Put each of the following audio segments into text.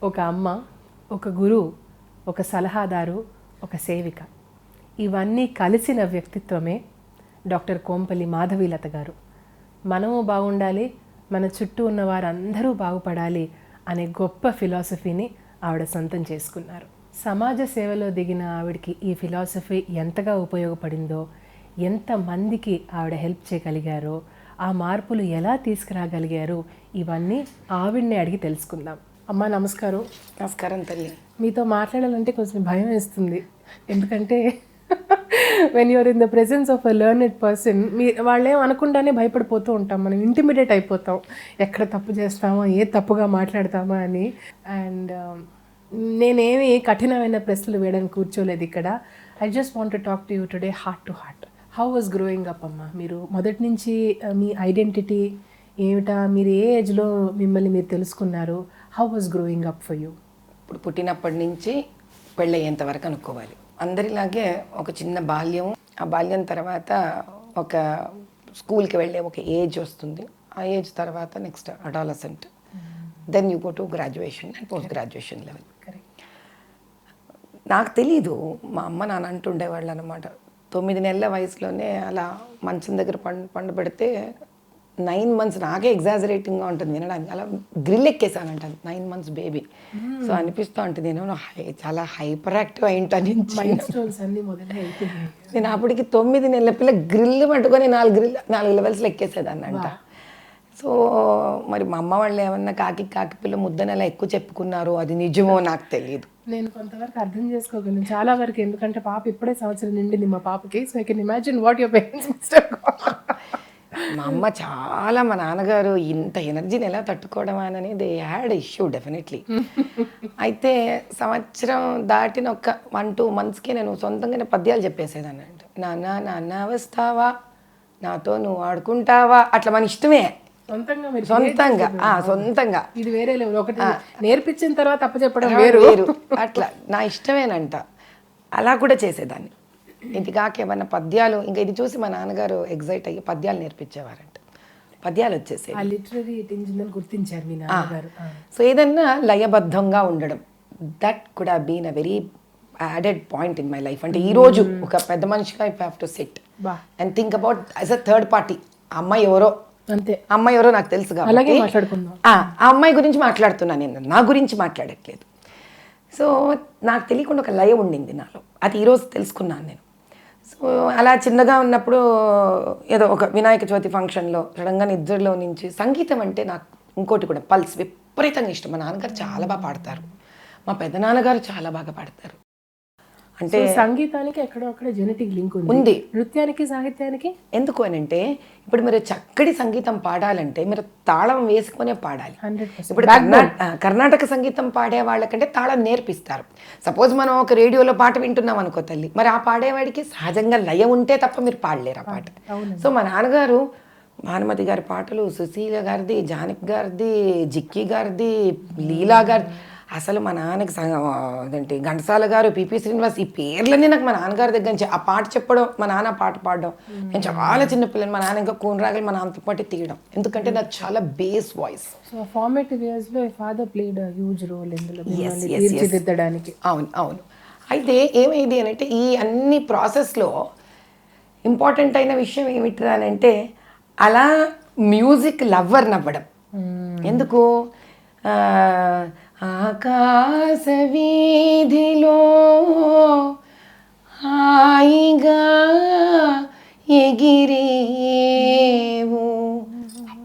ఒక అమ్మ, ఒక గురువు, ఒక సలహాదారు, ఒక సేవిక, ఇవన్నీ కలిసిన వ్యక్తిత్వమే డాక్టర్ కోంపల్లి మాధవి లత గారు. మనము బాగుండాలి, మన చుట్టూ ఉన్న వారందరూ బాగుపడాలి అనే గొప్ప ఫిలాసఫీని ఆవిడ సొంతం చేసుకున్నారు. సమాజ సేవలో దిగిన ఆవిడకి ఈ ఫిలాసఫీ ఎంతగా ఉపయోగపడిందో, ఎంతమందికి ఆవిడ హెల్ప్ చేయగలిగారో, ఆ మార్పులు ఎలా తీసుకురాగలిగారు, ఇవన్నీ ఆవిడని అడిగి తెలుసుకుందాం. అమ్మ నమస్కారం. నమస్కారం తల్లి. మీతో మాట్లాడాలంటే కొంచెం భయం వేస్తుంది, ఎందుకంటే when you're in the presence of a learned person, వాళ్ళేం అనకుండానే భయపడిపోతూ ఉంటాం, మనం ఇంటిమిడేట్ అయిపోతాం, ఎక్కడ తప్పు చేస్తామో, ఏ తప్పుగా మాట్లాడతామా అని. అండ్ నేనేమి కఠినమైన ప్రశ్నలు వేయడానికి కూర్చోలేదు ఇక్కడ. I just want to talk to you today heart to heart. How was growing up అమ్మ? మీరు మొదటి నుంచి మీ ఐడెంటిటీ ఏమిటా, మీరు ఏ ఏజ్లో మిమ్మల్ని మీరు తెలుసుకున్నారు? How was growing up for you? ఇప్పుడు పుట్టినప్పటి నుంచి పెళ్ళయ్యేంత వరకు అనుకోవాలి. అందరిలాగే ఒక చిన్న బాల్యం, ఆ బాల్యం తర్వాత ఒక స్కూల్కి వెళ్ళే ఒక ఏజ్ వస్తుంది. ఆ ఏజ్ తర్వాత next adolescent, then you go to graduation and post graduation level. నాకు తెలీదు, మా అమ్మ నాన్న అంటుండేవాళ్ళు అనమాట. 9 నెలల వయసులోనే అలా మంచం దగ్గర పండుపెడితే 9 months, నాకే ఎగ్జాజరేటింగ్గా ఉంటుంది వినడానికి, అలా గ్రిల్ ఎక్కేసానంట 9 months బేబీ. సో అనిపిస్తూ ఉంటుంది నేను చాలా హైపర్ యాక్టివ్ అయింటాను. నేను అప్పటికి 9 నెలల పిల్ల గ్రిల్ పట్టుకొని 4 లెవెల్స్లో ఎక్కేసేదాన్ని అంట. సో మరి మా అమ్మ వాళ్ళు ఏమన్నా కాకి పిల్ల ముద్దని అలా ఎక్కువ చెప్పుకున్నారు, అది నిజమో నాకు తెలియదు. నేను కొంతవరకు అర్థం చేసుకోగలను, చాలా వరకు, ఎందుకంటే పాప ఇప్పుడే సంవత్సరం నిండింది మా పాపకి. So I can imagine what your parents must have gone. మా అమ్మ చాలా, మా నాన్నగారు ఇంత ఎనర్జీని ఎలా తట్టుకోవడం అని దే హ్యాడ్ ఇష్యూ డెఫినెట్లీ. అయితే సంవత్సరం దాటిన ఒక 1-2 monthsకి నేను సొంతంగానే పద్యాలు చెప్పేసేదాన్ని అంట. నాన్న వస్తావా, నాతో నువ్వు ఆడుకుంటావా, అట్లా మన ఇష్టమే, సొంతంగా. ఇది వేరే లెవెల్. ఒకటి నేర్పించిన తర్వాత అప్పచెప్పడం వేరు, అట్లా నా ఇష్టమేనంట. అలా కూడా చేసేదాన్ని. ఇది కాక ఏమన్నా పద్యాలు, ఇంకా ఇది చూసి మా నాన్నగారు ఎగ్జైట్ అయ్యి పద్యాలు నేర్పించేవారంట. పద్యాలు వచ్చేసి గుర్తించారు మీ నాన్నగారు. సో ఏదన్నా లయబద్ధంగా ఉండడం, that could have been a very added point in my life. అంటే ఈరోజు ఒక పెద్ద మనిషిగా I have to sit and think about as a third party. అమ్మాయి ఎవరో, అంతే, అమ్మాయి ఎవరో నాకు తెలుసు కాబట్టి ఆ అమ్మాయి గురించి మాట్లాడుతున్నాను నేను, నా గురించి మాట్లాడట్లేదు. సో నాకు తెలియకుండా ఒక లయ ఉండింది నాలో, అది ఈరోజు తెలుసుకున్నాను నేను. సో అలా చిన్నగా ఉన్నప్పుడు ఏదో ఒక వినాయక చవితి ఫంక్షన్లో సడన్గా నిద్రలో నుంచి సంగీతం అంటే నాకు ఇంకోటి కూడా పల్స్ విపరీతంగా ఇష్టం. మా నాన్నగారు చాలా బాగా పాడతారు, మా పెద్దనాన్నగారు చాలా బాగా పాడతారు. అంటే సంగీతానికి ఎక్కడో అక్కడ జెనెటిక్ లింక్ ఉంది, నృత్యానికి సాహిత్యానికి. ఎందుకు అని అంటే ఇప్పుడు మీరు చక్కటి సంగీతం పాడాలంటే మీరు తాళం వేసుకునే పాడాలి. ఇప్పుడు కర్ణాటక సంగీతం పాడే వాళ్ళకంటే తాళం నేర్పిస్తారు. సపోజ్ మనం ఒక రేడియోలో పాట వింటున్నాం అనుకో తల్లి, మరి ఆ పాడేవాడికి సహజంగా లయ ఉంటే తప్ప మీరు పాడలేరు ఆ పాట. సో మా నాన్నగారు భానుమతి గారి పాటలు, సుశీల గారిది, జానకి గారిది, జిక్కి గారిది, లీలా గారిది, అసలు మా నాన్నకి అదేంటి ఘంటసాల గారు, పిపి శ్రీనివాస్, ఈ పేర్లన్నీ నాకు మా నాన్నగారి దగ్గర నుంచి ఆ పాట చెప్పడం, మా నాన్న పాట పాడడం. నేను చాలా చిన్న పిల్లని, మా నాన్న ఇంకా కూనరాగలు మా నాన్నతో పాటు తీయడం, ఎందుకంటే నాకు చాలా base voice. So formative years లో father played a huge role ఇందులో తీర్చిదిద్దడానికి. అవును. అయితే ఏమైంది అని అంటే ఈ అన్ని ప్రాసెస్లో ఇంపార్టెంట్ అయిన విషయం ఏమిటి అని అంటే అలా మ్యూజిక్ లవ్వర్ నవ్వడం. ఎందుకు ఆకాశ వీధిలో హాయిగా ఎగిరేవు,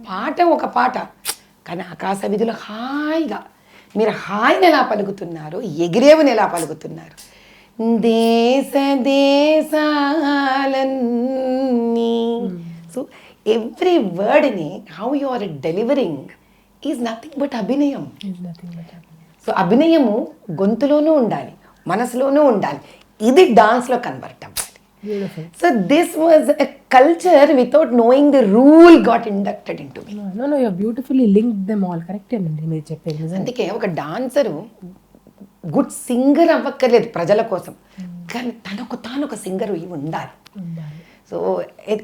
పాట ఒక పాట, కానీ ఆకాశ వీధిలో హాయిగా, మీరు హాయిని ఎలా పలుకుతున్నారు, ఎగిరేవుని ఎలా పలుకుతున్నారు. దేశ దేశాలన్నీ, సో ఎవ్రీ వర్డ్ని how you are delivering is nothing but అభినయం. సో అభినయము గొంతులోనూ ఉండాలి, మనసులోనూ ఉండాలి, ఇది డాన్స్లో కన్వర్ట్ అవ్వాలి. So this was a culture without knowing the rule got inducted into me. No you beautifully linked them all. కరెక్టేనండి మీరు చెప్పేది. అందుకే ఒక డాన్సరు గుడ్ సింగర్ అవ్వక్కర్లేదు ప్రజల కోసం, కానీ తాను ఒక సింగర్ ఉండాలి. సో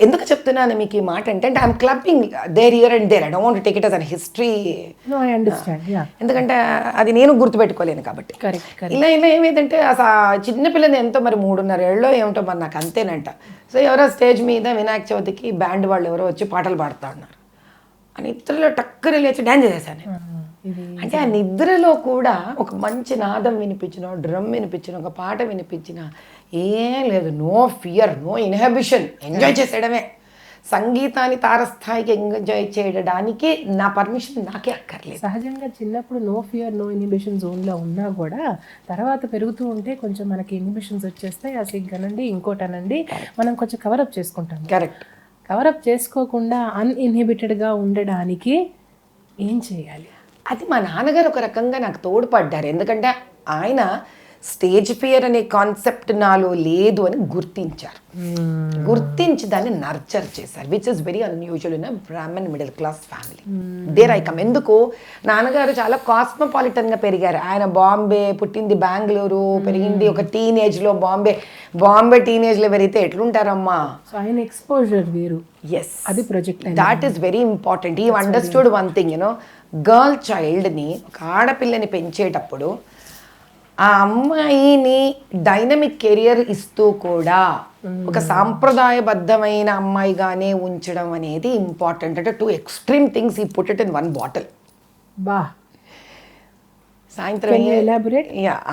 ఎందుకు చెప్తున్నాను మీకు ఈ మాట అంటే I'm clubbing there here and there. I don't want to take it as an history. No, I understand. Yeah, ఎందుకంటే అది నేను గుర్తుపెట్టుకోలేను కాబట్టి. కరెక్ట్. ఇలా ఏమైందంటే అసలు చిన్నపిల్లని ఎంతో మరి 3.5 ఏళ్ళలో ఏమిటో మరి నాకు అంతేనంట. సో ఎవరో స్టేజ్ మీద వినాయక చవితికి బ్యాండ్ వాళ్ళు ఎవరో వచ్చి పాటలు పాడుతూ ఉన్నారు. ఆ నిద్రలో టక్కన లేచి డ్యాన్స్ చేసేసాను. అంటే ఆ నిద్రలో కూడా ఒక మంచి నాదం వినిపించిన, డ్రమ్ వినిపించిన, ఒక పాట వినిపించిన ఏం లేదు. No fear, no inhibition, enjoy చేసేయడమే. సంగీతాన్ని తారస్థాయికి ఎంజాయ్ చేయడానికి నా పర్మిషన్ నాకే అక్కర్లేదు. సహజంగా చిన్నప్పుడు నో ఫియర్, నో ఇన్హిబిషన్ జోన్లో ఉన్నా కూడా తర్వాత పెరుగుతూ ఉంటే కొంచెం మనకి ఇన్హిబిషన్స్ వచ్చేస్తాయి. ఆ సిగ్గనండి, ఇంకోటనండి, మనం కొంచెం కవరప్ చేసుకుంటాం. కరెక్ట్. కవరప్ చేసుకోకుండా అన్ఇన్హిబిటెడ్గా ఉండడానికి ఏం చేయాలి? అది మా నాన్నగారు ఒక రకంగా నాకు తోడ్పడ్డారు. ఎందుకంటే ఆయన స్టేజ్ ఫియర్ అనే కాన్సెప్ట్ నాలో లేదు అని గుర్తించారు. గుర్తించి దాన్ని నర్చర్ చేశారు, which is very unusual in Brahmin middle class family. There I come. ఎందుకు, నాన్నగారు చాలా కాస్మోపాలిటన్గా పెరిగారు. ఆయన బాంబే, పుట్టింది బెంగళూరు, పెరిగింది ఒక టీనేజ్లో బాంబే టీనేజ్లో పెరిగితే ఎట్లుంటారమ్మా. ఆయన ఎక్స్పోజర్ వేరు. ఎస్, అది project. That is very important. ఈ understood one thing, you know, girl చైల్డ్ని, ఒక ఆడపిల్లని పెంచేటప్పుడు ఆ అమ్మాయిని డైనమిక్ కెరియర్ ఇస్తూ కూడా ఒక సాంప్రదాయబద్ధమైన అమ్మాయిగానే ఉంచడం అనేది ఇంపార్టెంట్. అంటే 2 ఎక్స్ట్రీమ్ థింగ్స్ ఈ పుట్ ఇట్ ఇన్ 1 బాటిల్. బా, సాయంత్రం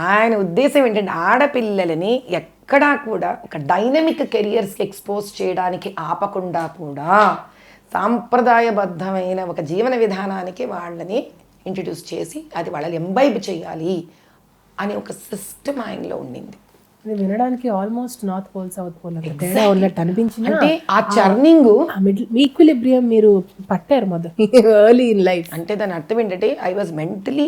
ఆయన ఉద్దేశం ఏంటంటే ఆడపిల్లలని ఎక్కడా కూడా ఒక డైనమిక్ కెరియర్స్కి ఎక్స్పోజ్ చేయడానికి ఆపకుండా కూడా సాంప్రదాయబద్ధమైన ఒక జీవన విధానానికి వాళ్ళని ఇంట్రడ్యూస్ చేసి అది వాళ్ళని ఎంబైబ్ చేయాలి అని ఒక సిస్టమ్ ఆయనలో ఉండింది. వినడానికి almost north pole south pole తేడా ఉన్నట్టు అనిపించింది. అంటే ఆ చర్నింగ్, ఈక్విలిబ్రియం మీరు పట్టారు మొదలు ఎర్లీ ఇన్ లైఫ్. అంటే దాని అర్థం ఏంటంటే I was mentally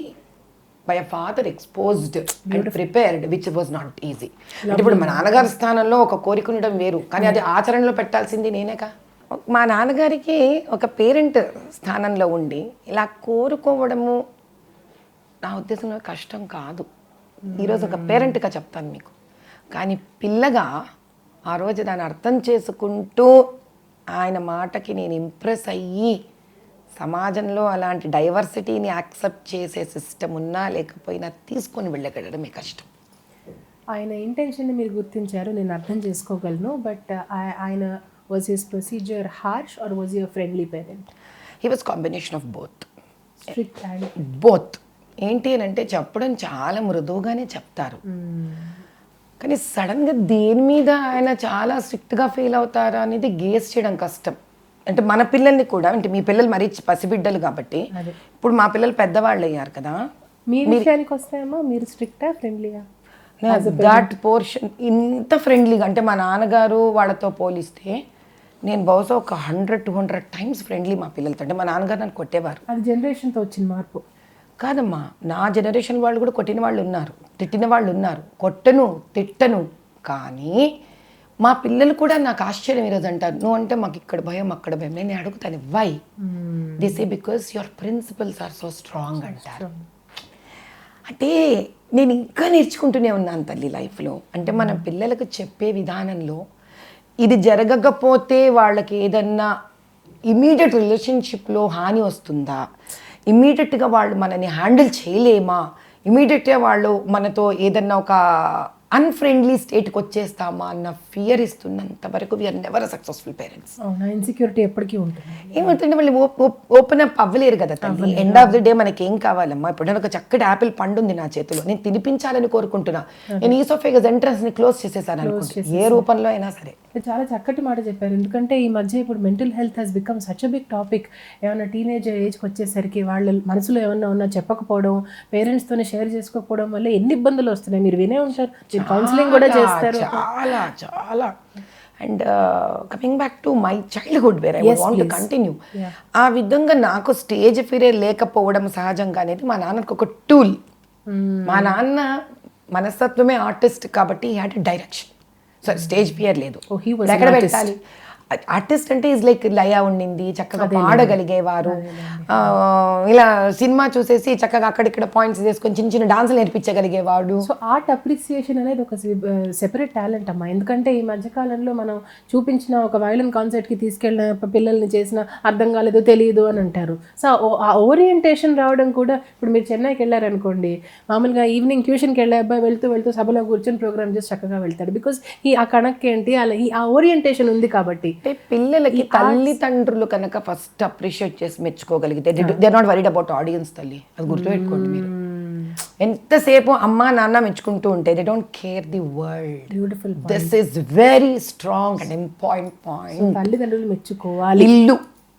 by a father exposed and prepared, which was not easy. అంటే ఇప్పుడు మా నాన్నగారి స్థానంలో ఒక కోరిక ఉండడం వేరు, కానీ అది ఆచరణలో పెట్టాల్సింది నేనేకా. మా నాన్నగారికి ఒక పేరెంట్ స్థానంలో ఉండి ఇలా కోరుకోవడము నా ఉద్దేశంలో కష్టం కాదు. ఈరోజు ఒక పేరెంట్గా చెప్తాను మీకు, కానీ పిల్లగా ఆ రోజు దాన్ని అర్థం చేసుకుంటూ ఆయన మాటకి నేను ఇంప్రెస్ అయ్యి సమాజంలో అలాంటి డైవర్సిటీని యాక్సెప్ట్ చేసే సిస్టమ్ ఉన్నా లేకపోయినా తీసుకొని వెళ్ళగలడమే కష్టం. ఆయన ఇంటెన్షన్ని మీరు గుర్తించారు, నేను అర్థం చేసుకోగలను. బట్ ఆయన was his procedure harsh or was he a friendly parent? He was combination of both. Strict and both. ఏంటి అని అంటే చెప్పడం చాలా మృదువుగానే చెప్తారు, కానీ సడన్గా దేని మీద ఆయన చాలా స్ట్రిక్ట్గా ఫీల్ అవుతారా అనేది గేస్ చేయడం కష్టం. అంటే మన పిల్లల్ని కూడా, అంటే మీ పిల్లలు మరీ పసిబిడ్డలు కాబట్టి, ఇప్పుడు మా పిల్లలు పెద్దవాళ్ళు అయ్యారు కదా. మీ విషయానికి వస్తాయమ్మా, మీరు స్ట్రిక్టా ఫ్రెండ్లీగా? దాట్ పోర్షన్ ఇంత ఫ్రెండ్లీగా, అంటే మా నాన్నగారు వాళ్ళతో పోలిస్తే నేను బహుశా ఒక 100-200 టైమ్స్ ఫ్రెండ్లీ మా పిల్లలతో. అంటే మా నాన్నగారు నన్ను కొట్టేవారు. అది జనరేషన్తో వచ్చిన మార్పు కాదమ్మా, నా జనరేషన్ వాళ్ళు కూడా కొట్టిన వాళ్ళు ఉన్నారు, తిట్టిన వాళ్ళు ఉన్నారు. కొట్టను, తిట్టను, కానీ మా పిల్లలు కూడా నాకు ఆశ్చర్యం ఈరోజు అంటారు, నువ్వు అంటే మాకు ఇక్కడ భయం అక్కడ భయం. నేను అడుగుతాను, why? They say because your principles are so strong అంటారు. అంటే నేను ఇంకా నేర్చుకుంటూనే ఉన్నాను తల్లి లైఫ్లో. అంటే మన పిల్లలకు చెప్పే విధానంలో ఇది జరగకపోతే వాళ్ళకి ఏదన్నా ఇమీడియట్ రిలేషన్షిప్లో హాని వస్తుందా, ఇమీడియట్గా వాళ్ళు మనని హ్యాండిల్ చేయలేమా, ఇమీడియట్గా వాళ్ళు మనతో ఏదన్నా ఒక అన్ఫ్రెండ్లీ స్టేట్కి వచ్చేస్తామా అన్న ఫియర్ ఇస్తున్నంత వరకు we're never successful parents. Insecurity ఎప్పటికీ ఉంటుంది. ఏమవుతుంటే మళ్ళీ ఓపెన్ అప్ అవ్వలేరు కదా తల్లి. ఎండ్ ఆఫ్ ది డే మనకి ఏం కావాలమ్మా? ఇప్పుడు నేను ఒక చక్కటి యాపిల్ పండు ఉంది నా చేతిలో, నేను తినిపించాలని కోరుకుంటున్నా, నేను ఈసోఫేగస్ ఎంట్రన్స్ని క్లోజ్ చేసేసాను అనుకుంటా, ఏ రూపంలో అయినా సరే. చాలా చక్కటి మాట చెప్పారు. ఎందుకంటే ఈ మధ్య ఇప్పుడు mental health has become such a big topic. ఏమైనా టీనేజ్ ఏజ్కి వచ్చేసరికి వాళ్ళ మనసులో ఏమన్నా ఉన్నా చెప్పకపోవడం, పేరెంట్స్తోనే షేర్ చేసుకోకపోవడం వల్ల ఎన్ని ఇబ్బందులు వస్తున్నాయి. మీరు వినే ఉంటారు, కౌన్సిలింగ్ కూడా చేస్తారు. చాలా చాలా. And coming back to my childhood where I want to continue. ఆ విధంగా నాకు స్టేజ్ ఫియర్ లేకపోవడం సహజంగా అనేది మా నాన్నకు ఒక టూల్. మా నాన్న మనస్తత్వమే ఆర్టిస్ట్ కాబట్టి he had direction. So stage fear లేదు, ఎక్కడ పెట్టాలి, ఆర్టిస్ట్ అంటే ఈజ్ లైక్ లయ ఉండింది, చక్కగా పాడగలిగేవారు, ఇలా సినిమా చూసేసి చక్కగా అక్కడిక్కడ పాయింట్స్ తీసుకొని చిన్న చిన్న డాన్సులు నేర్పించగలిగేవాడు. సో ఆర్ట్ అప్రిసియేషన్ అనేది ఒక సెపరేట్ టాలెంట్ అమ్మా. ఎందుకంటే ఈ మధ్యకాలంలో మనం చూపించిన ఒక వయలిన్ కాన్సర్ట్కి తీసుకెళ్ళిన పిల్లల్ని చేసిన అర్థం కాలేదు తెలియదు అని అంటారు. సో ఆ ఓరియంటేషన్ రావడం కూడా, ఇప్పుడు మీరు చెన్నైకి వెళ్ళారనుకోండి, మామూలుగా ఈవినింగ్ ట్యూషన్కి వెళ్ళే అబ్బాయి వెళ్తూ సభలో కూర్చొని ప్రోగ్రామ్ చేసి చక్కగా వెళ్తాడు. బికాస్ ఆ కనెక్ట్ ఏంటి, అలా ఆ ఓరియంటేషన్ ఉంది కాబట్టి. అంటే పిల్లలకి తల్లిదండ్రులు కనుక ఫస్ట్ అప్రిషియేట్ చేసి మెచ్చుకోగలిగితే, they are not worried about audience. తల్లి అది గుర్తుపెట్టుకోండి మీరు. ఎంతసేపు అమ్మా నాన్న మెచ్చుకుంటూ ఉంటే they don't care the world. Beautiful. This is very strong and important point. తల్లిదండ్రులు మెచ్చుకోవాలి.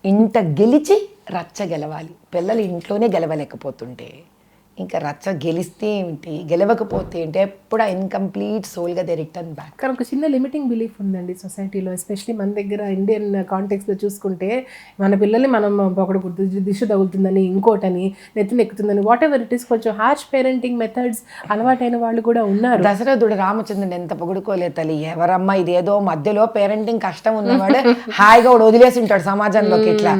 ఇంట గెలిచి రచ్చ గెలవాలి. పిల్లలు ఇంట్లోనే గెలవలేకపోతుంటే ఇంకా రచ్చ గెలిస్తే ఏంటి, గెలవకపోతే ఏంటి, ఎప్పుడు ఇన్కంప్లీట్ సోల్గా దే రిటర్న్ బ్యాక్. కానీ ఒక చిన్న లిమిటింగ్ బిలీఫ్ ఉందండి సొసైటీలో, ఎస్పెషలీ మన దగ్గర ఇండియన్ కాంటెక్స్లో చూసుకుంటే, మన పిల్లల్ని మనం ఒకడు దిశ తగులుతుందని, ఇంకోటని, నెత్తిని ఎక్కుతుందని, వాట్ ఎవర్ ఇట్ ఈస్, కొంచెం హార్ష్ పేరెంటింగ్ మెథడ్స్ అలవాటైన వాళ్ళు కూడా ఉన్నారు. దశరథుడు రామచంద్రుడు ఎంత పొగుడుకోలేదు తల్లి. ఎవరమ్మా ఇదేదో మధ్యలో పేరెంటింగ్ కష్టం ఉన్నవాడే హాయిగా వాడు వదిలేసి ఉంటాడు సమాజంలోకి, ఇట్లా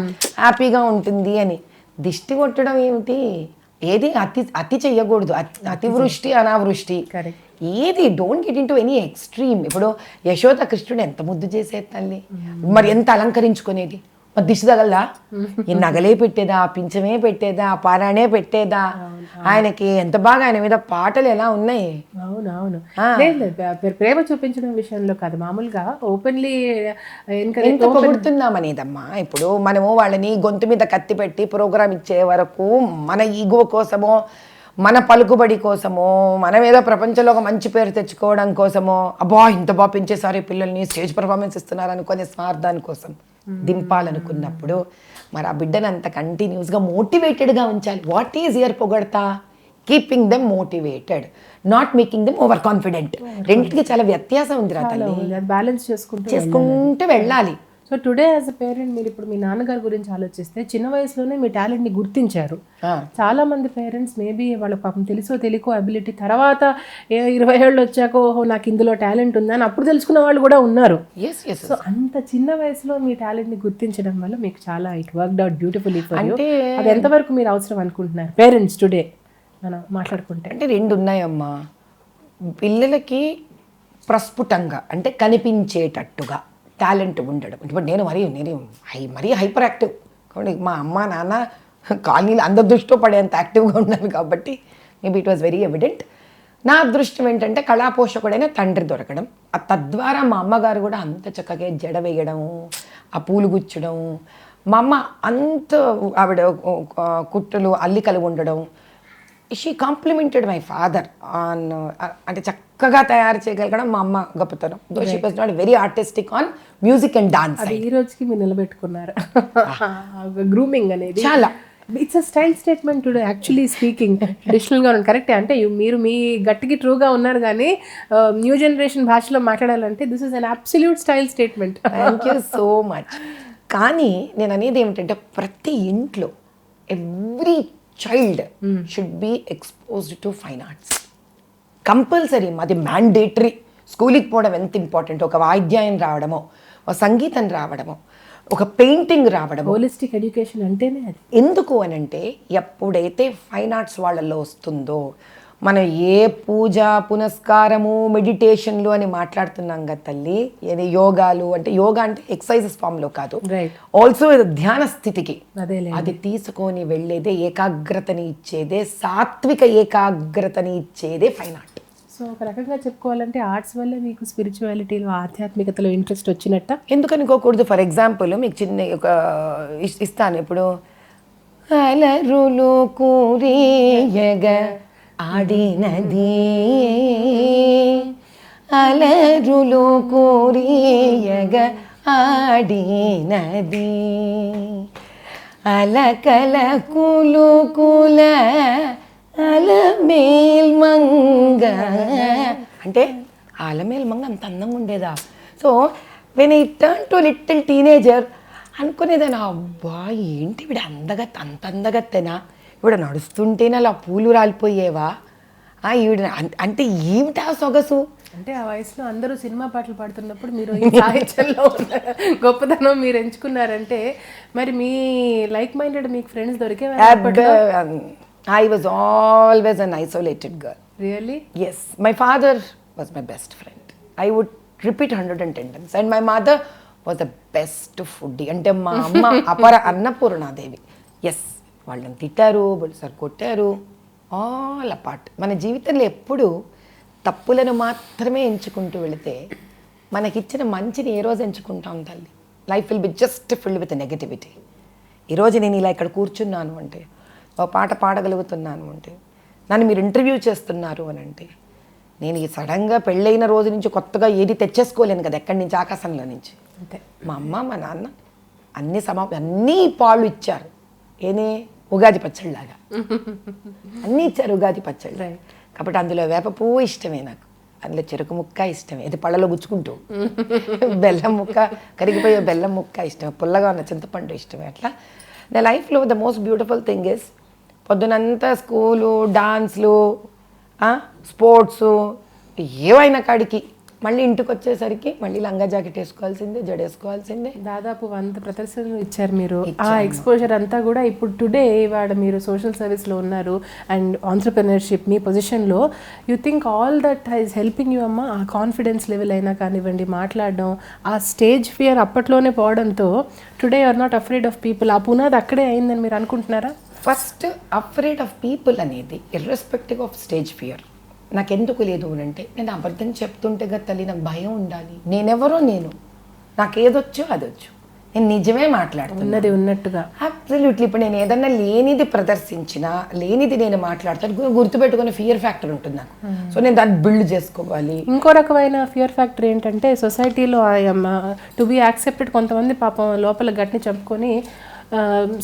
హ్యాపీగా ఉంటుంది అని. దిష్టి కొట్టడం ఏమిటి, ఏది అతి చెయ్యకూడదు. అతివృష్టి అనావృష్టి ఏది, don't get in to any extreme. ఇప్పుడు యశోద కృష్ణుడు ఎంత ముద్దు చేసేది తల్లి, మరి ఎంత అలంకరించుకునేది. మరి దిష్టి తగలదా, ఈ నగలే పెట్టేదా, పింఛమే పెట్టేదా, పారాణే పెట్టేదా, ఆయనకి ఎంత బాగా ఆయన మీద పాటలు ఎలా ఉన్నాయి. అవునవును. ప్రేమ చూపించడం విషయంలో కాదు, మామూలుగా ఓపెన్లీ ఎంత పొగుడుతున్నామనేదమ్మా. ఇప్పుడు మనము వాళ్ళని గొంతు మీద కత్తి పెట్టి ప్రోగ్రామ్ ఇచ్చే వరకు మన ఈగో కోసమో, మన పలుకుబడి కోసమో, మన మీద ప్రపంచంలో ఒక మంచి పేరు తెచ్చుకోవడం కోసమో, అబ్బా ఇంత బాగా పెంచేసారి పిల్లల్ని, స్టేజ్ పర్ఫార్మెన్స్ ఇస్తున్నారు అనుకునే స్వార్థాని కోసం దింపాలనుకున్నప్పుడు మరి ఆ బిడ్డను అంత కంటిన్యూస్గా మోటివేటెడ్గా ఉంచాలి. వాట్ ఈజ్ యువర్ పొగడతా? Keeping them motivated, not making them over confident. రెండింటికి చాలా వ్యత్యాసం ఉంది రా తల్లి. బ్యాలెన్స్ చేసుకుంటూ వెళ్ళాలి. So today as a parent, మీరు ఇప్పుడు మీ నాన్నగారి గురించి ఆలోచిస్తే, చిన్న వయసులోనే మీ టాలెంట్ని గుర్తించారు. చాలా మంది పేరెంట్స్ మేబీ వాళ్ళ పాపం తెలుసో తెలియకో అబిలిటీ తర్వాత 20 ఏళ్ళు వచ్చాక ఓహో నాకు ఇందులో టాలెంట్ ఉందని అప్పుడు తెలుసుకున్న వాళ్ళు కూడా ఉన్నారు. సో అంత చిన్న వయసులో మీ టాలెంట్ని గుర్తించడం వల్ల మీకు చాలా it worked out beautifully for you. అది ఎంతవరకు మీరు అవసరం అనుకుంటున్నారు పేరెంట్స్ టుడే మనం మాట్లాడుకుంటే? అంటే రెండు ఉన్నాయమ్మా. పిల్లలకి ప్రస్ఫుటంగా అంటే కనిపించేటట్టుగా టాలెంట్ ఉండడం. ఇప్పుడు నేను మరీ హైపర్ యాక్టివ్ కాబట్టి మా అమ్మ నాన్న కాలనీలు అందరి దృష్టిలో పడేంత యాక్టివ్గా ఉన్నాను కాబట్టి maybe it was very evident. నా అదృష్టం ఏంటంటే కళాపోషకుడైన తండ్రి దొరకడం. తద్వారా మా అమ్మగారు కూడా అంత చక్కగా జడ వేయడము, ఆ పూలు గుచ్చడం, మా అమ్మ అంత ఆవిడ కుట్టలు అల్లికలు ఉండడం. She complimented my father on, అంటే చక్కగా తయారు చేయగలగడం మా అమ్మ గొప్పతనం. Though she was not very artistic on music and dance. అది ఈ రోజుకి మీరు నిలబెట్టుకున్నారు. గ్రూమింగ్ అనేది చాలా, it's a style statement today actually speaking. ట్రెడిషనల్గా ఉంది, కరెక్టే. అంటే మీరు మీ గట్టికి ట్రూగా ఉన్నారు, కానీ న్యూ జనరేషన్ భాషలో మాట్లాడాలంటే this is an absolute style statement. Thank you so much. కానీ నేను అనేది ఏమిటంటే ప్రతి ఇంట్లో every child should be exposed to fine arts. Compulsory, అది మ్యాండేటరీ. స్కూల్కి పోవడం ఎంత ఇంపార్టెంట్. ఒక వాయిద్యాయం రావడమో, ఒక సంగీతం రావడమో, ఒక పెయింటింగ్ రావడం, హోలిస్టిక్ ఎడ్యుకేషన్ అంటేనే అది. ఎందుకు అని అంటే ఎప్పుడైతే ఫైన్ ఆర్ట్స్ వాళ్ళల్లో వస్తుందో, మనం ఏ పూజ పునస్కారము మెడిటేషన్లు అని మాట్లాడుతున్నాం కదా తల్లి, ఏది యోగాలు అంటే, యోగా అంటే ఎక్సర్సైజెస్ ఫామ్లో కాదు, ఆల్సో ధ్యాన స్థితికి అది తీసుకొని వెళ్ళేదే, ఏకాగ్రతని ఇచ్చేదే, సాత్విక ఏకాగ్రతని ఇచ్చేదే ఫైన్ ఆర్ట్. సో ఒక రకంగా చెప్పుకోవాలంటే ఆర్ట్స్ వల్ల మీకు స్పిరిచువాలిటీలో, ఆధ్యాత్మికతలో ఇంట్రెస్ట్ వచ్చినట్ట. ఎందుకు అనుకోకూడదు. ఫర్ ఎగ్జాంపుల్ మీకు చిన్న ఒక ఇస్తాను. ఇప్పుడు అలరులు కూరియగ ఆడినది, అలరులు కూరియగ ఆడినది, అలకల కులుకుల అలమేల్ మంగ. అంటే అలమేల్ మంగ అంత అందంగా ఉండేదా? So when I turn to little teenager అనుకునేదాన్ని, అబ్బా ఏంటి వీడు అంత అందగత్తెనా, ఈవిడ నడుస్తుంటేనే అలా పూలు రాలిపోయేవా, ఈవిడ అంటే ఏమిటా సొగసు. అంటే ఆ వయసులో అందరూ సినిమా పాటలు పాడుతున్నప్పుడు మీరు ఈ సాహిత్యంలో ఉన్న గొప్పతనం మీరు ఎంచుకున్నారంటే మరి మీ లైక్ మైండెడ్ మీకు friends దొరికేవారు? I was always an isolated girl. Really? Yes, my father was my best friend. I would repeat 110 times. And my mother was the best foodie. అంటే మా అమ్మ అపర అన్నపూర్ణాదేవి. ఎస్, వాళ్ళని తిట్టారు, బొలిసారి కొట్టారు, ఆల్ అపార్ట్. మన జీవితంలో ఎప్పుడు తప్పులను మాత్రమే ఎంచుకుంటూ వెళితే మనకిచ్చిన మంచిని ఏ రోజు ఎంచుకుంటాం తల్లి? Life will be just filled with negativity. ఈరోజు నేను ఇలా ఇక్కడ కూర్చున్నాను అంటే, ఓ పాట పాడగలుగుతున్నాను అంటే, నన్ను మీరు ఇంటర్వ్యూ చేస్తున్నారు అని అంటే, నేను ఈ సడన్గా పెళ్ళైన రోజు నుంచి కొత్తగా ఏది తెచ్చేసుకోలేను కదా ఎక్కడి నుంచి, ఆకాశంలో నుంచి. అంతే. మా అమ్మ మా నాన్న అన్నీ పాళ్ళు ఇచ్చారు. ఏనే ఉగాది పచ్చడిలాగా అన్నీ ఇచ్చారు, ఉగాది పచ్చడి. కాబట్టి అందులో వేప పువ్వు ఇష్టమే నాకు, అందులో చెరుకు ముక్క ఇష్టమే, అది పళ్ళలో గుచ్చుకుంటూ, బెల్లం ముక్క, కరిగిపోయే బెల్లం ముక్క ఇష్టమే, పుల్లగా ఉన్న చింతపండు ఇష్టమే. అట్లా నా లైఫ్లో the most beautiful thing is పొద్దునంతా స్కూలు, డాన్స్లు, స్పోర్ట్స్ ఏవైనా కాడికి మళ్ళీ ఇంటికి వచ్చేసరికి మళ్ళీ లంగా జాకెట్ వేసుకోవాల్సిందే, జడేసుకోవాల్సిందే. దాదాపు 100 ప్రదర్శనలు ఇచ్చారు మీరు. ఆ ఎక్స్పోజర్ అంతా కూడా ఇప్పుడు టుడే ఇవాళ మీరు సోషల్ సర్వీస్లో ఉన్నారు అండ్ ఆంటర్‌ప్రెన్యూర్‌షిప్ మీ పొజిషన్లో, you think all that is helping you అమ్మ? ఆ కాన్ఫిడెన్స్ లెవెల్ అయినా కానివ్వండి, మాట్లాడడం, ఆ స్టేజ్ ఫియర్ అప్పట్లోనే పోవడంతో today you are not afraid of people. ఆ పునాది అక్కడే అయిందని మీరు అనుకుంటున్నారా? ఫస్ట్ అఫ్రేడ్ ఆఫ్ పీపుల్ అనేది ఇర్రెస్పెక్టివ్ ఆఫ్ స్టేజ్ ఫియర్ నాకెందుకు లేదు అని అంటే, నేను అబద్ధం చెప్తుంటే కదా తల్లి నాకు భయం ఉండాలి. నేనెవరో నాకు ఏదొచ్చో అదొచ్చు, నేను నిజమే మాట్లాడుతున్నది ఉన్నది ఉన్నట్టుగా. అబ్సల్యూట్లీ. ఇప్పుడు నేను ఏదన్నా లేనిది ప్రదర్శించినా, లేనిది నేను మాట్లాడతాను, గుర్తుపెట్టుకునే ఫియర్ ఫ్యాక్టర్ ఉంటుంది నాకు. సో నేను దాన్ని బిల్డ్ చేసుకోవాలి. ఇంకో రకమైన ఫియర్ ఫ్యాక్టర్ ఏంటంటే, సొసైటీలో టు బీ యాక్సెప్టెడ్ కొంతమంది పాపం లోపల గట్టిని చంపుకొని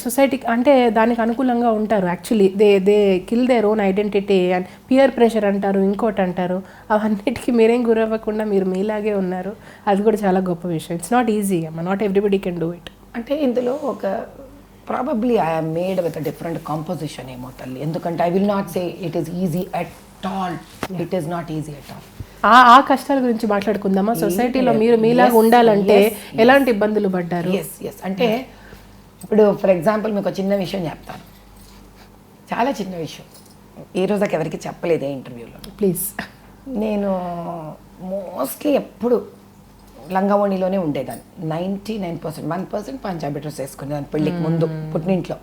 సొసైటీకి అంటే దానికి అనుకూలంగా ఉంటారు. Actually they kill their own identity and peer pressure అంటారు, ఇంకోటి అంటారు. అవన్నిటికీ మీరేం గురవ్వకుండా మీరు మీలాగే ఉన్నారు. అది కూడా చాలా గొప్ప విషయం. ఇట్స్ నాట్ ఈజీ అమ్మ, not everybody can do it. అంటే ఇందులో ఒక probably I'm made with different composition ఏమో తల్లి. ఎందుకంటే I will not say it is easy at all. It is not easy at all. ఆ కష్టాల గురించి మాట్లాడుకుందామా? సొసైటీలో మీరు మీలాగా ఉండాలంటే ఎలాంటి ఇబ్బందులు పడ్డారు? ఎస్ అంటే ఇప్పుడు ఫర్ ఎగ్జాంపుల్ మీకు చిన్న విషయం చెప్తాను, చాలా చిన్న విషయం. ఈరోజు నాకు ఎవరికి చెప్పలేదే ఇంటర్వ్యూలో. ప్లీజ్. నేను మోస్ట్లీ ఎప్పుడు లంగావోణిలోనే ఉండేదాన్ని. 99%, 1% పంజాబీ డ్రెస్ వేసుకునేదాన్ని పెళ్ళికి ముందు పుట్టినింట్లో.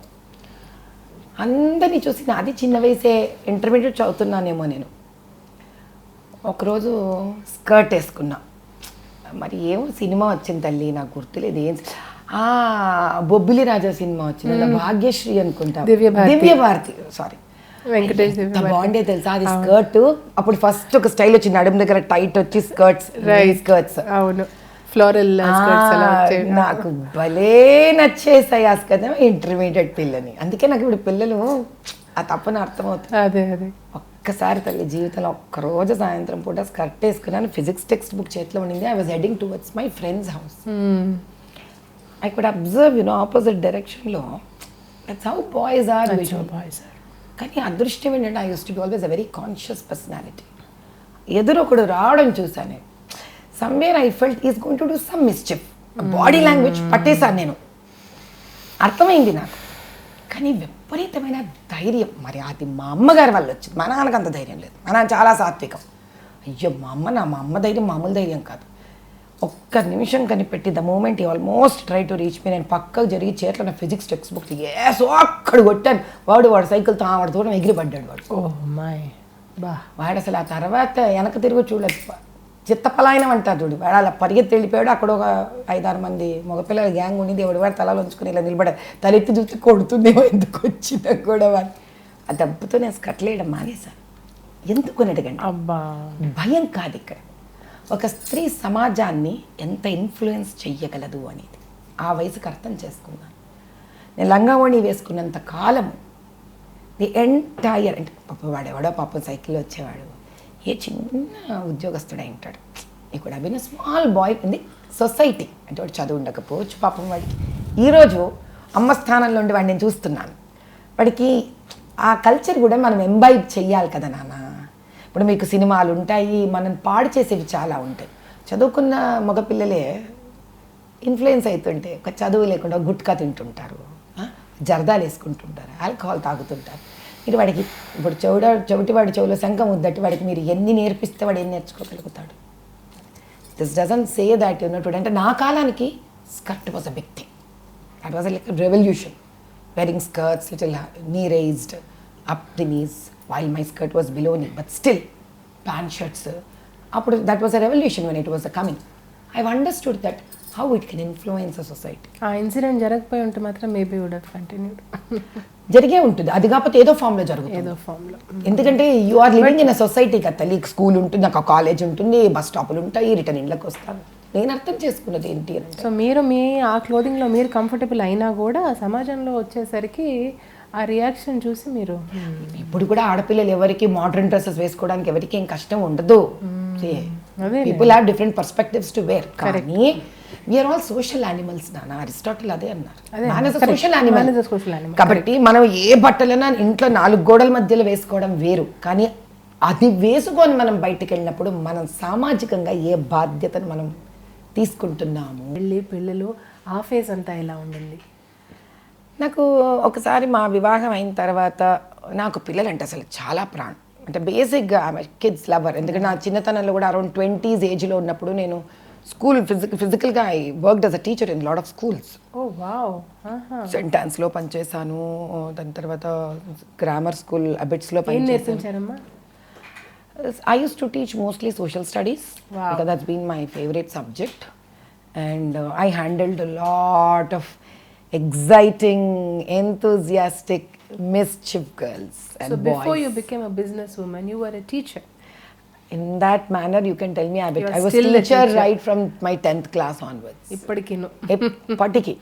అందరినీ చూసి నాది చిన్న వయసే, ఇంటర్మీడియట్ చదువుతున్నానేమో నేను. ఒకరోజు స్కర్ట్ వేసుకున్నా, మరి ఏమో సినిమా వచ్చింది తల్లి, నాకు గుర్తులేదు ఏం, బొబ్బిలి రాజా సినిమా వచ్చింది, భాగ్యశ్రీ అనుకుంటా, దివ్యభారతి, సారీ, బాగుండే తెలుసా అది స్కర్ట్. అప్పుడు ఫస్ట్ ఒక స్టైల్ వచ్చింది, నడుము దగ్గర టైట్ వచ్చి స్కర్ట్స్. అవును, ఫ్లోరల్ నాకు భలే నచ్చేసాయి ఆ స్కర్ట్. ఇంటర్మీడియట్ పిల్లని, అందుకే నాకు ఇప్పుడు పిల్లలు ఆ తప్పని అర్థమవుతుంది. అదే ఒక్కసారి తల్లి జీవితంలో ఒక్కరోజు సాయంత్రం పూట స్కర్ట్ వేసుకున్నాను, ఫిజిక్స్ టెక్స్ట్ బుక్ చేతిలో ఉండింది. I was heading towards my friends house. I could observe, opposite direction లో. That's how boys are. కానీ అదృష్టం ఏంటంటే I used to be always a very conscious personality. ఎదురు ఒకడు రావడం చూసాను, somewhere I felt he is going to do some mischief. Body language పట్టేశాను నేను, అర్థమైంది నాకు. కానీ విపరీతమైన ధైర్యం, మరి అది మా అమ్మగారి వల్ల వచ్చింది. మా నాన్నకు అంత ధైర్యం లేదు, మా నాన్న చాలా సాత్వికం. అయ్యో మా అమ్మ ధైర్యం మామూలు ధైర్యం కాదు. ఒక్క నిమిషం కనిపెట్టి ద మూమెంట్ ఈ almost try to reach me, నేను పక్కకు జరిగి చేతిలో నా ఫిజిక్స్ టెక్స్ట్ బుక్ అక్కడ కొట్టాను. వాడు సైకిల్తో ఆవిడ దూరం ఎగిరిపడ్డాడు వాడు. వాడు అసలు ఆ తర్వాత వెనక తిరుగు చూడలేదు, చిత్తపలాయనం అంటారు చూడు, వాడు అలా పరిగెత్తి వెళ్ళిపోయాడు. అక్కడ ఒక 5-6 మంది మగపిల్లల గ్యాంగ్ ఉండింది. వాడు తలాలు ఉంచుకుని ఇలా నిలబడాడు, తలెత్తి చూస్తే కొడుతుందేమో ఎందుకు వచ్చినా కూడా. వాడు ఆ దెబ్బతో నేను కట్లేయడం మానేశాను. ఎందుకు అని అడగండి, భయం కాదు ఇక్కడ. ఒక స్త్రీ సమాజాన్ని ఎంత ఇన్ఫ్లుయెన్స్ చెయ్యగలదు అనేది ఆ వయసుకు అర్థం చేసుకున్నాను. నేను లంగావోణి వేసుకున్నంత కాలము ది ఎంటైర్, అంటే పాపం వాడెవడో పాపం సైకిల్లో వచ్చేవాడు, ఏ చిన్న ఉద్యోగస్తుడై ఉంటాడు, ఇక్కడ అభిన small boy in the society. అంటే వాడు చదువు ఉండకపోవచ్చు పాపం వాడికి. ఈరోజు అమ్మ స్థానంలో ఉండి వాడిని నేను చూస్తున్నాను. వాడికి ఆ కల్చర్ కూడా మనం ఎంబైబ్ చెయ్యాలి కదా నాన్న. ఇప్పుడు మీకు సినిమాలు ఉంటాయి, మనం పాడు చేసేవి చాలా ఉంటాయి. చదువుకున్న మగపిల్లలే ఇన్ఫ్లుయెన్స్ అవుతుంటే ఒక చదువు లేకుండా గుట్కా తింటుంటారు, జర్దాలు వేసుకుంటుంటారు, ఆల్కహాల్ తాగుతుంటారు. మీరు వాడికి ఇప్పుడు చెవిటివాడి చెవులో శంఖం ఉద్దట్టి వాడికి మీరు ఎన్ని నేర్పిస్తే వాడు ఎన్ని నేర్చుకోగలుగుతాడు? This doesn't say that today. అంటే నా కాలానికి skirt was a big thing. That was like revolution. wearing skirts little knee raised up the knees while my skirt was below knee, but still pant shirts appudu that was a revolution when it was coming. I've understood that how it can influence a society. ఆ incident జరగకపోయి ఉంటే మాత్రం maybe would have continued. జరిగే ఉంటుంది, అది కాకపోతే ఏదో form లో జరుగుతుంది, ఏదో ఫామ్ లో. ఎందుకంటే you are living in a society కదా తల్లి. స్కూల్ ఉంటుంది, నాకు కాలేజ్ ఉంటుంది, బస్ స్టాపులు ఉంటాయి, రిటర్న్ ఇండ్లకు వస్తాను. నేను అర్థం చేసుకున్నది ఏంటి అంటే, సో మీరు మీ ఆ క్లోదింగ్లో మీరు కంఫర్టబుల్ అయినా కూడా సమాజంలో వచ్చేసరికి ఆ రియాక్షన్ చూసి మీరు ఇప్పుడు కూడా ఆడపిల్లలు ఎవరికి మోడర్న్ డ్రెస్సెస్ వేసుకోవడానికి ఎవరికి ఏం కష్టం ఉండదు. People have different perspectives to wear. కానీ వీఆర్ ఆల్ సోషల్ యానిమల్స్. నాన్న అరిస్టాటిల్ అదే అన్నారు, సోషల్ యానిమల్. కాబట్టి మనం ఏ బట్టలైనా ఇంట్లో 4 గోడల మధ్యలో వేసుకోవడం వేరు, కానీ అది వేసుకొని మనం బయటకు వెళ్ళినప్పుడు మనం సామాజికంగా ఏ బాధ్యతను మనం తీసుకుంటున్నాము. పిల్లలు ఆ ఫేజ్ అంతా ఎలా ఉండింది? నాకు ఒకసారి మా వివాహం అయిన తర్వాత నాకు పిల్లలంటే అసలు చాలా ప్రాణం. అంటే బేసిక్గా కిడ్స్ లవర్. ఎందుకంటే నా చిన్నతనంలో కూడా అరౌండ్ 20s ఏజ్లో ఉన్నప్పుడు నేను స్కూల్ ఫిజికల్గా I worked as a teacher in lot of schools. Saint ఆన్స్లో పనిచేశాను, దాని తర్వాత గ్రామర్ స్కూల్ అబిట్స్లో పనిచేశాను. I used to teach mostly social studies. Wow. Because that's been my favorite subject, and I handled a lot of exciting, enthusiastic, mischief girls and boys. So before you became a businesswoman, you were a teacher. In that manner, you can tell me I was teacher right from my 10th class onwards. ఇప్పటికి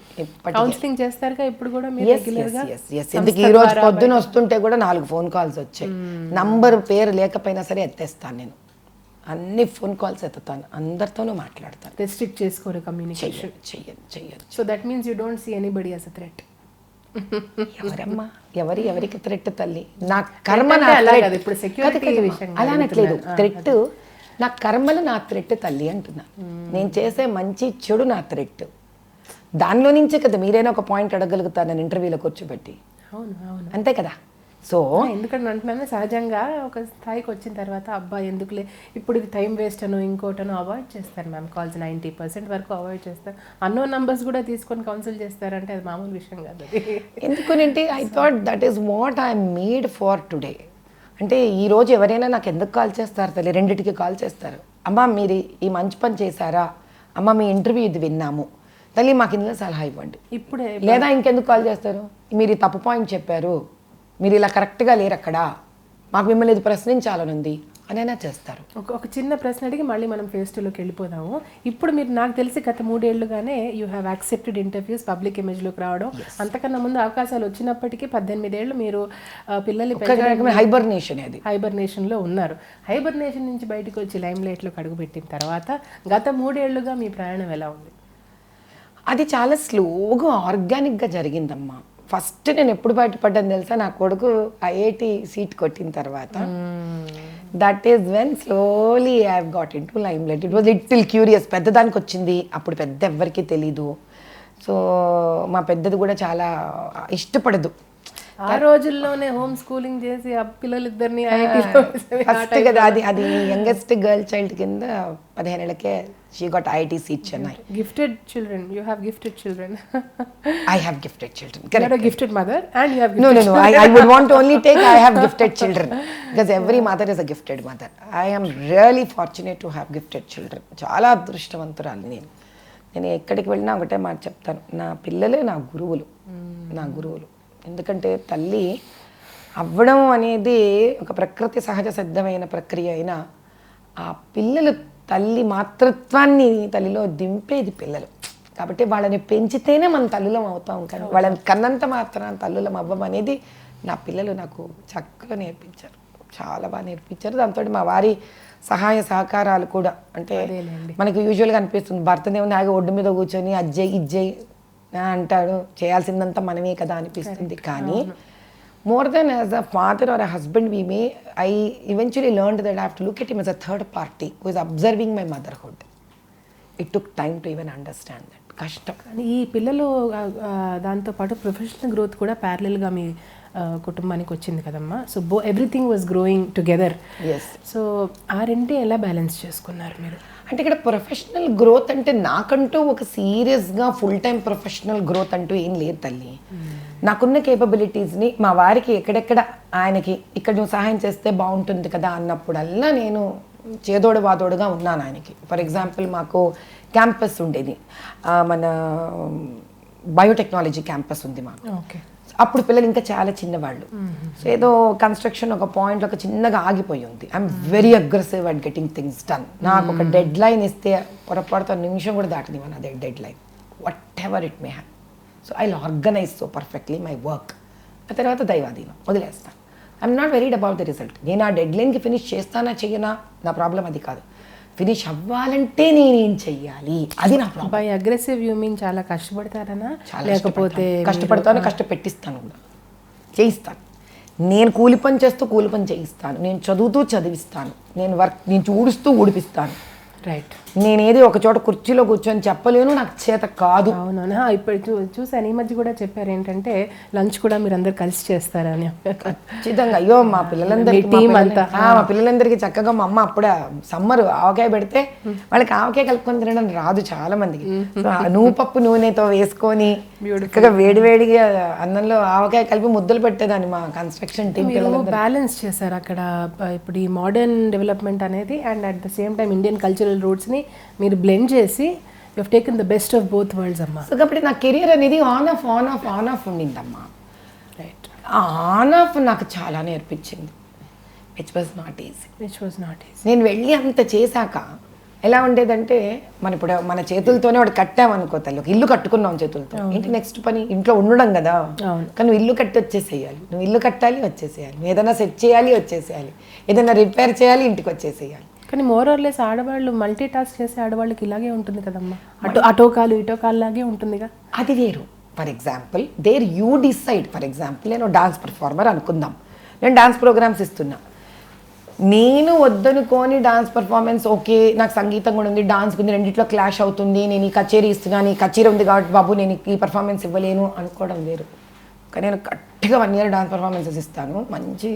counselling చేస్తారుగా ఇప్పుడు కూడా మీరు regular గా? yes. ఎందుకు ఈ రోజు పొద్దున వస్తుంటే కూడా 4 ఫోన్ కాల్స్ వచ్చాయి. నంబర్ పేరు లేకపోయినా సరే ఎత్తేస్తాను నేను, అన్ని ఫోన్ కాల్స్ ఎత్తుతాను, అందరితోనూ మాట్లాడతాను. రెస్ట్రిక్ట్ చేసుకోరు కమ్యూనికేషన్? చెయ్యను. So that means you don't see anybody as a threat. ఎవరమ్మా ఎవరికి థ్రెట్ తల్లి? నా కర్మ నా అలానట్లేదు. థ్రెట్ నా కర్మలు నా థ్రెట్ తల్లి అంటున్నా. నేను చేసే మంచి చెడు నా థ్రెట్. దానిలో నుంచే కదా మీరైనా ఒక పాయింట్ అడగలుగుతారు నన్ను ఇంటర్వ్యూలో కూర్చోబెట్టి. అంతే కదా. సో ఎందుకంటే అంటున్నాను, సహజంగా ఒక స్థాయికి వచ్చిన తర్వాత అబ్బా ఎందుకులే ఇప్పుడు ఇది టైం వేస్ట్ అను ఇంకోటను అవాయిడ్ చేస్తారు మ్యామ్. కాల్స్ 90% వరకు అవాయిడ్ చేస్తారు. అన్నోన్ నంబర్స్ కూడా తీసుకొని కౌన్సిల్ చేస్తారంటే అది మామూలు విషయం కాదు. ఎందుకంటే I thought that is what I made for today. అంటే ఈరోజు ఎవరైనా నాకు ఎందుకు కాల్ చేస్తారు తల్లి? 2టికి కాల్ చేస్తారు. అమ్మ మీరు ఈ మంచి పని చేశారా, అమ్మ మీ ఇంటర్వ్యూ ఇది విన్నాము తల్లి, మాకు ఇందులో సలహా ఇవ్వండి ఇప్పుడే. లేదా ఇంకెందుకు కాల్ చేస్తారు? మీరు ఈ తప్పు పాయింట్ చెప్పారు, మీరు ఇలా కరెక్ట్గా లేరు అక్కడ, మాకు మిమ్మల్ని ఇది ప్రశ్నించాలనుంది అనైనా చేస్తారు. ఒక చిన్న ప్రశ్న అడిగి మళ్ళీ మనం ఫేస్ 2లోకి వెళ్ళిపోదాము. ఇప్పుడు మీరు నాకు తెలిసి గత 3 ఏళ్లుగానే you have accepted interviews, public ఇమేజ్లోకి రావడం. అంతకన్నా ముందు అవకాశాలు వచ్చినప్పటికీ 18 ఏళ్ళు మీరు పిల్లల్ని హైబర్నేషన్లో ఉన్నారు. హైబర్నేషన్ నుంచి బయటకు వచ్చి లైమ్ లైట్లోకి అడుగుపెట్టిన తర్వాత గత 3 ఏళ్లుగా మీ ప్రయాణం ఎలా ఉంది? అది చాలా స్లోగా ఆర్గానిక్గా జరిగిందమ్మా. ఫస్ట్ నేను ఎప్పుడు బయటపడ్డాను తెలుసా? నా కొడుకు ఐఐటి సీట్ కొట్టిన తర్వాత. That is when slowly I have got into limelight. It was little curious. పెద్దదానికి వచ్చింది, అప్పుడు పెద్ద ఎవ్వరికీ తెలీదు. సో మా పెద్దది కూడా చాలా ఇష్టపడదు. ఆ రోజుల్లోనే హోమ్ స్కూలింగ్ చేసి ఆ పిల్లలిద్దరిని ఫస్ట్ కదా అది యంగెస్ట్ గర్ల్ చైల్డ్ కింద 15 ఏళ్ళకే she got IIT seat Chennai. Gifted children, you have gifted children. I have gifted children. Correct. You are a gifted mother and you have gifted No. I would want to only take I have gifted children because every mother is a gifted mother. I am really fortunate to have gifted children. చాలా అదృష్టవంతురాలు నేను ఎక్కడికి వెళ్ళినా ఒకటే మాట చెప్తాను, నా పిల్లలే నా గురువులు. ఎందుకంటే తల్లి అవ్వడం అనేది ఒక ప్రకృతి సహజ సిద్ధమైన ప్రక్రియ అయినా ఆ పిల్లలు తల్లి మాతృత్వాన్ని తల్లిలో దింపేది పిల్లలు. కాబట్టి వాళ్ళని పెంచితేనే మనం తల్లులం అవుతాం. కానీ వాళ్ళని కన్నంత మాత్రం తల్లులం అవ్వం అనేది నా పిల్లలు నాకు చక్కగా నేర్పించారు, చాలా బాగా నేర్పించారు. దాంతో మా వారి సహాయ సహకారాలు కూడా. అంటే మనకి యూజువల్గా అనిపిస్తుంది భర్తనేమో హాయిగా ఒడ్డు మీద కూర్చొని అజ్జయ్ ఇజ్జయ్ అంటాడు, చేయాల్సిందంతా మనమే కదా అనిపిస్తుంది. కానీ More than as a father or a husband, I eventually learned that I have to look at him as a third party who is observing my motherhood. It took time to even understand that. కష్టం. కానీ ఈ పిల్లలు దాంతోపాటు professional growth కూడా ప్యారలల్గా మీ కుటుంబానికి వచ్చింది కదమ్మా. So everything was growing together. Yes. So ఆ రెండే ఎలా బ్యాలెన్స్ చేసుకున్నారు మీరు? అంటే ఇక్కడ ప్రొఫెషనల్ గ్రోత్ అంటే నాకంటూ ఒక సీరియస్గా ఫుల్ టైం ప్రొఫెషనల్ గ్రోత్ అంటూ ఏం లేదు తల్లి. నాకున్న కేపబిలిటీస్ని మా వారికి ఎక్కడెక్కడ ఆయనకి ఇక్కడ నువ్వు సహాయం చేస్తే బాగుంటుంది కదా అన్నప్పుడల్లా నేను చేదోడు వాదోడుగా ఉన్నాను ఆయనకి. ఫర్ ఎగ్జాంపుల్ మాకు క్యాంపస్ ఉండేది, మన బయోటెక్నాలజీ క్యాంపస్ ఉంది మాకు. ఓకే. అప్పుడు పిల్లలు ఇంకా చాలా చిన్నవాళ్ళు. సో ఏదో కన్స్ట్రక్షన్ ఒక పాయింట్లో ఒక చిన్నగా ఆగిపోయి ఉంది. I'm very aggressive at getting things done. నాకు ఒక డెడ్ లైన్ ఇస్తే పొరపాటుతో నిమిషం కూడా దాటనివ్వను అదే dead line, what ever it may have. So I organise so perfectly my work. ఆ తర్వాత దైవాధీనం వదిలేస్తాను. I'm not worried about the result. నేను ఆ డెడ్ లైన్కి ఫినిష్ చేస్తానా చెయ్యనా నా ప్రాబ్లం అది కాదు. ఫినిష్ అవ్వాలంటే నేనేం చెయ్యాలి అది నా problem. By aggressive you mean చాలా కష్టపడతారనా? లేకపోతే కష్టపడతాను, కష్టపెట్టిస్తాను కూడా, చేయిస్తాను. నేను కూలి పని చేస్తూ కూలి పని చేయిస్తాను, నేను చదువుతూ చదివిస్తాను, నేను ఊడుస్తూ ఊడిపిస్తాను. రైట్. నేనేది ఒక చోట కుర్చీలో కూర్చొని చెప్పలేను, నాకు చేత కాదు. అవునా? ఇప్పుడు చూసాను, ఈ మధ్య కూడా చెప్పారు ఏంటంటే లంచ్ కూడా మీరు అందరు కలిసి చేస్తారని. ఖచ్చితంగా. అయ్యో మా పిల్లలందరికీ చక్కగా మా అమ్మ అప్పుడే సమ్మర్ ఆవకాయ పెడితే వాళ్ళకి ఆవకాయ కలుపుకొని తినడం రాదు చాలా మందికి. నువ్వు పప్పు నూనెతో వేసుకొని చక్కగా వేడివేడిగా అన్నంలో ఆవకాయ కలిపి ముద్దలు పెట్టేదాన్ని మా కన్స్ట్రక్షన్ టీం. బ్యాలెన్స్ చేశారు అక్కడ ఇప్పుడు ఈ మోడర్న్ డెవలప్మెంట్ అనేది and at the same time Indian cultural రూట్స్ని మీరు బ్లెండ్ చేసి you have taken the best of both worlds అమ్మా. సో కాబట్టి నా కెరీర్ అనేది ఆన్ ఆఫ్ ఉండిందమ్మా. రైట్. ఆన్ ఆఫ్ నాకు చాలా నేర్పించింది. Which was not easy. నేను వెళ్ళి అంత చేశాక ఎలా ఉండేదంటే మన చేతులతోనే వాడు కట్టామనుకో తల్లి, ఒక ఇల్లు కట్టుకున్నాం చేతులతో, ఏంటి నెక్స్ట్ పని ఇంట్లో ఉండడం కదా. కానీ నువ్వు ఇల్లు కట్టి వచ్చేసేయాలి, నువ్వు ఇల్లు కట్టాలి వచ్చేసేయాలి, నువ్వు ఏదైనా సెట్ చేయాలి వచ్చేసేయాలి, ఏదైనా రిపేర్ చేయాలి ఇంటికి వచ్చేసేయాలి. కానీ మోర్ ఆర్ లెస్ ఆడవాళ్ళు మల్టీ టాస్క్ చేసే ఆడవాళ్ళకి ఇలాగే ఉంటుంది కదమ్మా. అటో కాలు లాగే ఉంటుందిగా. అది వేరు. For example you decide. For example నేను డాన్స్ పర్ఫార్మర్ అనుకుందాం, నేను డాన్స్ ప్రోగ్రామ్స్ ఇస్తున్నా, నేను వద్దనుకోని డాన్స్ పర్ఫార్మెన్స్ ఓకే నాకు సంగీతం కూడా ఉంది, డాన్స్ ఉంది, రెండిట్లో క్లాష్ అవుతుంది, నేను ఈ కచేరీ ఇస్తున్నాను, ఈ కచేరీ ఉంది కాబట్టి బాబు నేను ఈ పర్ఫార్మెన్స్ ఇవ్వలేను అనుకోవడం వేరు. కానీ నేను గట్టిగా 1 year డాన్స్ పర్ఫార్మెన్సెస్ ఇస్తాను, మంచి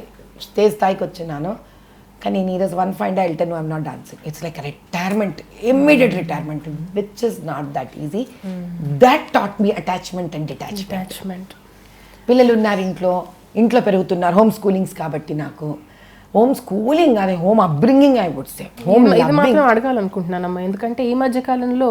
స్టేజ్ స్థాయికి వచ్చినాను, కానీ నేను ఈరోజు 1 fine day I'll tell you I'm not dancing. It's like a retirement, immediate retirement, which is not that easy. That taught me attachment and detachment. పిల్లలు ఉన్నారు ఇంట్లో పెరుగుతున్నారు, హోమ్ స్కూలింగ్స్ కాబట్టి నాకు హోమ్ స్కూలింగ్ అదే home upbringing I would say. ఇది మాత్రం అడగాలనుకుంటున్నానమ్మా, ఎందుకంటే ఈ మధ్య కాలంలో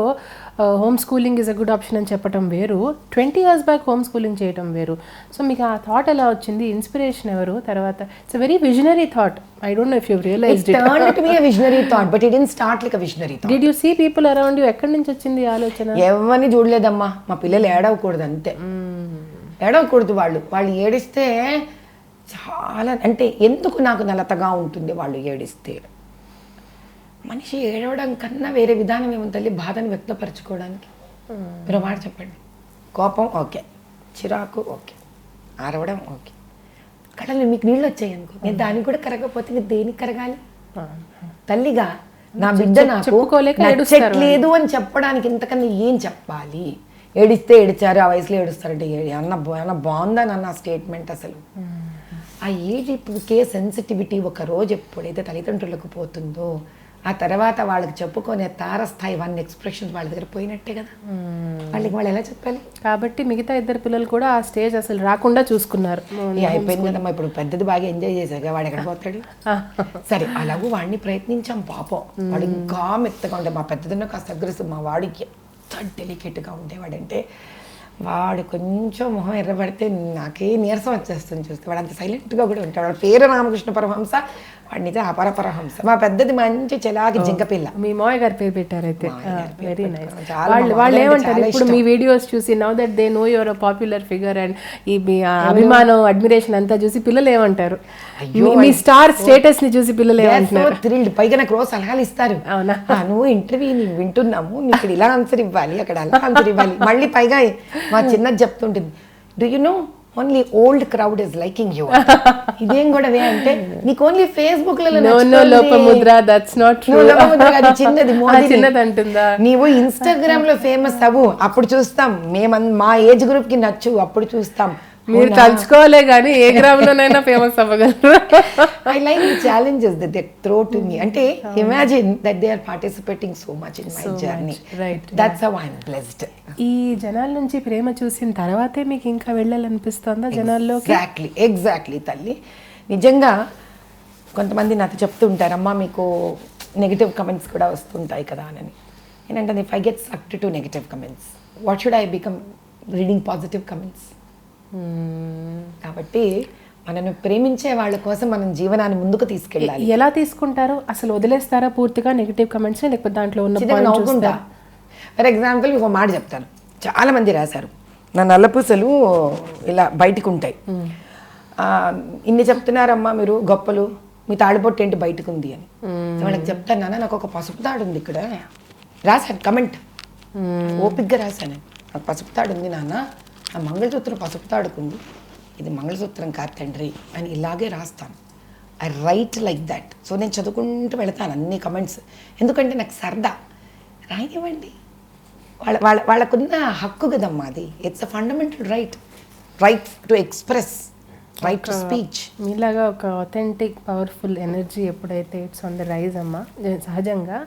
home schooling is a good option అని చెప్పడం వేరు, 20 years బ్యాక్ హోమ్ స్కూలింగ్ చేయడం వేరు. సో మీకు ఆ థాట్ ఎలా వచ్చింది? ఇన్స్పిరేషన్ ఎవరు? తర్వాత it's a very visionary thought. I don't know if you realized it. It turned to be a visionary thought, but it didn't start like a visionary thought. Did you see people around you? ఎక్కడి నుంచి వచ్చింది ఈ ఆలోచన? ఎవరిని చూడలేదమ్మా. మా పిల్లలు ఏడవకూడదు అంతే, ఏడవకూడదు. వాళ్ళు ఏడిస్తే చాలా, అంటే ఎందుకు నాకు నలతగా ఉంటుంది వాళ్ళు ఏడిస్తే. మనిషి ఏడవడం కన్నా వేరే విధానం ఏమో తల్లి, బాధను వ్యక్తపరచుకోవడానికి. మీరు మాట చెప్పండి, కోపం ఓకే, చిరాకు ఓకే, అరవడం ఓకే, కళ్ళలో మీకు నీళ్ళు వచ్చాయి అనుకో, నేను దానికి కూడా కరగకపోతే మీరు దేనికి కరగాలి? తల్లిగా నా బిడ్డ నాకు నచ్చట్లేదు అని చెప్పడానికి ఇంతకన్నా ఏం చెప్పాలి? ఏడిస్తే ఏడిచారు, ఆ వయసులో ఏడుస్తారంటే అన్న బాగుందా నన్న స్టేట్మెంట్? అసలు ఆ ఏడుకే సెన్సిటివిటీ ఒక రోజు ఎప్పుడైతే తల్లిదండ్రులకు పోతుందో ఆ తర్వాత వాళ్ళకి చెప్పుకునే తారస్థాయి 1 expressions వాళ్ళ దగ్గర పోయినట్టే కదా. వాళ్ళు ఎలా చెప్పాలి? కాబట్టి మిగతా 2 పిల్లలు కూడా ఆ స్టేజ్ అసలు రాకుండా చూసుకున్నారు. అయిపోయింది కదమ్మా, ఇప్పుడు పెద్దది బాగా ఎంజాయ్ చేశాక వాడు ఎక్కడ పోతాడు? సరే అలాగూ వాడిని ప్రయత్నించాం పాపం. వాడు ఇంకా మెత్తగా ఉండే, మా పెద్దదిన్న కాస్త అగ్రెసివ్, మా వాడికి ఎంత డెలికేట్గా ఉండేవాడంటే వాడు కొంచెం మొహం ఎర్రబడితే నాకే నీరసం వచ్చేస్తుంది చూస్తే. వాడు అంత సైలెంట్గా కూడా ఉంటాడు. వాడు పేరు రామకృష్ణ పరమహంస, వాడినితే అపర పరహంస. మా పెద్దది మంచి చెలాకి జింకపిల్ల. మీ మావయ్య గారు పేరు పెట్టారైతే వెరీ నైస్. వాళ్ళు ఏమంటారు ఇప్పుడు మీ వీడియోస్ చూసి, now that they know your a popular figure and ఈ మీ అభిమానం అడ్మిరేషన్ అంతా చూసి పిల్లలు ఏమంటారు? మీ స్టార్ స్టేటస్ ని చూసి పిల్లలు ఏమంటారు? థ్రిల్డ్. పైగా నాకు రోజు సలహాలు ఇస్తారు. అవునా? నువ్వు ఇంటర్వ్యూ వింటున్నాము, ఇక్కడ ఇలా ఆన్సర్ ఇవ్వాలి, అక్కడ అలా ఆన్సర్ ఇవ్వాలి. మళ్ళీ పైగా మా చిన్నది చెప్తుంటుంది, do you know only old crowd is liking you. ఇదేం కూడా అంటే నీకు only Facebook Lopamudra that's not true. అది చిన్నది చిన్నది అంటుందా? నీవు ఇన్స్టాగ్రామ్ లో ఫేమస్ అవ్వు, అప్పుడు చూస్తాం. మా ఏజ్ గ్రూప్ కి నచ్చు, అప్పుడు చూస్తాం. మీరు తలుచుకోలే కానీ ఏ గ్రామంలోనైనా ఫేమస్ అవ్వగలరు. I like the challenges that they throw to me. అంటే imagine that they are participating so much in my journey. That's how I am blessed. ఈ జనాల నుంచి ప్రేమ చూసిన తర్వాతే మీకు ఇంకా వెళ్ళాలనిపిస్తుందా జనాల్లో? ఎగ్జాక్ట్లీ తల్లి. నిజంగా కొంతమంది నాతో చెప్తూ ఉంటారమ్మా మీకు నెగిటివ్ కమెంట్స్ కూడా వస్తుంటాయి కదా అని. ఏంటంటే if I get sucked to negative comments, what should I become reading positive comments? కాబట్టి మనను ప్రేమించే వాళ్ళ కోసం మనం జీవనాన్ని ముందుకు తీసుకెళ్ళాలి. ఎలా తీసుకుంటారో అసలు వదిలేస్తారా పూర్తిగా నెగిటివ్ కమెంట్స్, లేకపోతే దాంట్లో ఉన్న? ఫర్ ఎగ్జాంపుల్ ఒక మాట చెప్తాను. చాలా మంది రాశారు నా నల్లపూసలు ఇలా బయటకు ఉంటాయి, ఇన్ని చెప్తున్నారమ్మా మీరు గొప్పలు, మీ తాడిపొట్టు ఏంటి బయటకు ఉంది అని. వాళ్ళకి చెప్తాను నాన్న నాకు ఒక పసుపు తాడు ఉంది ఇక్కడ. రాశాను కమెంట్, ఓపిక్గా రాశాను. నాకు పసుపు తాడు ఉంది నాన్న, ఆ మంగళసూత్రం పసుపు తాడుకుంది, ఇది మంగళసూత్రం కాదు తండ్రి అని ఇలాగే రాస్తాను. I right like that. So నేను చదువుకుంటూ వెళతాను అన్ని కమెంట్స్. ఎందుకంటే నాకు సరదా. రాయనివ్వండి, వాళ్ళకున్న హక్కు కదమ్మా అది. It's a fundamental right to express, right to speech. మీలాగా ఒక ఆథెంటిక్ పవర్ఫుల్ ఎనర్జీ ఎప్పుడైతే ఇట్స్ ఆన్ ద రైజ్ అమ్మా, సహజంగా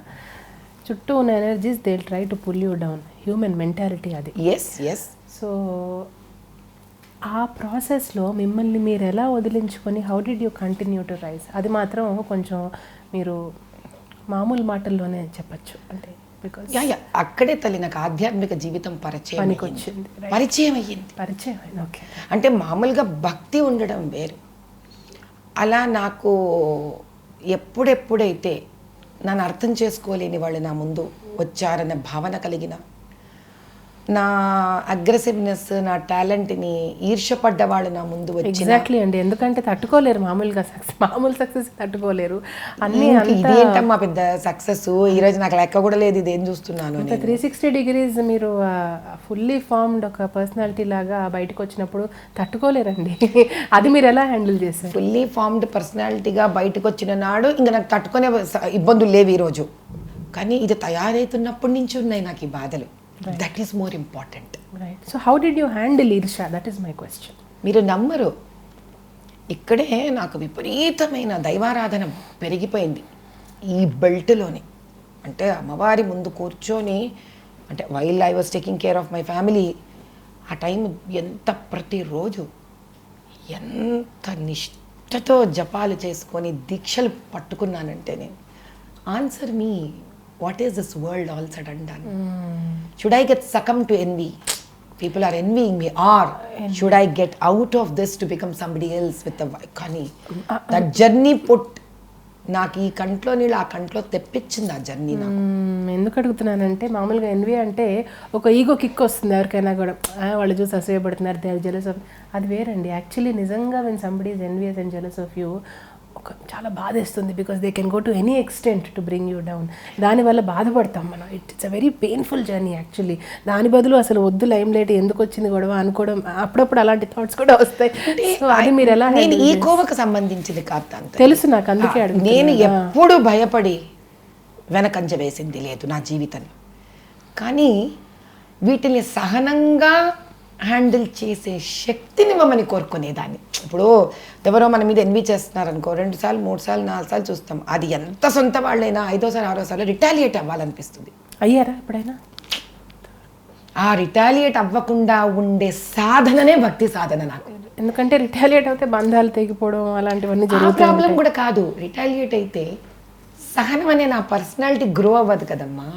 చుట్టూ ఉన్న energies they try to pull you down. Human mentality అది. ఎస్. సో ఆ ప్రాసెస్లో మిమ్మల్ని మీరు ఎలా వదిలించుకొని how did you continue to rise? అది మాత్రం కొంచెం మీరు మామూలు మాటల్లోనే చెప్పచ్చు. అంటే బికాజ్ అక్కడే తల్లి నాకు ఆధ్యాత్మిక జీవితం పరిచయం అయ్యింది. ఓకే. అంటే మామూలుగా భక్తి ఉండడం వేరు. అలా నాకు ఎప్పుడెప్పుడైతే నన్ను అర్థం చేసుకోలేని వాళ్ళు నా ముందు వచ్చారన్న భావన కలిగిన, నా అగ్రెసివ్నెస్, నా టాలెంట్ని ఈర్ష్యపడ్డ వాళ్ళు నా ముందు వచ్చి, ఎగ్జాక్ట్లీ అండి, ఎందుకంటే తట్టుకోలేరు మామూలు సక్సెస్ తట్టుకోలేరు. అన్ని ఇదేంటమ్మా పెద్ద సక్సెస్, ఈరోజు నాకు లెక్క కూడా లేదు, ఇదేం చూస్తున్నాను. 360 degrees మీరు ఫుల్లీ ఫార్మ్డ్ ఒక పర్సనాలిటీ లాగా బయటకు వచ్చినప్పుడు తట్టుకోలేరండి. అది మీరు ఎలా హ్యాండిల్ చేశారు? ఫుల్లీ ఫార్మ్డ్ పర్సనాలిటీగా బయటకు వచ్చిన నాడు ఇంకా నాకు తట్టుకునే ఇబ్బందులు లేవు ఈరోజు. కానీ ఇది తయారవుతున్నప్పటి నుంచి ఉన్నాయి నాకు ఈ బాధలు. That is more important. Right. So how did you handle Irsha? That is my question. మీరు నమ్మరు, ఇక్కడే నాకు విపరీతమైన దైవారాధన పెరిగిపోయింది ఈ బెల్ట్లోనే. అంటే అమ్మవారి ముందు కూర్చొని, అంటే while I was taking care of my family, ఆ టైం ప్రతిరోజు ఎంత నిష్ఠతో జపాలు చేసుకొని దీక్షలు పట్టుకున్నానంటే నేను, answer me, what is this world all said and done? Should I get succumb to envy? People are envying me. Or should I get out of this to become somebody else with the kani? That journey put నాకు ఈ కంట్లో నీళ్ళు ఆ కంట్లో తెప్పించింది ఆ journey నాకు. ఎందుకు అడుగుతున్నానంటే మామూలుగా ఎన్వి అంటే ఒక ఈగో కిక్ వస్తుంది ఎవరికైనా కూడా, వాళ్ళు చూసి అసూయపడుతున్నారు, దే ఆర్ జెలస్ ఆఫ్. అది వేరండి. యాక్చువల్లీ నిజంగా when somebody is envious and jealous of you, ఒక చాలా బాధేస్తుంది. Because they can go to any extent to bring you down. దానివల్ల బాధపడతాం మనం. It's a very painful journey actually. దాని బదులు అసలు వద్దు లైమ్ లైట్, ఎందుకు వచ్చింది గొడవ అనుకోవడం, అప్పుడప్పుడు అలాంటి థాట్స్ కూడా వస్తాయి. సో అది మీరు ఎలా? నేను ఈ కోవకు సంబంధించింది కాదు, తెలుసు నాకు, అందుకే అడుగు. నేను ఎప్పుడు భయపడి వెనకంజ వేసింది లేదు నా జీవితం. కానీ వీటిని సహనంగా హ్యాండిల్ చేసే శక్తిని ఇవ్వమని కోరుకునేదాన్ని. ఇప్పుడు ఎవరో మన మీద ఎన్వి చేస్తున్నారు అనుకో, 2 సార్లు 3 సార్లు 4 సార్లు చూస్తాం. అది ఎంత సొంత వాళ్ళైనా 5వ సారి 6వ సార్లు రిటాలియేట్ అవ్వాలనిపిస్తుంది. అయ్యారా ఎప్పుడైనా? ఆ రిటాలియేట్ అవ్వకుండా ఉండే సాధననే భక్తి సాధన నాకు. ఎందుకంటే రిటాలియేట్ అయితే బంధాలు తెగిపోవడం అలాంటివన్నీ జరుగుతాయి. ప్రాబ్లం కూడా కాదు. రిటాలియేట్ అయితే సహనం అనే నా పర్సనాలిటీ గ్రో అవ్వదు కదమ్మా.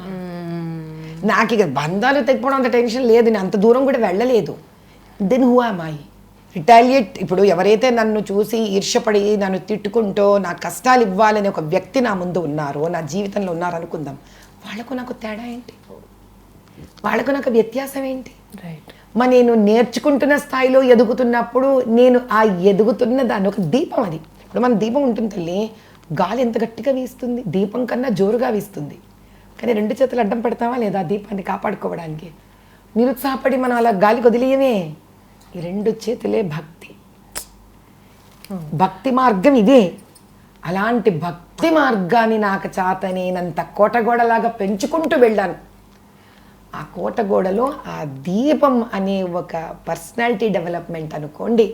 నాకు ఇక బంధాలు తెగిపోవడం అంత టెన్షన్ లేదు, నేను అంత దూరం కూడా వెళ్ళలేదు. Then who am I? Retaliate. ఇప్పుడు ఎవరైతే నన్ను చూసి ఈర్ష్యపడి నన్ను తిట్టుకుంటూ నా కష్టాలు ఇవ్వాలని ఒక వ్యక్తి నా ముందు ఉన్నారో, నా జీవితంలో ఉన్నారో అనుకుందాం, వాళ్ళకు నాకు తేడా ఏంటి? వాళ్ళకు నాకు వ్యత్యాసం ఏంటి? రైట్. మరి నేను నేర్చుకుంటున్న స్థాయిలో ఎదుగుతున్నప్పుడు నేను ఆ ఎదుగుతున్న దాన్ని ఒక దీపం, అది ఇప్పుడు మన దీపం ఉంటుంది తల్లి, గాలి ఎంత గట్టిగా వీస్తుంది, దీపం కన్నా జోరుగా వీస్తుంది. కానీ 2 చేతులు అడ్డం పెడతామా లేదా దీపాన్ని కాపాడుకోవడానికి? నిరుత్సాహపడి మనం అలా గాలికి వదిలేయమే. ఈ 2 చేతులే భక్తి. భక్తి మార్గం ఇదే. అలాంటి భక్తి మార్గాన్ని నాకు చాతనేనంత కోటగోడలాగా పెంచుకుంటూ వెళ్ళాను. ఆ కోటగోడలో ఆ దీపం అనే ఒక పర్సనాలిటీ డెవలప్మెంట్ అనుకోండి,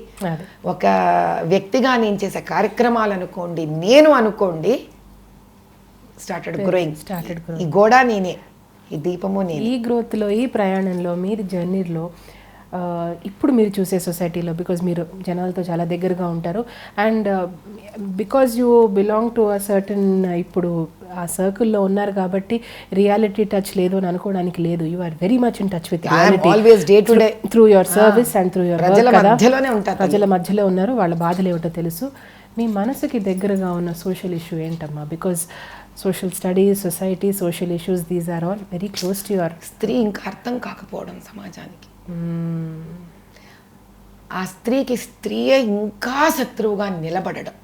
ఒక వ్యక్తిగా నేను చేసే కార్యక్రమాలు అనుకోండి, నేను అనుకోండి, స్టార్టెడ్ గ్రోయింగ్. ఈ గోడ నేనే, ఈ దీపము నేనే. ఈ గ్రోత్లో, ఈ ప్రయాణంలో, మీరు జర్నీలో ఇప్పుడు మీరు చూసే సొసైటీలో, బికాజ్ మీరు జనాలతో చాలా దగ్గరగా ఉంటారు, and because you belong to a certain, ఇప్పుడు ఆ సర్కిల్లో ఉన్నారు కాబట్టి రియాలిటీ టచ్ లేదు అని అనుకోవడానికి లేదు. You are very much in touch with through your service and through your work కదా. ప్రజల మధ్యలో ఉన్నారు, వాళ్ళ బాధలు ఏమిటో తెలుసు. మీ మనసుకి దగ్గరగా ఉన్న సోషల్ ఇష్యూ ఏంటమ్మా? Because social studies, society, social issues, these are all very close to your. స్త్రీ ఇంకా అర్థం కాకపోవడం సమాజానికి. ఆ స్త్రీకి స్త్రీయే ఇంకా శత్రువుగా నిలబడడం.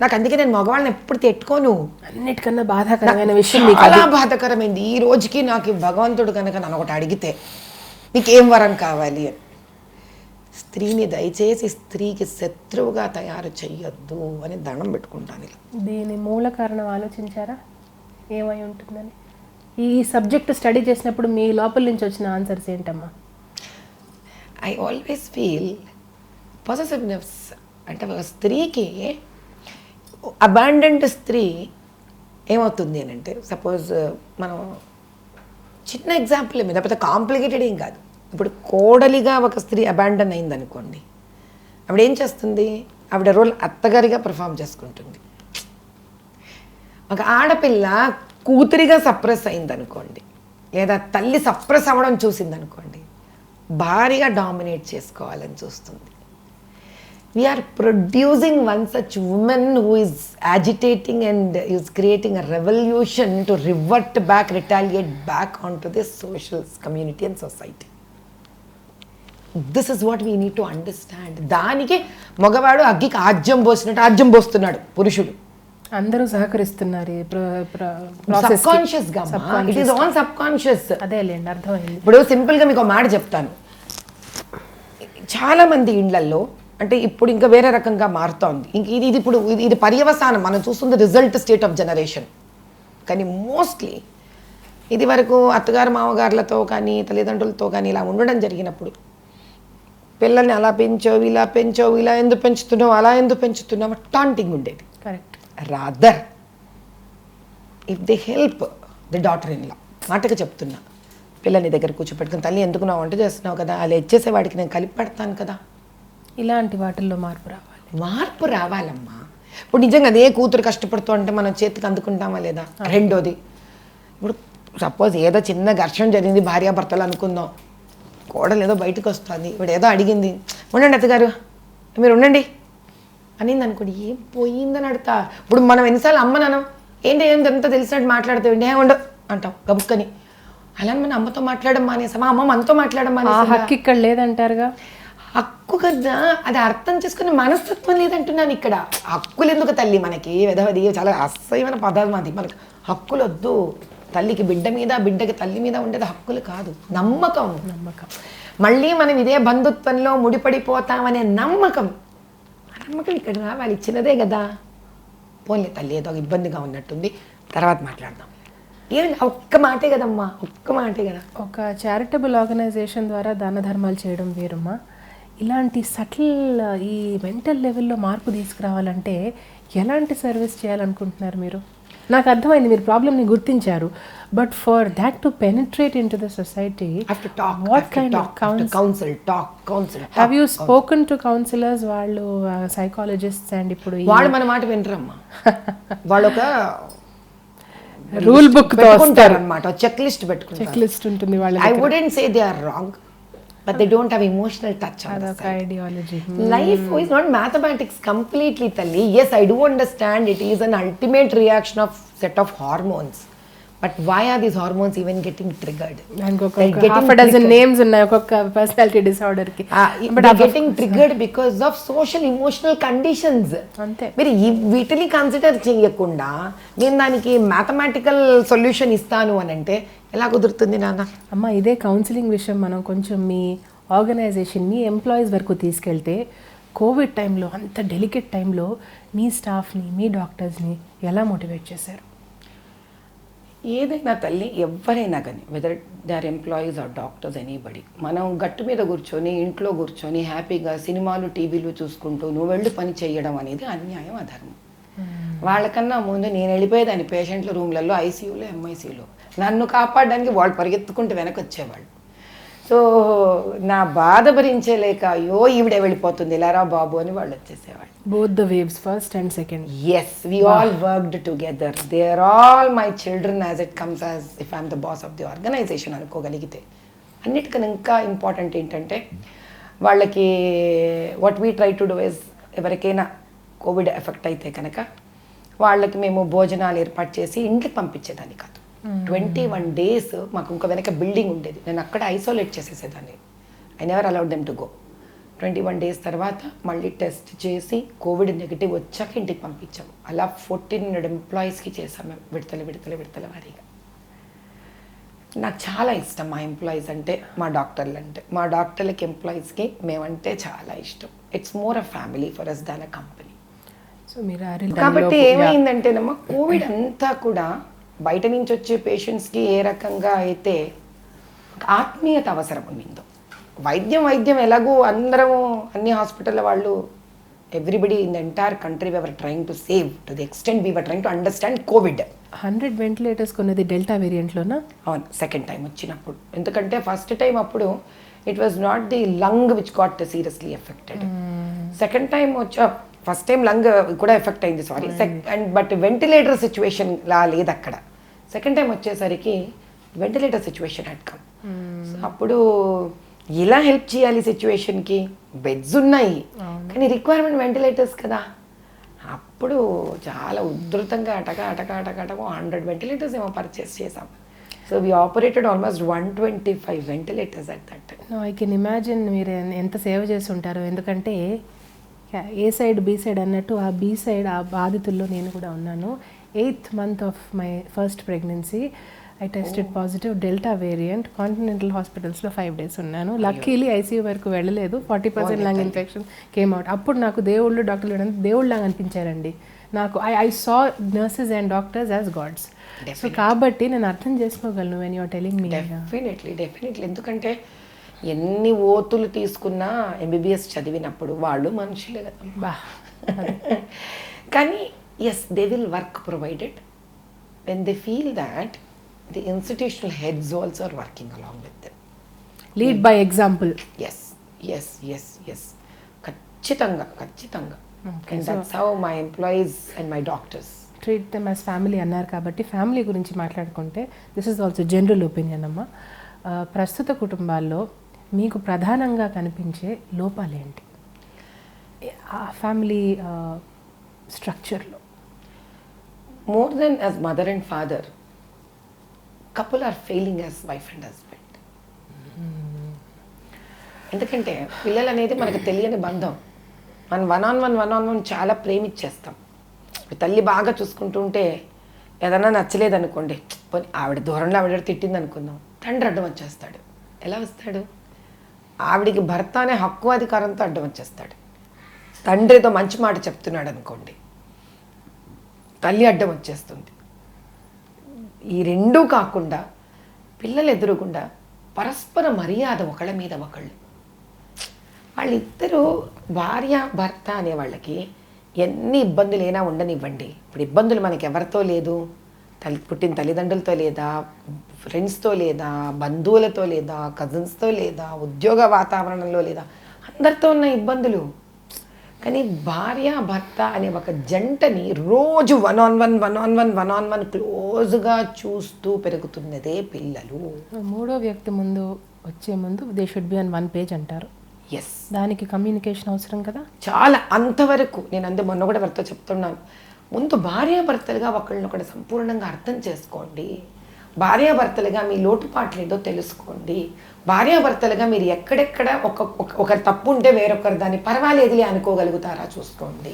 నాకు అందుకే నేను మగవాళ్ళని ఎప్పుడు తిట్టుకోను. అన్నిటికన్నా బాధాకరమైన విషయం, చాలా బాధాకరమైంది. ఈ రోజుకి నాకు భగవంతుడు కనుక నన్ను ఒకటి అడిగితే నీకేం వరం కావాలి అని, స్త్రీని దయచేసి స్త్రీకి శత్రువుగా తయారు చెయ్యొద్దు అని దండం పెట్టుకుంటాను. దీని మూల కారణం ఆలోచించారా ఏమై ఉంటుందని? ఈ సబ్జెక్ట్ స్టడీ చేసినప్పుడు మీ లోపల నుంచి వచ్చిన ఆన్సర్స్ ఏంటమ్మా? I always feel possessiveness. అంటే ఒక స్త్రీకి, అబాండెంట్ స్త్రీ ఏమవుతుంది అని అంటే, సపోజ్ మనం చిన్న ఎగ్జాంపుల్ మీద, పెద్ద కాంప్లికేటెడ్ ఏం కాదు. ఇప్పుడు కోడలిగా ఒక స్త్రీ అబాండన్ అయింది అనుకోండి, ఆవిడ ఏం చేస్తుంది? ఆవిడ రోల్ అత్తగారిగా పర్ఫామ్ చేసుకుంటుంది. ఒక ఆడపిల్ల కూతురిగా సప్రెస్ అయింది అనుకోండి, లేదా తల్లి సప్రెస్ అవ్వడం చూసింది అనుకోండి, భారీగా డామినేట్ చేసుకోవాలని చూస్తుంది. We're producing one such women who is agitating and is creating a revolution to revert back, retaliate back on to this social community and society. This is what we need to understand. దానికి మగవాడు అగ్గికి ఆజ్యం పోసినట్టు ఆజ్యం పోస్తున్నాడు పురుషుడు. అందరూ సహకరిస్తున్నారు. అదేలేండి, అర్థమైంది. ఇప్పుడు సింపుల్గా మీకు మాట చెప్తాను. చాలా మంది ఇండ్లల్లో, అంటే ఇప్పుడు ఇంకా వేరే రకంగా మారుతోంది. ఇంక ఇది ఇప్పుడు ఇది పర్యవసానం. మనం చూస్తుంది రిజల్ట్ స్టేట్ ఆఫ్ జనరేషన్. కానీ మోస్ట్లీ ఇది వరకు అత్తగారు మామగారులతో కానీ తల్లిదండ్రులతో కానీ ఇలా ఉండడం జరిగినప్పుడు, పిల్లల్ని అలా పెంచావు, ఇలా పెంచావు, ఇలా ఎందుకు పెంచుతున్నావు, అలా ఎందుకు పెంచుతున్నావు, టాంటింగ్ ఉండేది. Correct. Rather if they help the daughter in లా, మాటగా చెప్తున్నా, పిల్లని దగ్గర కూర్చోపెట్టుకుని, తల్లి ఎందుకు నా వంట చేస్తున్నావు కదా, అలా ఇచ్చేసే వాడికి నేను కలిపి పెడతాను కదా. ఇలాంటి వాటిల్లో మార్పు రావాలమ్మా. ఇప్పుడు నిజంగా అదే కూతురు కష్టపడుతూ అంటే మనం చేతికి అందుకుంటామా లేదా? రెండోది, ఇప్పుడు సపోజ్ ఏదో చిన్న ఘర్షణ జరిగింది భార్యాభర్తలు అనుకుందాం, కోడలు ఏదో బయటకు వస్తుంది, ఇప్పుడు ఏదో అడిగింది, ఉండండి అత్తగారు మీరు ఉండండి అనింది అనుకోండి, ఏం పోయిందని అడుగుతా. ఇప్పుడు మనం ఎన్నిసార్లు అమ్మ నాన్న ఏంటి ఎంత తెలిసినట్టు మాట్లాడుతావు, ఏ ఉండవు అంటాం గబుక్కని. అలా మన అమ్మతో మాట్లాడడం మానేసామా, అమ్మ మనతో మాట్లాడడం మానేసా? హక్కు ఇక్కడ లేదంటారుగా. హక్కు కదా, అది అర్థం చేసుకునే మనస్తత్వం లేదంటున్నాను ఇక్కడ. హక్కులు ఎందుకు తల్లి మనకి, వెదవది చాలా అసహ్యమైన పదాలు మాది. మనకు హక్కులు వద్దు. తల్లికి బిడ్డ మీద, బిడ్డకి తల్లి మీద ఉండేది హక్కులు కాదు, నమ్మకం. మళ్ళీ మనం ఇదే బంధుత్వంలో ముడిపడిపోతామనే నమ్మకం. ఆ నమ్మకం ఇక్కడ రావాలి. ఇచ్చినదే కదా. పోన్లే తల్లి ఏదో ఇబ్బందిగా ఉన్నట్టుంది, తర్వాత మాట్లాడదాం. ఏమి ఒక్క మాటే కదమ్మా, ఒక్క మాటే కదా. ఒక చారిటబుల్ ఆర్గనైజేషన్ ద్వారా దాన ధర్మాలు చేయడం వేరమ్మా. ఇలాంటి సటిల్ ఈ మెంటల్ లెవెల్లో మార్పు తీసుకురావాలంటే ఎలాంటి సర్వీస్ చేయాలనుకుంటున్నారు మీరు? నాకు అర్థమైంది, మీరు ప్రాబ్లమ్ని గుర్తించారు. But for that to penetrate in to the society, what kind of counsel have you spoken to counsellors? వాళ్ళు సైకాలజిస్ట్స్, అండ్ ఇప్పుడు వాళ్ళు మన మాట వినరమ్మా. వాళ్ళు ఒక రూల్ బుక్ పెట్టుకుంటారు అన్నమాట, చెక్ లిస్ట్ పెట్టుకుంటారు. చెక్ లిస్ట్ ఉంటుంది వాళ్ళ. I wouldn't say they are wrong, but they don't have emotional touch on that ideology. Life is not mathematics completely talli. Yes, I do understand it is an ultimate reaction of set of hormones, but why are these hormones even getting triggered? And half a dozen names unnai okka personality disorder ki, but are getting triggered because of social emotional conditions. ante మీరు వీటిని consider చేయకుండా నేను దానికి mathematical solution ఇస్తాను అని అంటే ఎలా కుదురుతుంది నాన్న? అమ్మ, ఇదే కౌన్సిలింగ్ విషయం మనం కొంచెం మీ ఆర్గనైజేషన్ మీ ఎంప్లాయీస్ వరకు తీసుకెళ్తే కోవిడ్ టైంలో అంత డెలికేట్ టైంలో మీ స్టాఫ్ని మీ డాక్టర్స్ని ఎలా మోటివేట్ చేశారు? ఏదైనా తల్లి ఎవరైనా కానీ whether they are employees or doctors anybody, మనం గట్టు మీద కూర్చొని ఇంట్లో కూర్చొని హ్యాపీగా సినిమాలు టీవీలు చూసుకుంటూ నువ్వు వెళ్ళి పని చేయడం అనేది అన్యాయం, అధర్మం. వాళ్ళకన్నా ముందు నేను వెళ్ళిపోయేదాన్ని పేషెంట్ల రూమ్లలో, ఐసీయూలో, ఎంఐసీయూలో. నన్ను కాపాడడానికి వాళ్ళు పరిగెత్తుకుంటూ వెనక్కి వచ్చేవాళ్ళు. సో నా బాధ భరించలేక అయ్యో ఈవిడే వెళ్ళిపోతుంది ఇలారా బాబు అని వాళ్ళు వచ్చేసేవాళ్ళు. Both the waves, first and second. Yes, we all worked together. They are all my children as it comes, as if I'm the boss of the organization అనుకోగలిగితే. అన్నిటికన్నా ఇంకా ఇంపార్టెంట్ ఏంటంటే వాళ్ళకి what we try to do is, ఎవరికైనా COVID effect అయితే కనుక వాళ్ళకి మేము భోజనాలు ఏర్పాటు చేసి ఇంటికి పంపించేదాన్ని కాదు. 21 days మాకు ఇంకో వెనక బిల్డింగ్ ఉండేది, నేను అక్కడ ఐసోలేట్ చేసేసేదాన్ని. I never allowed them to go. 21 days తర్వాత మళ్ళీ టెస్ట్ చేసి కోవిడ్ నెగిటివ్ వచ్చాక ఇంటికి పంపించాము. అలా 1400 ఎంప్లాయీస్కి చేసాము విడతల వారీగా. నాకు చాలా ఇష్టం మా ఎంప్లాయీస్ అంటే, మా డాక్టర్లు అంటే. మా డాక్టర్లకి ఎంప్లాయీస్కి మేమంటే చాలా ఇష్టం. It's more a family for us than a company. So మీరు కాబట్టి ఏమైందంటేనమ్మా, కోవిడ్ అంతా కూడా బయట నుంచి వచ్చే పేషెంట్స్కి ఏ రకంగా అయితే ఆత్మీయత అవసరం ఉండిందో, వైద్యం ఎలాగో అందరము అన్ని హాస్పిటల్ వాళ్ళు, everybody in the entire country we were trying to save to the extent we were trying to understand COVID. 100 ventilators కొన్నది డెల్టా వేరియంట్లోనా? అవును, సెకండ్ టైం వచ్చినప్పుడు. ఎందుకంటే ఫస్ట్ టైం అప్పుడు it was not the lung which got seriously affected. Second time వచ్చా, first time lung కూడా effect అయింది, sorry. And but ventilator situation లా లేదు అక్కడ. సెకండ్ టైం వచ్చేసరికి వెంటిలేటర్ సిచ్యువేషన్ హ్యాడ్ కమ్. అప్పుడు ఎలా హెల్ప్ చేయాలి సిచ్యువేషన్కి? బెడ్స్ ఉన్నాయి కానీ రిక్వైర్మెంట్ వెంటిలేటర్స్ కదా. అప్పుడు చాలా ఉధృతంగా అటక 100 వెంటిలేటర్స్ ఏమో పర్చేస్ చేసాం. So we operated almost 125 ventilators at that time. I can imagine మీరు ఎంత సేవ చేసి ఉంటారో. ఎందుకంటే ఏ సైడ్ బి సైడ్ అన్నట్టు, ఆ బి సైడ్ ఆ బాధితుల్లో నేను కూడా ఉన్నాను. 8th month of my first pregnancy I tested positive delta variant. Continental హాస్పిటల్స్లో 5 days ఉన్నాను. లక్కీలీ ఐసీయూ వరకు వెళ్ళలేదు. 40% లంగ్ ఇన్ఫెక్షన్ కేమ్ అవుట్. అప్పుడు నాకు దేవుళ్ళు, డాక్టర్లు దేవుళ్ళలాగా అనిపించారండి. నాకు I saw nurses and doctors as gods. So కాబట్టి నేను అర్థం చేసుకోగలను when you're telling me. Definitely. ఎందుకంటే ఎన్ని ఓతులు తీసుకున్నా ఎంబీబీఎస్ చదివినప్పుడు వాళ్ళు మనుషులే కదా. కానీ yes, they will work provided when they feel that the institutional heads also are working along with them. Lead by example. Yes ఖచ్చితంగా. And that's how my employees and my doctors treat them as family అన్నారు. కాబట్టి family గురించి మాట్లాడుకుంటే this is also general opinion అమ్మ. ప్రస్తుత కుటుంబాల్లో మీకు ప్రధానంగా కనిపించే లోపాలేంటి ఆ ఫ్యామిలీ స్ట్రక్చర్లో? More than as mother and father, couple are failing as wife and husband. ఎందుకంటే పిల్లలు అనేది మనకు తెలియని బంధం. మనం వన్ ఆన్ వన్ చాలా ప్రేమిచ్చేస్తాం. తల్లి బాగా చూసుకుంటుంటే ఏదన్నా నచ్చలేదనుకోండి, పోనీ ఆవిడ దూరంలో ఆవిడ తిట్టింది అనుకుందాం, తండ్రి అడ్డం వచ్చేస్తాడు. ఎలా వస్తాడు? ఆవిడికి భర్త అనే హక్కు అధికారంతో అడ్డం వచ్చేస్తాడు. తండ్రితో మంచి మాట చెప్తున్నాడు అనుకోండి, తల్లి అడ్డం వచ్చేస్తుంది. ఈ రెండూ కాకుండా పిల్లలు ఎదురుగుండా పరస్పర మర్యాద ఒకళ్ళ మీద ఒకళ్ళు. వాళ్ళిద్దరూ భార్య భర్త అనే వాళ్ళకి ఎన్ని ఇబ్బందులైనా ఉండనివ్వండి. ఇప్పుడు ఇబ్బందులు మనకి ఎవరితో లేదు, పుట్టిన తల్లిదండ్రులతో లేదా, ఫ్రెండ్స్తో లేదా, బంధువులతో లేదా, కజిన్స్తో లేదా, ఉద్యోగ వాతావరణంలో లేదా, అందరితో ఉన్న ఇబ్బందులు. కానీ భార్య భర్త అనే ఒక జంటని రోజు వన్ ఆన్ వన్ క్లోజ్గా చూస్తూ పెరుగుతున్నదే పిల్లలు. మూడో వ్యక్తి ముందు వచ్చే ముందు they should be on 1 page అంటారు. ఎస్, దానికి కమ్యూనికేషన్ అవసరం కదా చాలా. అంతవరకు నేను మొన్న కూడా భర్త చెప్తున్నాను, ముందు భార్యాభర్తలుగా ఒకళ్ళనొకటి సంపూర్ణంగా అర్థం చేసుకోండి. భార్యాభర్తలుగా మీ లోటుపాట్లు ఏదో తెలుసుకోండి. భార్యాభర్తలుగా మీరు ఎక్కడెక్కడ ఒక తప్పు ఉంటే వేరొకరు దాన్ని పర్వాలేదులే అనుకోగలుగుతారా చూసుకోండి.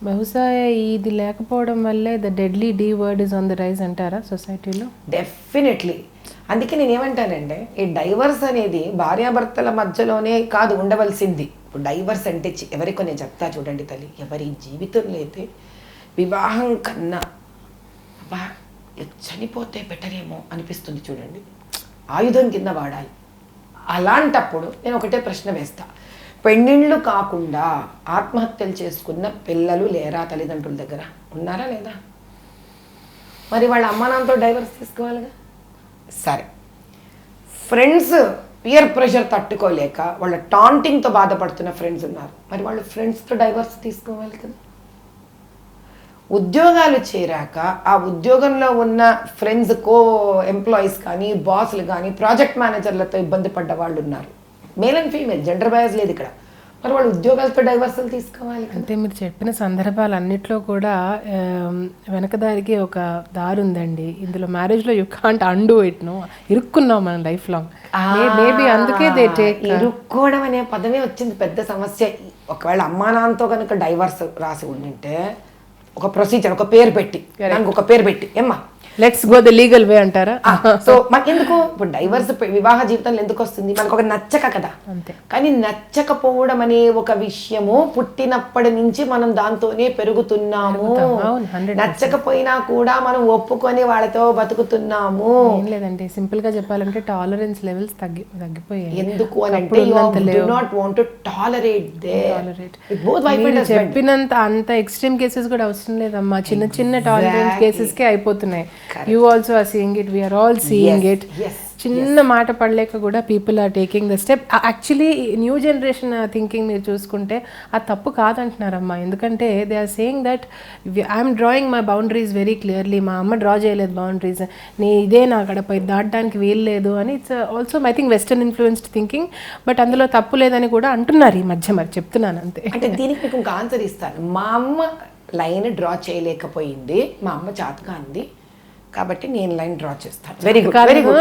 బహుశా ఇది లేకపోవడం వల్లే the deadly D word is on the rise అంటారా సొసైటీలో? డెఫినెట్లీ. అందుకే నేను ఏమంటానంటే ఈ డైవర్స్ అనేది భార్యాభర్తల మధ్యలోనే కాదు ఉండవలసింది. ఇప్పుడు డైవర్స్ అంటే ఎవరికో నేను చెప్తా చూడండి తల్లి, ఎవరి జీవితంలో అయితే వివాహం కన్నా అబ్బా చనిపోతే బెటర్ ఏమో అనిపిస్తుంది చూడండి, ఆయుధం కింద వాడాలి. అలాంటప్పుడు నేను ఒకటే ప్రశ్న వేస్తా, పెళ్ళిళ్ళు కాకుండా ఆత్మహత్యలు చేసుకున్న పిల్లలు లేరా తల్లిదండ్రుల దగ్గర? ఉన్నారా లేదా? మరి వాళ్ళ అమ్మా నాన్నతో డైవర్స్ తీసుకోవాలిగా. సరే, ఫ్రెండ్స్ పియర్ ప్రెషర్ తట్టుకోలేక వాళ్ళ టాంటింగ్తో బాధపడుతున్న ఫ్రెండ్స్ ఉన్నారు, మరి వాళ్ళు ఫ్రెండ్స్తో డైవర్స్ తీసుకోవాలి కదా. ఉద్యోగాలు చేరాక ఆ ఉద్యోగంలో ఉన్న ఫ్రెండ్స్ కో ఎంప్లాయీస్ కానీ బాసులు కానీ ప్రాజెక్ట్ మేనేజర్లతో ఇబ్బంది పడ్డ వాళ్ళు ఉన్నారు. Male and female gender bias లేదు ఇక్కడ. మరి వాళ్ళు ఉద్యోగాలతో డైవర్సల్ తీసుకోవాలి. అంటే మీరు చెప్పిన సందర్భాలన్నిట్లో కూడా వెనకదారికి ఒక దారి ఉందండి. ఇందులో మ్యారేజ్లో you can't undo it. No, ఇరుక్కున్నాం మనం లైఫ్ లాంగ్. మేబీ అందుకే దే టేక్. ఇరుక్కోవడం అనే పదమే వచ్చింది పెద్ద సమస్య. ఒకవేళ అమ్మా నాన్నతో కనుక డైవర్స్ రాసి ఉండింటే ఒక ప్రొసీజర్, ఒక పేరు పెట్టి, దానికి ఒక పేరు పెట్టి ఏమ్మా లెట్స్ గో ద లీగల్ వే అంటారా? సో మనకి ఎందుకు ఇప్పుడు డైవర్స్ వివాహ జీవితంలో ఎందుకు వస్తుంది? మనకు ఒక నచ్చక కదా. అంతే. కానీ నచ్చకపోవడం అనే ఒక విషయము పుట్టినప్పటి నుంచి మనం దాంతోనే పెరుగుతున్నాము. నచ్చకపోయినా కూడా మనం ఒప్పుకొని వాళ్ళతో బతుకుతున్నాము. ఏం లేదండి, సింపుల్ గా చెప్పాలంటే టాలరెన్స్ లెవెల్స్ తగ్గిపోయాయి. ఎందుకు అని అంటే చెప్పినంత అంత ఎక్స్ట్రీమ్ కేసెస్ కూడా అవసరం లేదమ్మా. చిన్న చిన్న టాలరెన్స్ కేసెస్ కే అయిపోతున్నాయి. You also are seeing it, we are all seeing it. చిన్న మాట పడలేక కూడా people are taking the step. Actually new generation thinking మీరు చూసుకుంటే అది తప్పు కాదంటున్నారమ్మా. ఎందుకంటే they are saying that I'm drawing my boundaries very clearly. మా అమ్మ డ్రా చేయలేదు బౌండరీస్, ఇదే నా గడప దాటడానికి వీలు లేదు అని. It's also I think western influenced thinking. But అందులో తప్పు లేదని కూడా అంటున్నారు ఈ మధ్య. మరి చెప్తున్నాను అంతే. అంటే దీనికి మీకు ఇంకా ఆన్సర్ ఇస్తాను. మా అమ్మ లైన్ డ్రా చేయలేకపోయింది, మా అమ్మ చాతగా అంది కాబట్టి నేను లైన్ డ్రా చేస్తాను. Very good, very good.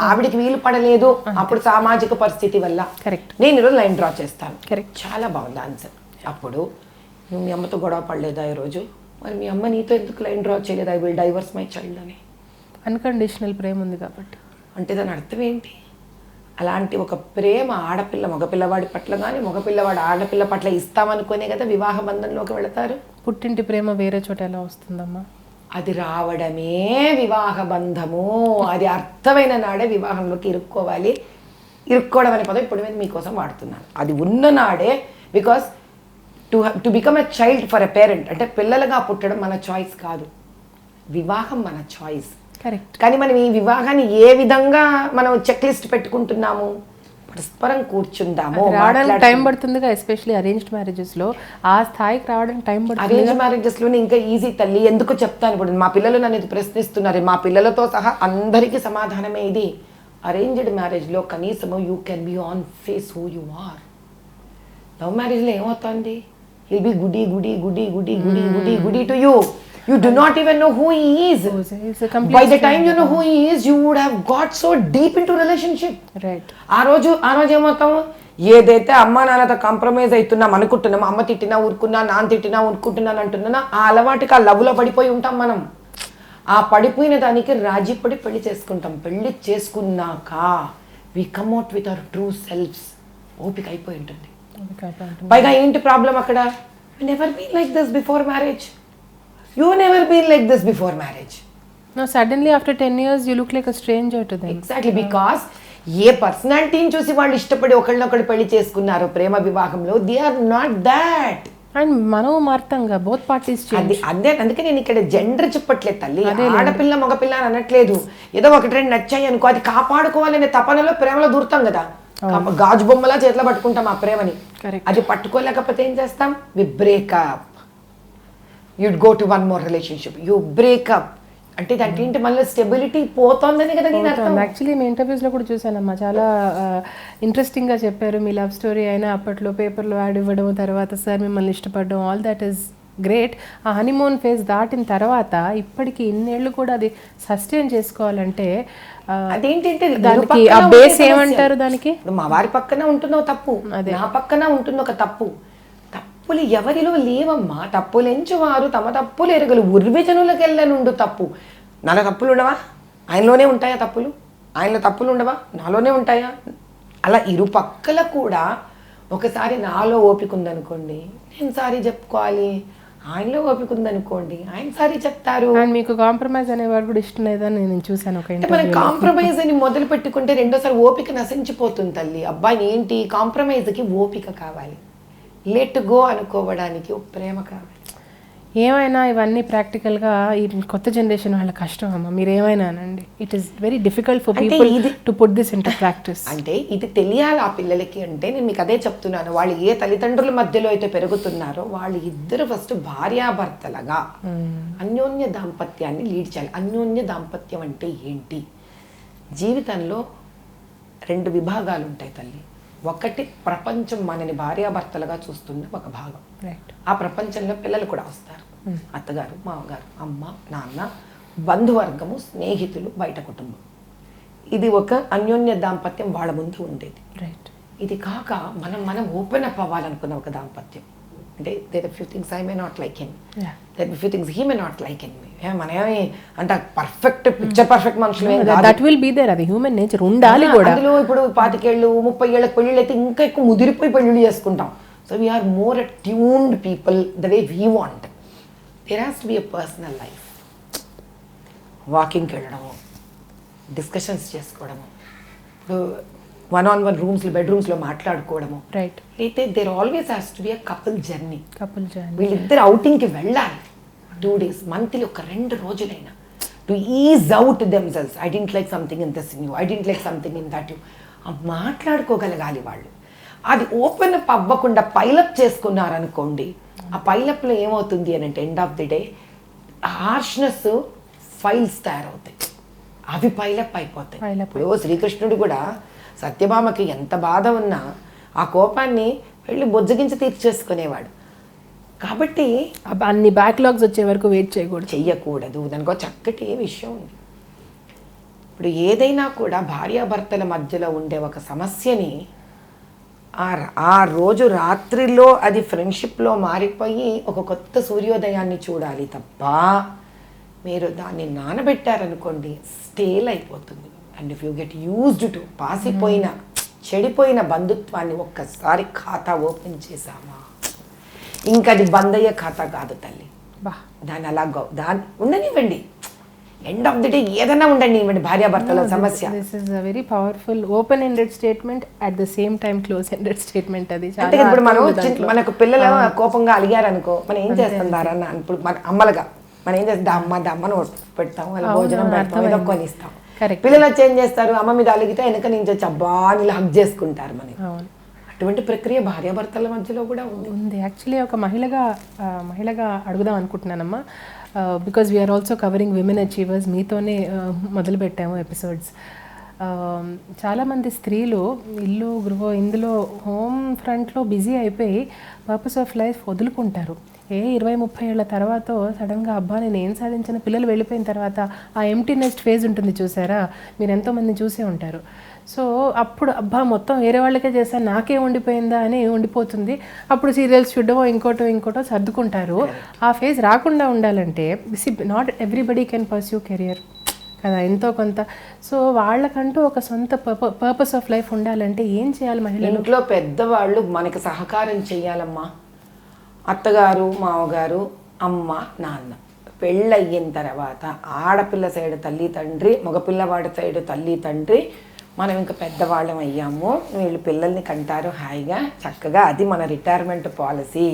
ఆవిడికి వీలు పడలేదు అప్పుడు సామాజిక పరిస్థితి వల్ల. కరెక్ట్. నేను ఈరోజు లైన్ డ్రా చేస్తాను. కరెక్ట్. చాలా బాగుంది ఆన్సర్. అప్పుడు నువ్వు మీ అమ్మతో గొడవ పడలేదా ఈరోజు? మరి మీ అమ్మ నీతో ఎందుకు లైన్ డ్రా చేయలేదు? I will divorce my child అని. అన్కండిషనల్ ప్రేమ ఉంది కాబట్టి. అంటే దాని అర్థం ఏంటి? అలాంటి ఒక ప్రేమ ఆడపిల్ల మగపిల్లవాడి పట్ల కానీ మగపిల్లవాడు ఆడపిల్ల పట్ల ఇస్తామనుకునే కదా వివాహ బంధంలోకి వెళతారు. పుట్టింటి ప్రేమ వేరే చోట ఎలా వస్తుందమ్మా? అది రావడమే వివాహ బంధము. అది అర్థమైన నాడే వివాహంలోకి ఇరుక్కోవాలి. ఇరుక్కోవడం అనే పదం ఇప్పుడు నేను మీకోసం వాడుతున్నాను. అది ఉన్న నాడే, because to become a child for a parent అంటే పిల్లలుగా పుట్టడం మన చాయిస్ కాదు, వివాహం మన చాయిస్. కరెక్ట్. కానీ మనం ఈ వివాహాన్ని ఏ విధంగా మనం చెక్ లిస్ట్ పెట్టుకుంటున్నాము? పరస్పరం కూర్చుందాము. రావడానికి టైం పడుతుందిగా, ఎస్పెషల్లీ అరేంజ్డ్ మ్యారేజెస్ లో ఆ స్థాయికి రావడానికి టైం పడుతుంది. అరేంజ్ మ్యారేజెస్ లోనే ఇంకా ఈజీ తల్లి. ఎందుకు చెప్తాను, ఇప్పుడు మా పిల్లలు నన్ను ఇది ప్రశ్నిస్తున్నారు, మా పిల్లలతో సహా అందరికీ సమాధానమే ఇది. అరేంజ్డ్ మ్యారేజ్ లో కనీసము you can be on face who you are. Love marriage లో ఏమవుతుంది? విల్ బి గుడి గుడి గుడి గుడి గుడి గుడి గుడి to you. You do not even know who he is. By the time you know who he is, you would have got so deep into relationship. Right. ఆ రోజు ఏమవుతాము? ఏదైతే అమ్మా నాన్నతో కాంప్రమైజ్ అవుతున్నాం అనుకుంటున్నాం, అమ్మ తిట్టినా ఊరుకున్నా, నాన్న తిట్టినా ఊరుకుంటున్నాను అంటున్నా, ఆ అలవాటుకి ఆ లవ్లో పడిపోయి ఉంటాం మనం. ఆ పడిపోయిన దానికి రాజీ పడి పెళ్లి చేసుకుంటాం. పెళ్లి చేసుకున్నాక we come out with our true selfs. ఓపిక అయిపోయి ఉంటుంది. పైగా ఏంటి ప్రాబ్లం అక్కడ? Never been like this before marriage. You never been like this before marriage. No, suddenly after 10 years you look like a stranger to them. Exactly, because ఏ పర్సనాలిటీని చూసి వాళ్ళు ఇష్టపడి ఒకళ్ళనొకళ్ళు పెళ్లి చేసుకున్నారు ప్రేమ వివాహంలో, they are not that. And మనం మారుతాంగా, బోత్ పార్టీస్ చేంజ్. అందుకే నేను ఇక్కడ జెండర్ చెప్పట్లేదు తల్లి, ఆడపిల్ల మగపిల్ల అని అనట్లేదు. ఏదో ఒకటి రెండు నచ్చాయి అనుకో, అది కాపాడుకోవాలనే తపనలో ప్రేమలో దూరుతాం కదా, గాజు బొమ్మలా చేతిలో పట్టుకుంటాం ఆ ప్రేమని. అది పట్టుకోలేకపోతే ఏం చేస్తాం? వి breakup. you'd go to one more relationship, you break up. అంటే దాంట్లో ఏంటి? మళ్ళీ స్టెబిలిటీ పోతుందని కదా నేను అర్థం. యాక్చువల్లీ మీ ఇంటర్వ్యూస్లో కూడా చూసానమ్మా, చాలా ఇంట్రెస్టింగ్గా చెప్పారు. మీ లవ్ స్టోరీ అయినా అప్పట్లో పేపర్లో యాడ్ ఇవ్వడం, తర్వాత సార్ మిమ్మల్ని ఇష్టపడడం, ఆల్ దట్ ఈస్ గ్రేట్. ఆ హనీమూన్ ఫేజ్ దాటిన తర్వాత ఇప్పటికి ఇన్నేళ్ళు కూడా అది సస్టైన్ చేసుకోవాలంటే అదేంటంటే దానికి ఆ బేస్ ఏమంటారు? దానికి మా వారి పక్కన ఉంటుందో తప్పు, నా పక్కన ఉంటుందో ఒక తప్పు. తప్పులు ఎవరిలో లేవమ్మా, తప్పులెంచు వారు తమ తప్పులు ఎరగలు, ఉర్విజనులకెళ్ళనుండు తప్పు. నాలో తప్పులు ఉండవా? ఆయనలోనే ఉంటాయా తప్పులు? ఆయనలో తప్పులు ఉండవా? నాలోనే ఉంటాయా? అలా ఇరు పక్కల కూడా ఒకసారి నాలో ఓపిక ఉందనుకోండి, నేను సారీ చెప్పుకోవాలి. ఆయనలో ఓపిక ఉందనుకోండి, ఆయన సారీ చెప్తారు. అండ్ మీకు కాంప్రమైజ్ అనేవాడు కూడా ఇష్టం లేదని నేను చూశాను ఒక అంటే మనం కాంప్రమైజ్ అని మొదలు పెట్టుకుంటే రెండోసారి ఓపిక నశించిపోతుంది తల్లి. అబ్బాయి ఏంటి, కాంప్రమైజ్కి ఓపిక కావాలి, లెట్ గో అనుకోవడానికి ఒక ప్రేమ కావాలి. ఏమైనా ఇవన్నీ ప్రాక్టికల్గా ఈ కొత్త జనరేషన్ వాళ్ళ కష్టం అమ్మ. మీరు ఏమైనా అనండి, it is very difficult for people to put this in to practice. అంటే ఇది తెలియాలి ఆ పిల్లలకి. అంటే నేను మీకు అదే చెప్తున్నాను, వాళ్ళు ఏ తల్లిదండ్రుల మధ్యలో అయితే పెరుగుతున్నారో వాళ్ళు ఇద్దరు ఫస్ట్ భార్యాభర్తలుగా అన్యోన్య దాంపత్యాన్ని లీడ్ చేయాలి. అన్యోన్య దాంపత్యం అంటే ఏంటి? జీవితంలో 2 విభాగాలు ఉంటాయి తల్లి. ఒకటి ప్రపంచం మనని భార్యాభర్తలుగా చూస్తున్న ఒక భాగం. ఆ ప్రపంచంలో పిల్లలు కూడా వస్తారు. అత్తగారు, మామగారు, అమ్మ, నాన్న, బంధువర్గము, స్నేహితులు, బయట కుటుంబం. ఇది ఒక అన్యోన్య దాంపత్యం వాళ్ళ ముందు ఉండేది. ఇది కాక మనం ఓపెన్ అప్ అవ్వాలనుకున్న ఒక దాంపత్యం. అంటే there are few things I may not like him, there are few things he may not like in me. మనమేమి అంటే పర్ఫెక్ట్ పిక్చర్ పర్ఫెక్ట్ మనుషులు దట్ విల్ బి దేర్, అది హ్యూమన్ నేచర్ ఉండాలి కూడా. అందులో ఇప్పుడు 25 ఏళ్ళు 30 ఏళ్ళ పెళ్ళిళ్ళు అయితే ఇంకా ఎక్కువ ముదిరిపోయి పెళ్ళిళ్ళు చేసుకుంటాం. So we're more attuned people the way we want. There has to be a personal life. వాకింగ్కి వెళ్ళడము, డిస్కషన్స్ చేసుకోవడము, ఇప్పుడు 1-on-1 రూమ్స్లో బెడ్రూమ్స్లో మాట్లాడుకోవడము. రైట్. అయితే there always has to be a couple journey. Journey వీళ్ళిద్దరు అవుటింగ్కి వెళ్ళాలి. 2 days, మంత్లీ ఒక 2 రోజులైనా to ease out themselves. I didn't like something in this in you, I didn't like something in that you. మాట్లాడుకోగలగాలి వాళ్ళు. అది open up అవ్వకుండా pile up చేసుకున్నారనుకోండి, ఆ పైలప్లో ఏమవుతుంది అని అంటే end of the day harshness files తయారవుతాయి, అవి పైలప్ అయిపోతాయి. ఇప్పుడు శ్రీకృష్ణుడు కూడా సత్యభామకి ఎంత బాధ ఉన్నా ఆ కోపాన్ని వెళ్ళి బొజ్జగించి తీర్చేసుకునేవాడు. కాబట్టి అన్ని బ్యాక్లాగ్స్ వచ్చే వరకు వెయిట్ చెయ్యకూడదు. దానికో చక్కటి విషయం ఉంది. ఇప్పుడు ఏదైనా కూడా భార్యాభర్తల మధ్యలో ఉండే ఒక సమస్యని ఆ రోజు రాత్రిలో అది ఫ్రెండ్షిప్లో మారిపోయి ఒక కొత్త సూర్యోదయాన్ని చూడాలి తప్ప మీరు దాన్ని నానబెట్టారనుకోండి స్టేల్ అయిపోతుంది. And if you get used to పాసిపోయిన చెడిపోయిన బంధుత్వాన్ని ఒక్కసారి ఖాతా ఓపెన్ చేసామా ఇంకా అది బంద్ అయ్యే ఖాతా కాదు తల్లి. దాన్ని అలా దాన్ని ఉండనివ్వండి. ఎండ్ ఆఫ్ ది డే ఏదైనా ఉండండి ఇవ్వండి భార్యాభర్తల సమస్య. This is a very powerful open ended statement at the same time close ended statement. అది అంటే ఇప్పుడు మనం మనకు పిల్లలు కోపంగా అలిగారనుకో మనం ఏం చేస్తాం దారన్న, ఇప్పుడు మన అమ్మలుగా మనం ఏం చేస్తాం, అమ్మను పెడతాం, వాళ్ళ భోజనం పెడతాం, ఏదో కొనిస్తాం. పిల్లలు వచ్చి ఏం చేస్తారు, అమ్మ మీద అలిగితే వెనక నుంచి వచ్చి అబ్బా నీళ్ళు హగ్ చేసుకుంటారు. మనకి అటువంటి ప్రక్రియ భార్యాభర్తల మధ్యలో కూడా ఉంది. యాక్చువల్లీ ఒక మహిళగా అడుగుదాం అనుకుంటున్నానమ్మా, because we're also covering women achievers. మీతోనే మొదలుపెట్టాము ఎపిసోడ్స్. చాలామంది స్త్రీలు ఇల్లు గృహ ఇందులో హోమ్ ఫ్రంట్లో బిజీ అయిపోయి పర్పస్ ఆఫ్ లైఫ్ వదులుకుంటారు. 20-30 ఏళ్ళ తర్వాత సడన్గా అబ్బా నేను ఏం సాధించిన, పిల్లలు వెళ్ళిపోయిన తర్వాత ఆ ఎంప్టీ నెస్ట్ ఫేజ్ ఉంటుంది చూసారా, మీరు ఎంతోమంది చూసే ఉంటారు. సో అప్పుడు అబ్బా మొత్తం వేరే వాళ్ళకే చేశాను నాకే ఉండిపోయిందా అని ఉండిపోతుంది. అప్పుడు సీరియల్స్ చూడమో ఇంకోటో సర్దుకుంటారు. ఆ ఫేజ్ రాకుండా ఉండాలంటే not everybody can pursue career కదా, ఎంతో కొంత. సో వాళ్ళకంటూ ఒక సొంత పర్పస్ ఆఫ్ లైఫ్ ఉండాలంటే ఏం చేయాలి మహిళలు? ఇంట్లో పెద్దవాళ్ళు మనకి సహకారం చెయ్యాలమ్మా. అత్తగారు, మామగారు, అమ్మ, నాన్న పెళ్ళయిన తర్వాత ఆడపిల్ల సైడ్ తల్లి తండ్రి, మగపిల్లవాడి సైడ్ తల్లి తండ్రి, మనం ఇంకా పెద్దవాళ్ళం అయ్యాము, వీళ్ళు పిల్లల్ని కంటారు హాయిగా చక్కగా. అది మన రిటైర్మెంట్ పాలసీ,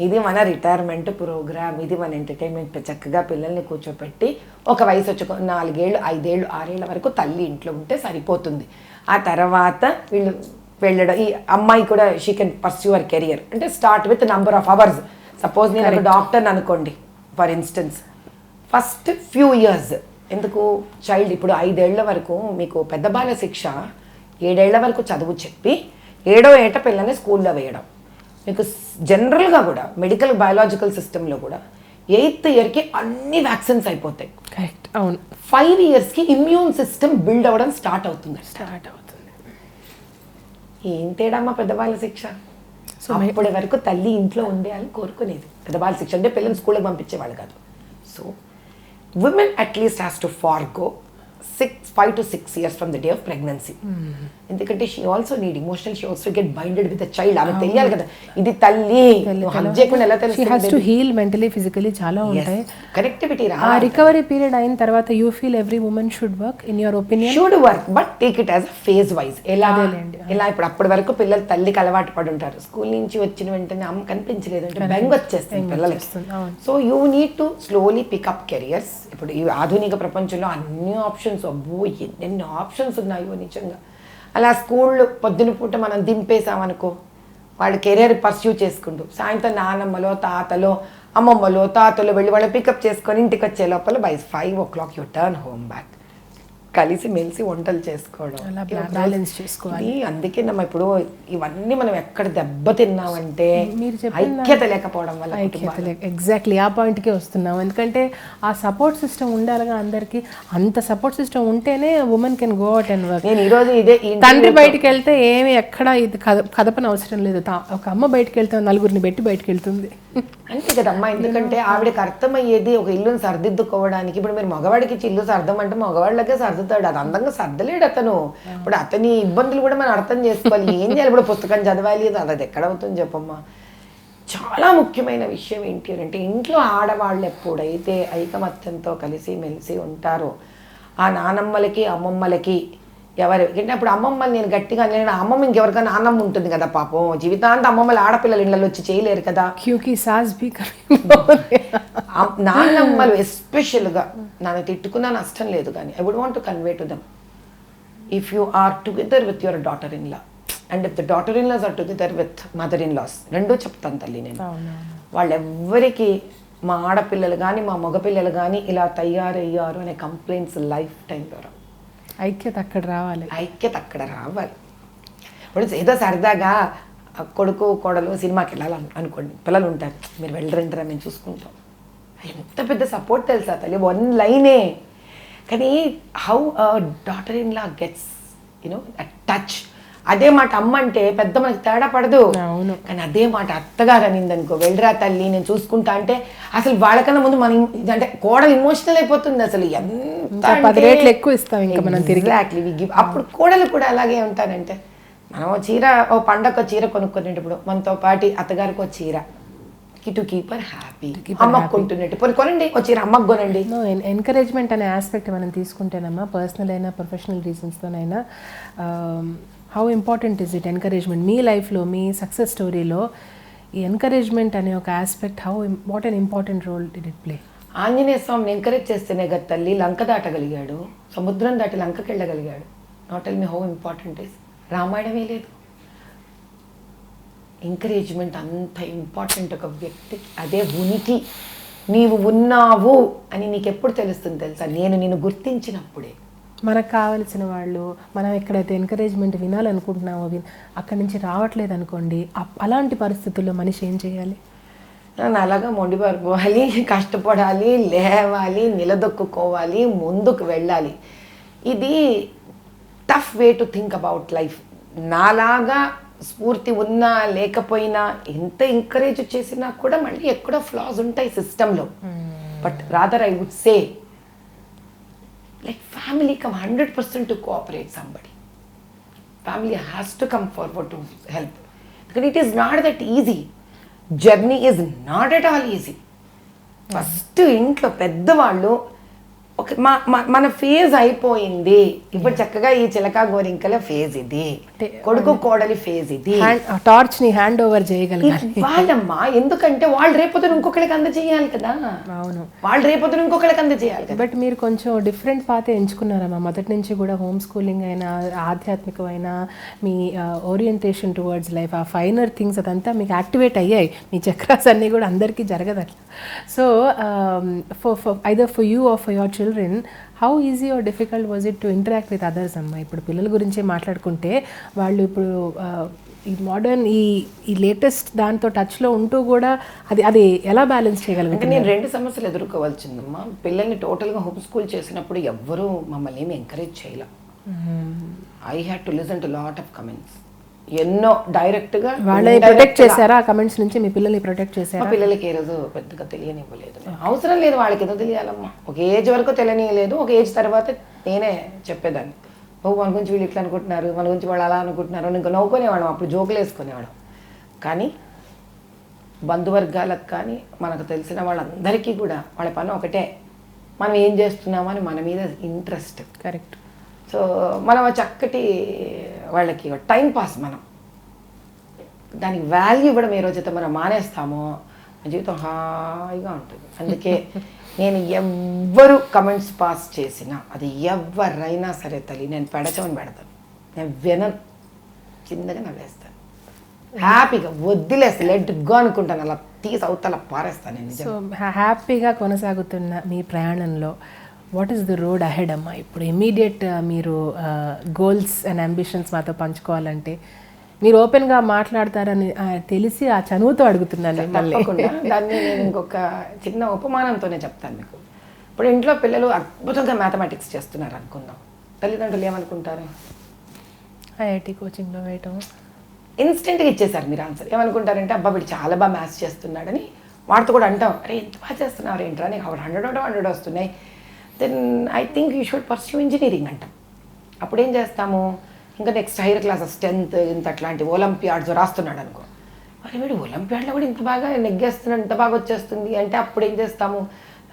ఇది మన రిటైర్మెంట్ ప్రోగ్రామ్, ఇది మన ఎంటర్టైన్మెంట్. చక్కగా పిల్లల్ని కూర్చోపెట్టి ఒక వయసు వచ్చి 4 ఏళ్ళు 5 ఏళ్ళు 6 ఏళ్ళ వరకు తల్లి ఇంట్లో ఉంటే సరిపోతుంది. ఆ తర్వాత వీళ్ళు వెళ్ళడం, ఈ అమ్మాయి కూడా she can pursue our career. అంటే start with number of hours. Suppose నేను ఒక డాక్టర్ని అనుకోండి for instance, first few years ఎందుకు చైల్డ్, ఇప్పుడు 5 ఏళ్ల వరకు మీకు పెద్ద బాల శిక్ష 7 ఏళ్ల వరకు చదువు చెప్పి 7వ ఏట పిల్లల్ని స్కూల్లో వేయడం. మీకు జనరల్గా కూడా మెడికల్ బయాలజికల్ సిస్టంలో కూడా 8th ఇయర్కి అన్ని వ్యాక్సిన్స్ అయిపోతాయి. కరెక్ట్, అవును. 5 ఇయర్స్కి ఇమ్యూన్ సిస్టమ్ బిల్డ్ అవ్వడం స్టార్ట్ అవుతుంది. ఏం తేడామ్మా పెద్దవాళ్ళ శిక్ష? సో అప్పటి వరకు తల్లి ఇంట్లో ఉండేయాలని కోరుకునేది. పెద్దవాళ్ళ శిక్ష అంటే పిల్లల్ని స్కూల్కి పంపించేవాళ్ళు కాదు. So women at least has to Fargo 5 to 6 years from the day of pregnancy. ఎందుకంటే she also need emotional, she also get binded with the child. ఆమె తెలియాలి కదా ఇది తల్లి, హగ్ చేయకుండా ఎలా తెలుస్తుంది. She has to heal mentally physically, చాలా ఉంటాయి. కనెక్టివిటీ ఆ రికవరీ పీరియడ్ అయిన తర్వాత you feel every women should work in your opinion? Should work, but take it as a phase wise. ఎలా ఇప్పుడు అప్పటి వరకు పిల్లలు తల్లికి అలవాటు పడి ఉంటారు. స్కూల్ నుంచి వచ్చిన వెంటనే అమ్మ కనిపించలేదు అంటే బెంగ వచ్చేస్తుంది పిల్లలకి. So you need to slowly pick up careers. ఇప్పుడు ఈ ఆధునిక ప్రపంచంలో అన్ని ఆప్షన్స్, అబ్బో ఎన్ని ఆప్షన్స్ ఉన్నాయో నిజంగా. అలా స్కూళ్ళు పొద్దున పూట మనం దింపేసామనుకో, వాళ్ళు కెరియర్ పర్స్యూ చేసుకుంటూ సాయంత్రం నానమ్మలో తాతలో అమ్మమ్మలో తాతలో వెళ్ళి వాళ్ళు పికప్ చేసుకొని ఇంటికి వచ్చే లోపల by 5 o'clock you turn home back. కలిసి మెలిసి వంటలు చేసుకోవడం, బ్యాలెన్స్ చేసుకోవాలి. అందుకే ఇప్పుడు ఇవన్నీ మనం ఎక్కడ దెబ్బ తిన్నామంటే ఐక్యత లేకపోవడం వల్ల. ఎగ్జాక్ట్లీ ఆ పాయింట్కే వస్తున్నాం. ఎందుకంటే ఆ సపోర్ట్ సిస్టమ్ ఉండాలిగా అందరికి. అంత సపోర్ట్ సిస్టమ్ ఉంటేనే women can go out and work. నేను ఈరోజు ఇదే తండ్రి బయటికి వెళ్తే ఏమి ఎక్కడ ఇది కదపని అవసరం లేదు. ఒక అమ్మ బయటికి వెళ్తే నలుగురిని పెట్టి బయటికి వెళ్తుంది. అంతే కదమ్మా. ఎందుకంటే ఆవిడకి అర్థమయ్యేది ఒక ఇల్లుని సర్దిద్దుకోవడానికి. ఇప్పుడు మీరు మగవాడికి ఇల్లు సర్దం అంటే మగవాళ్ళకే సర్దుతాడు, అది అందంగా సర్దలేడు అతను. ఇప్పుడు అతని ఇబ్బందులు కూడా మనం అర్థం చేసుకోవాలి. ఏం చేయాలి, ఇప్పుడు పుస్తకం చదవాలి, అది ఎక్కడవుతుంది చెప్పమ్మా. చాలా ముఖ్యమైన విషయం ఏంటి అంటే ఇంట్లో ఆడవాళ్ళు ఎప్పుడైతే ఐకమత్యంతో కలిసి మెలిసి ఉంటారో, ఆ నానమ్మలకి అమ్మమ్మలకి ఎవరికి అప్పుడు అమ్మమ్మలు నేను గట్టిగా నేను అమ్మమ్మ ఇంకెవరికైనా నాన్నమ్మ ఉంటుంది కదా పాపం, జీవితాంత అమ్మమ్మలు ఆడపిల్లలు ఇళ్ళలో వచ్చి చేయలేరు కదా. నాన్నమ్మలు ఎస్పెషల్గా నన్ను తిట్టుకున్నా నష్టం లేదు, కానీ I would want to convey to them, if you are together with your daughter in law and if the daughter in laws are together with mother in laws, రెండూ చెప్తాను తల్లి నేను. వాళ్ళెవ్వరికి మా ఆడపిల్లలు కానీ మా మగపిల్లలు కానీ ఇలా తయారయ్యారు అనే కంప్లైంట్స్ లైఫ్ టైంలో రావు. ఐక్యత అక్కడ రావాలి. ఇప్పుడు ఏదో సరదాగా కొడుకు కోడలు సినిమాకి వెళ్ళాలి అనుకోండి, పిల్లలు ఉంటారు, మీరు వెళ్ళరంటారా మేము చూసుకుంటాం. ఎంత పెద్ద సపోర్ట్ తెలుసా తల్లి, 1 లైనే. కానీ how daughter in law gets touch. అదే మాట అమ్మ అంటే పెద్ద మనకి తేడా పడదు. అవును. కానీ అదే మాట అత్తగారు అనింది అనుకో, వెళ్ళరా తల్లి నేను చూసుకుంటా అంటే అసలు వాళ్ళకన్నా ముందు మనం అంటే కోడలు ఇమోషనల్ అయిపోతుంది. అసలు ఎంత 10 రేట్లు ఎక్కువ ఇస్తాం ఇంకా మనం తిరిగి. అప్పుడు కోడలు కూడా అలాగే ఉంటారంటే, మనం చీర ఓ పండగ చీర కొనుక్కునేటప్పుడు మనతో పాటు అత్తగారికి ఒక చీర టు కీప్ హర్ హ్యాపీ, అమ్మకు కొంటున్నట్టు కొనండి ఒక చీర అమ్మకు కొనండి. ఎన్కరేజ్మెంట్ అనే ఆస్పెక్ట్ మనం తీసుకుంటేనమ్మా, పర్సనల్ అయినా ప్రొఫెషనల్ రీజన్స్తోనైనా how important is it encouragement మీ లైఫ్లో, మీ సక్సెస్ స్టోరీలో ఈ ఎంకరేజ్మెంట్ అనే ఒక aspect what an important role did it play? Anjaneya స్వామిని ఎంకరేజ్ చేస్తేనే కదా తల్లి లంక దాటగలిగాడు, సముద్రం దాటి లంకకి వెళ్ళగలిగాడు. Not tell me how important is. రామాయణమే లేదు. ఎంకరేజ్మెంట్ అంత ఇంపార్టెంట్ ఒక వ్యక్తికి. అదే ఉనికి, నీవు ఉన్నావు అని నీకు ఎప్పుడు తెలుస్తుంది తెలుసా? నిన్ను గుర్తించినప్పుడే. మనకు కావలసిన వాళ్ళు, మనం ఎక్కడైతే ఎంకరేజ్మెంట్ వినాలనుకుంటున్నామో అక్కడి నుంచి రావట్లేదు అనుకోండి, అలాంటి పరిస్థితుల్లో మనిషి ఏం చేయాలి? అలాగా మొండిపారిపోవాలి, కష్టపడాలి, లేవాలి, నిలదొక్కుకోవాలి, ముందుకు వెళ్ళాలి. ఇది tough way to think about life. నాలాగా స్ఫూర్తి ఉన్నా లేకపోయినా ఎంత ఎంకరేజ్ చేసినా కూడా మళ్ళీ ఎక్కడో ఫ్లాస్ ఉంటాయి సిస్టంలో. But rather I would say like family come 100% to cooperate somebody. Family has to come forward to help, because it is not that easy. Journey is not at all easy. First ఇంట్లో పెద్దవాళ్ళు ఒక మన phase అయిపోయింది, ఇప్పుడు చక్కగా ఈ చిలక గోరింకల phase ఇది, కొడుకు కోడలి ఫేజ్ ఇది, టార్చ్ ని హ్యాండ్ ఓవర్ చేయగలగాలి వాళ్ళమ్మా. ఎందుకంటే వాళ్ళు రేపొద్దున ఇంకొకరికి అందజేయాలి కదా. అవును, వాళ్ళు రేపొద్దున ఇంకొకరికి అందజేయాలి కదా. బట్ మీరు కొంచెం డిఫరెంట్ పాత్ ఎంచుకున్నారమ్మా. మొదటి నుంచి కూడా హోమ్ స్కూలింగ్ అయినా, ఆధ్యాత్మికమైన మీ ఓరియంటేషన్ టువర్డ్స్ లైఫ్, ఆ ఫైనర్ థింగ్స్ అదంతా మీకు యాక్టివేట్ అయ్యాయి. మీ చక్రాస్ అన్నీ కూడా అందరికీ జరగదు అట్లా. So either for you or for your children, how easy or difficult was it to interact with others అమ్మా? ఇప్పుడు పిల్లల గురించి మాట్లాడుకుంటే వాళ్ళు ఇప్పుడు ఈ మోడర్న్ ఈ లేటెస్ట్ దాంతో టచ్లో ఉంటూ కూడా అది ఎలా బ్యాలెన్స్ చేయగలిగితే? నేను 2 సమస్యలు ఎదుర్కోవాల్సిందమ్మా. పిల్లల్ని టోటల్గా హోమ్ స్కూల్ చేసినప్పుడు ఎవ్వరూ మమ్మల్ని ఏమి ఎంకరేజ్ చేయలే. I had to listen to lot of comments. ఎన్నో డైరెక్ట్గా వాళ్ళని ప్రొటెక్ట్ చేశారా ఆ కమెంట్స్ నుంచి? మీ పిల్లల్ని ప్రొటెక్ట్ చేశారా? మా పిల్లలకి ఏ రోజు పెద్దగా తెలియనివ్వలేదు. అవసరం లేదు, వాళ్ళకి ఏదో తెలియాలమ్మా. ఒక ఏజ్ వరకు తెలియనియలేదు, ఒక ఏజ్ తర్వాత నేనే చెప్పేదాన్ని. మన గురించి వీళ్ళు ఇట్లా అనుకుంటున్నారు, మన గురించి వాళ్ళు అలా అనుకుంటున్నారు, ఇంకా నవ్వుకునేవాడు, అప్పుడు జోకులు వేసుకునేవాడు. కానీ బంధువర్గాలకు కానీ మనకు తెలిసిన వాళ్ళందరికీ కూడా వాళ్ళ పని ఒకటే, మనం ఏం చేస్తున్నామని మన మీద ఇంట్రెస్ట్. కరెక్ట్. సో మనం చక్కటి వాళ్ళకి టైం పాస్, మనం దానికి వాల్యూ ఇవ్వడం ఏ రోజైతే మనం మానేస్తామో మన జీవితం హాయిగా ఉంటుంది. అందుకే నేను ఎవ్వరు కమెంట్స్ పాస్ చేసినా, అది ఎవరైనా సరే తల్లి, నేను పెడచమని పెడతాను, నేను వినను, చిన్నగా నవ్వేస్తాను, హ్యాపీగా వదిలేస్తాను, లెట్ గో అనుకుంటాను, అలా తీసి అవతల పారేస్తాను నేను. సో హ్యాపీగా కొనసాగుతున్న మీ ప్రయాణంలో what is the road ahead అమ్మా? ఇప్పుడు ఇమీడియట్ మీరు గోల్స్ అండ్ అంబిషన్స్ మాతో పంచుకోవాలంటే మీరు ఓపెన్గా మాట్లాడతారని తెలిసి ఆ చనువుతో అడుగుతున్నాను. తప్పకుండా దాన్ని నేను ఇంకొక చిన్న ఉపమానంతోనే చెప్తాను మీకు. ఇప్పుడు ఇంట్లో పిల్లలు అద్భుతంగా మ్యాథమెటిక్స్ చేస్తున్నారు అనుకుందాం, తల్లిదండ్రులు ఏమనుకుంటారు? ఐఐటి కోచింగ్లో వేయటం ఇన్స్టెంట్గా ఇచ్చేసారు మీరు ఆన్సర్. ఏమనుకుంటారంటే అబ్బా వీడు చాలా బాగా మ్యాథ్స్ చేస్తున్నాడని వాడితో కూడా అంటాం, అరే ఎంత బాగా చేస్తున్నారు ఏంట్రా, నీకు 100 వస్తున్నాయి, then I think you should pursue engineering అంటాం. అప్పుడు ఏం చేస్తాము, ఇంకా నెక్స్ట్ హైయర్ క్లాసెస్ 10th ఇంత అట్లాంటి ఒలింపియాడ్స్ రాస్తున్నాడు అనుకో, మరి వీడు ఒలింపియాడ్లో కూడా ఇంత బాగా నెగ్గేస్తున్నాడు, ఇంత బాగా వచ్చేస్తుంది అంటే అప్పుడు ఏం చేస్తాము,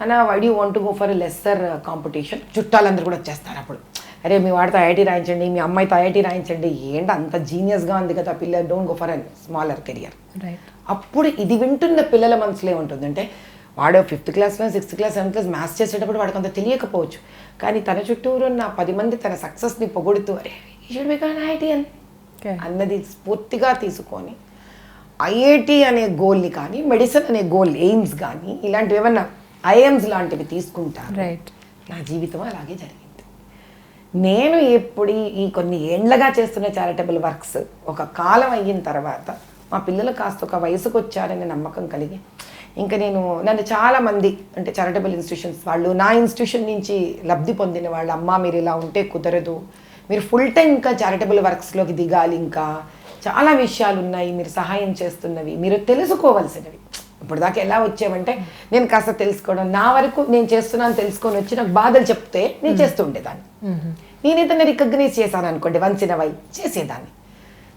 అన్నా why do want to go for a lesser competition. చుట్టాలందరూ కూడా వచ్చేస్తారు అప్పుడు, అరే మీ వాడితో ఐఐటీ రాయించండి, మీ అమ్మాయితో ఐఐటీ రాయించండి, ఏంటి అంత జీనియస్గా ఉంది కదా పిల్లలు, don't go for a smaller career. అప్పుడు ఇది వింటున్న పిల్లల మనసులో ఏముంటుందంటే, వాడు 5th క్లాస్లో 6th class 7th class maths చేసేటప్పుడు వాడికి అంత తెలియకపోవచ్చు, కానీ తన చుట్టూరు ఉన్న 10 మంది తన సక్సెస్ని పొగుడుతూ అరే యూ షుడ్ బికమ్ అన్ ఐఐటియన్ అన్నది స్ఫూర్తిగా తీసుకొని ఐఐటి అనే గోల్ని కానీ, మెడిసిన్ అనే గోల్ ఎయిమ్స్ కానీ, ఇలాంటివి ఏమన్నా ఐఎమ్స్ లాంటివి తీసుకుంటారు. నా జీవితం అలాగే జరిగింది. నేను ఎప్పుడు ఈ కొన్ని ఏండ్లగా చేస్తున్న చారిటబుల్ వర్క్స్ ఒక కాలం అయిన తర్వాత మా పిల్లలు కాస్త ఒక వయసుకు వచ్చారనే నమ్మకం కలిగి, ఇంకా నన్ను చాలామంది అంటే చారిటబుల్ ఇన్స్టిట్యూషన్స్ వాళ్ళు, నా ఇన్స్టిట్యూషన్ నుంచి లబ్ధి పొందిన వాళ్ళు, అమ్మ మీరు ఇలా ఉంటే కుదరదు, మీరు ఫుల్ టైం ఇంకా చారిటబుల్ వర్క్స్లోకి దిగాలి, ఇంకా చాలా విషయాలు ఉన్నాయి మీరు సహాయం చేస్తున్నవి, మీరు తెలుసుకోవాల్సినవి. ఇప్పుడు దాకా ఎలా వచ్చామంటే నేను కాస్త తెలుసుకోవడం, నా వరకు నేను చేస్తున్నాను తెలుసుకొని వచ్చి నాకు బాధలు చెప్తే నేను చేస్తూ ఉండేదాన్ని. నేనేదైనా రికగ్నైజ్ చేశాను అనుకోండి, వన్స్ ఇన్ ఎ వైల్ చేసేదాన్ని.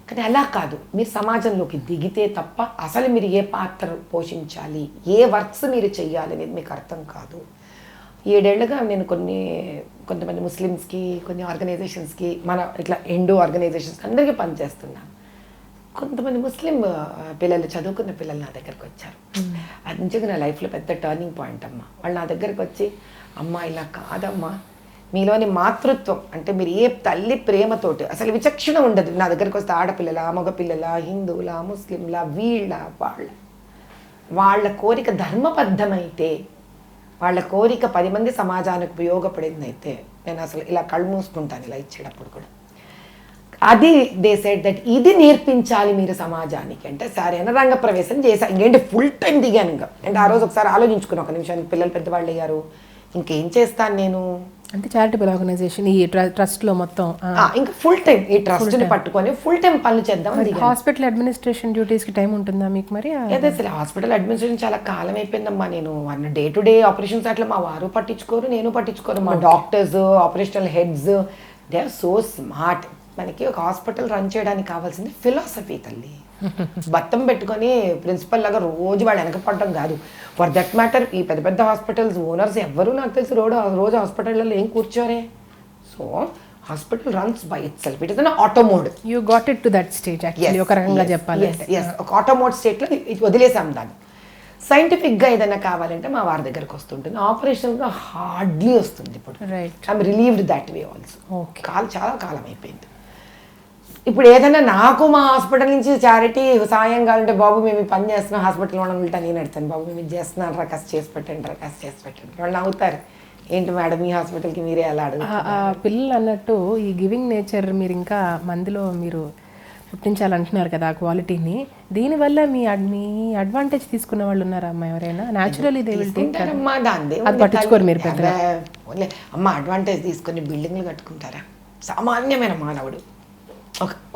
కానీ అలా కాదు, మీరు సమాజంలోకి దిగితే తప్ప అసలు మీరు ఏ పాత్ర పోషించాలి, ఏ వర్క్స్ మీరు చెయ్యాలి అనేది మీకు అర్థం కాదు. 7 ఏళ్లుగా నేను కొంతమంది ముస్లిమ్స్కి, కొన్ని ఆర్గనైజేషన్స్కి, మన ఇట్లా ఎండో ఆర్గనైజేషన్స్కి అందరికీ పనిచేస్తున్నాను. కొంతమంది ముస్లిం పిల్లలు, చదువుకున్న పిల్లలు నా దగ్గరకు వచ్చారు. అది నిజంగా నా లైఫ్లో పెద్ద టర్నింగ్ పాయింట్ అమ్మ. వాళ్ళు నా దగ్గరకు వచ్చి, అమ్మ ఇలా కాదమ్మా, మీలోని మాతృత్వం అంటే మీరు ఏ తల్లి ప్రేమతోటి అసలు విచక్షణ ఉండదు. నా దగ్గరకు వస్తే ఆడపిల్లల, మగపిల్లల, హిందువుల, ముస్లింల, వాళ్ళ కోరిక ధర్మబద్ధమైతే, వాళ్ళ కోరిక 10 మంది సమాజానికి ఉపయోగపడిందైతే నేను అసలు ఇలా కళ్ళు మూసుకుంటాను ఇలా ఇచ్చేటప్పుడు కూడా. అది దే సెడ్ దట్ ఇది నేర్పించాలి మీరు సమాజానికి అంటే సరైన రంగ ప్రవేశం చేశాను. ఇంకేంటి ఫుల్ టైం దిగాను ఇంకా. అంటే ఆ రోజు ఒకసారి ఆలోచించుకున్నాను, ఒక నిమిషానికి పిల్లలు పెద్దవాళ్ళు అయ్యారు, ఇంకేం చేస్తాను నేను అంటే చారిటబుల్ ఆర్గనైజేషన్ ఈ ట్రస్ట్లో మొత్తం ఇంకా ఫుల్ టైం ఈ ట్రస్ట్ని పట్టుకొని ఫుల్ టైం పనులు చేద్దాం. హాస్పిటల్ అడ్మినిస్ట్రేషన్ డ్యూటీస్కి టైం ఉంటుందా మీకు మరి? అదే అసలు హాస్పిటల్ అడ్మినిస్ట్రేషన్ చాలా కాలం అయిపోయిందమ్మా. నేను డే టు డే ఆపరేషన్స్ అట్లా మా వారు పట్టించుకోరు, నేను పట్టించుకోరు. మా doctors, operational heads, they are so smart. మనకి ఒక హాస్పిటల్ రన్ చేయడానికి కావాల్సింది ఫిలాసఫీ తల్లి. బత్తం పెట్టుకొని ప్రిన్సిపల్ లాగా రోజు వాళ్ళు వెనకపడడం కాదు. ఫర్ దట్ మ్యాటర్ ఈ పెద్ద పెద్ద హాస్పిటల్స్ ఓనర్స్ ఎవరు నాకు తెలిసి రోజు హాస్పిటల్లో ఏం కూర్చోరే. So hospital runs by itself, it is on auto mode. You got it to that stage actually, ఒక రకంగా చెప్పాలంటే. ఒక ఆటో మోడ్ స్టేట్లో వదిలేసాం దాన్ని. సైంటిఫిక్గా ఏదైనా కావాలంటే మా వారి దగ్గరకు వస్తుంటుంది, ఆపరేషన్గా హార్డ్లీ వస్తుంది. ఇప్పుడు I'm relieved that way also. చాలా కాలం అయిపోయింది. ఇప్పుడు ఏదైనా నాకు మా హాస్పిటల్ నుంచి చారిటీ సాయం కావాలంటే, బాబు మేము పని చేస్తున్నాం, హాస్పిటల్ వాళ్ళని ఉంటా నేను అడతాను, బాబు మేము ఇది చేస్తున్నాను రా, కాస్త చేసి పెట్టండి. వాళ్ళు నవ్వుతారు, ఏంటి మేడం మీ హాస్పిటల్కి మీరే ఎలా అడుగుతారు. పిల్లలు అన్నట్టు ఈ గివింగ్ నేచర్ మీరు ఇంకా మందిలో మీరు పుట్టించాలంటున్నారు కదా ఆ క్వాలిటీని. దీనివల్ల మీ అడ్వాంటేజ్ తీసుకున్న వాళ్ళు ఉన్నారా అమ్మ ఎవరైనా? Naturally they will take. అది పట్టించుకోరు మీరు పెద్దగా. అమ్మ అడ్వాంటేజ్ తీసుకొని బిల్డింగ్లు కట్టుకుంటారా? సామాన్యమైన మానవుడు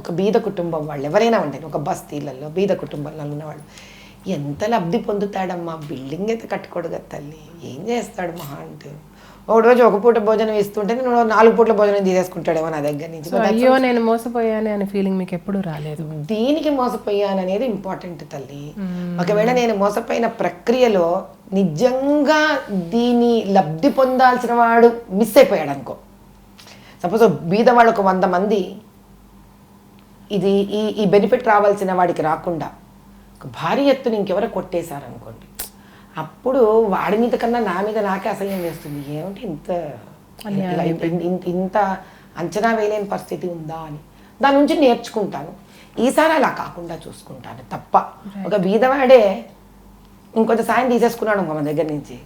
ఒక ఒక బీద కుటుంబం వాళ్ళు ఎవరైనా ఉండండి, ఒక బస్తీలలో బీద కుటుంబంలో ఉన్నవాళ్ళు ఎంత లబ్ధి పొందుతాడమ్మా, బిల్డింగ్ అయితే కట్టుకోడు కదా తల్లి, ఏం చేస్తాడు మహా అంటే ఒక రోజు ఒక పూట భోజనం ఇస్తుంటే నేను 4 పూట్ల భోజనం తీసేసుకుంటాడేమో నా దగ్గర నుంచి. అయ్యో నేను మోసపోయాను అనే ఫీలింగ్ మీకు ఎప్పుడు రాలేదు? దీనికి మోసపోయాను అనేది ఇంపార్టెంట్ తల్లి. ఒకవేళ నేను మోసపోయిన ప్రక్రియలో నిజంగా దీని లబ్ధి పొందాల్సిన వాడు మిస్ అయిపోయాడు అనుకో, సపోజ్ బీద వాళ్ళు ఒక 100 మంది ఇది ఈ బెనిఫిట్ రావాల్సిన వాడికి రాకుండా ఒక భారీ ఎత్తున ఇంకెవరో కొట్టేశారనుకోండి, అప్పుడు వాడి మీద కన్నా నా మీద నాకే అసహ్యం వేస్తుంది. ఏమిటి ఇంత అంచనా వేయలేని పరిస్థితి ఉందా అని. దాని నుంచి నేర్చుకుంటాను, ఈసారి అలా కాకుండా చూసుకుంటాను తప్ప. ఒక బీదవాడే ఇంకొంత సాయం తీసేసుకున్నాడు ఇంకో మన దగ్గర నుంచి,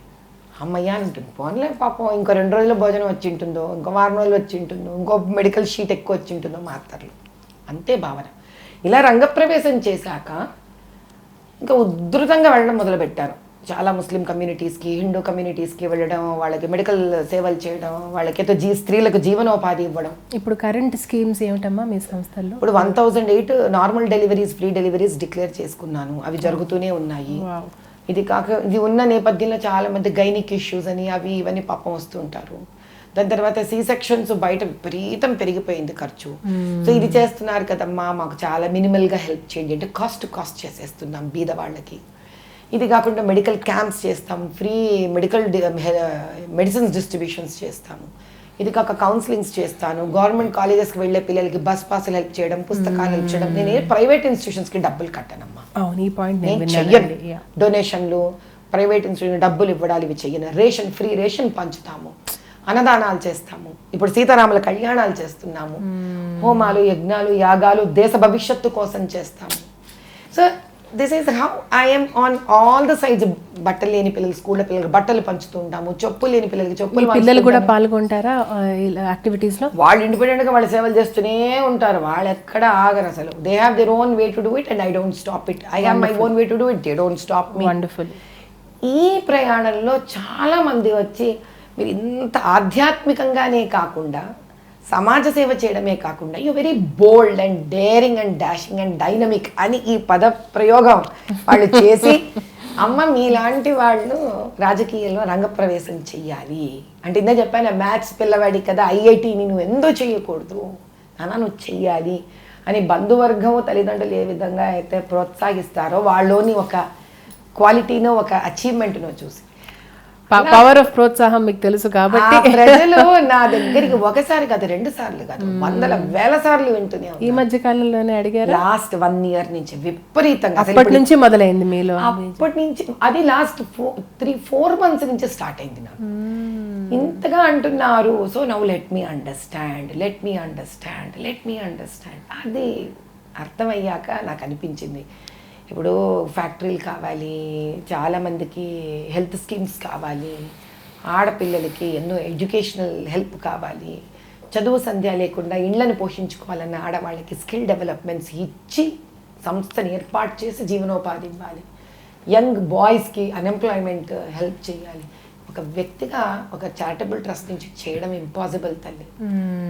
అమ్మయ్య అని ఉంటుంది. పోన్లే పాపం ఇంకో 2 రోజుల భోజనం వచ్చి ఉంటుందో, ఇంకో 1 వారం రోజులు వచ్చి ఉంటుందో, ఇంకో మెడికల్ షీట్ ఎక్కువ వచ్చి ఉంటుందో మాత్రలు, అంతే భావన. ఇలా రంగప్రవేశం చేశాక ఇంకా ఉధృతంగా వెళ్ళడం మొదలుపెట్టాను. చాలా ముస్లిం కమ్యూనిటీస్కి, హిందూ కమ్యూనిటీస్కి వెళ్ళడం, వాళ్ళకి మెడికల్ సేవలు చేయడం, వాళ్ళకైతే స్త్రీలకు జీవనోపాధి ఇవ్వడం. ఇప్పుడు కరెంట్ స్కీమ్స్ ఏమిటమ్మా మీ సంస్థల్లో? ఇప్పుడు 1008 normal deliveries, free deliveries declare చేసుకున్నాను, అవి జరుగుతూనే ఉన్నాయి. ఇది కాక ఇది ఉన్న నేపథ్యంలో చాలా మంది గైనిక్ ఇష్యూస్ అని అవి ఇవన్నీ పాపం వస్తుంటారు. దాని తర్వాత సి సెక్షన్స్ బయట విపరీతం పెరిగిపోయింది ఖర్చు. సో ఇది చేస్తున్నారు కదమ్మా, మాకు చాలా మినిమల్గా హెల్ప్ చేయండి అంటే కాస్ట్ చేసేస్తున్నాం బీద వాళ్ళకి. ఇది కాకుండా మెడికల్ క్యాంప్స్ చేస్తాము, ఫ్రీ మెడికల్ మెడిసిన్స్ డిస్ట్రిబ్యూషన్స్ చేస్తాము. ఇది కాక కౌన్సిలింగ్స్ చేస్తాను, గవర్నమెంట్ కాలేజెస్కి వెళ్ళే పిల్లలకి బస్ పాసులు హెల్ప్ చేయడం, పుస్తకాలు హెల్ప్ చేయడం. నేను ప్రైవేట్ ఇన్స్టిట్యూషన్స్కి డబ్బులు కట్టానమ్మా, డొనేషన్లు ప్రైవేట్ ఇన్స్టిట్యూషన్ డబ్బులు ఇవ్వడాలు ఇవి చెయ్యను. ఫ్రీ రేషన్ పంచుతాము, అన్నదానాలు చేస్తాము, ఇప్పుడు సీతారాముల కళ్యాణాలు చేస్తున్నాము, హోమాలు, యజ్ఞాలు, యాగాలు దేశ భవిష్యత్తు కోసం చేస్తాము. So this is how I'm on all the sides. బట్టలు లేని పిల్లలు, స్కూళ్ళ పిల్లలకి బట్టలు పంచుతూ ఉంటాము, చెప్పులు లేని పిల్లలకి చెప్పులు. పిల్లలు కూడా పాల్గొంటారా యాక్టివిటీస్లో? వాళ్ళు ఇండిపెండెంట్గా వాళ్ళు సేవలు చేస్తూనే ఉంటారు, వాళ్ళు ఎక్కడ ఆగరు అసలు. They have their own way to do it and I don't stop it. I have my own way to do it, they don't stop me. Wonderful. ఈ ప్రయాణంలో చాలా మంది వచ్చి మీరు ఇంత ఆధ్యాత్మికంగానే కాకుండా సమాజ సేవ చేయడమే కాకుండా you very bold and daring and dashing and dynamic అని ఈ పద ప్రయోగం వాళ్ళు చేసి, అమ్మ మీలాంటి వాళ్ళు రాజకీయాల్లో రంగప్రవేశం చెయ్యాలి అంటే, ఇందా చెప్పాను మ్యాథ్స్ పిల్లవాడి కదా, ఐఐటీని నువ్వు ఎందుకు చేయకూడదు నాన్న, నువ్వు చెయ్యాలి అని బంధువర్గము తల్లిదండ్రులు ఏ విధంగా అయితే ప్రోత్సహిస్తారో వాళ్ళలోని ఒక క్వాలిటీనో ఒక అచీవ్మెంట్నో చూసి, పవర్ ఆఫ్ ప్రోత్సాహం మీకు తెలుసు కాబట్టి ప్రజలు నా దగ్గరికి ఒకసారి కాదు, 2 సార్లు కాదు, 100,000 సార్లు వింటూనే. ఈ మధ్య కాలంలోనే అడిగారు, లాస్ట్ 1 year నుంచి విపరీతంగా. అప్పటి నుంచి మొదలైంది మీలో? అప్పటి నుంచి అది లాస్ట్ 3-4 months నుంచి స్టార్ట్ అయింది నాకు. ఇంతగా అంటున్నారు, so now let me understand. అది అర్థమయ్యాక నాకు అనిపించింది, ఇప్పుడు ఫ్యాక్టరీలు కావాలి, చాలామందికి హెల్త్ స్కీమ్స్ కావాలి, ఆడపిల్లలకి ఎన్నో ఎడ్యుకేషనల్ హెల్ప్ కావాలి, చదువు సంధ్య లేకుండా ఇళ్లను పోషించుకోవాలన్న ఆడవాళ్ళకి స్కిల్ డెవలప్మెంట్స్ ఇచ్చి సంస్థని ఏర్పాటు చేసి జీవనోపాధి ఇవ్వాలి, యంగ్ బాయ్స్కి అన్ఎంప్లాయ్మెంట్ హెల్ప్ చేయాలి. ఒక వ్యక్తిగా ఒక చారిటబుల్ ట్రస్ట్ నుంచి చేయడం ఇంపాసిబుల్ తల్లి.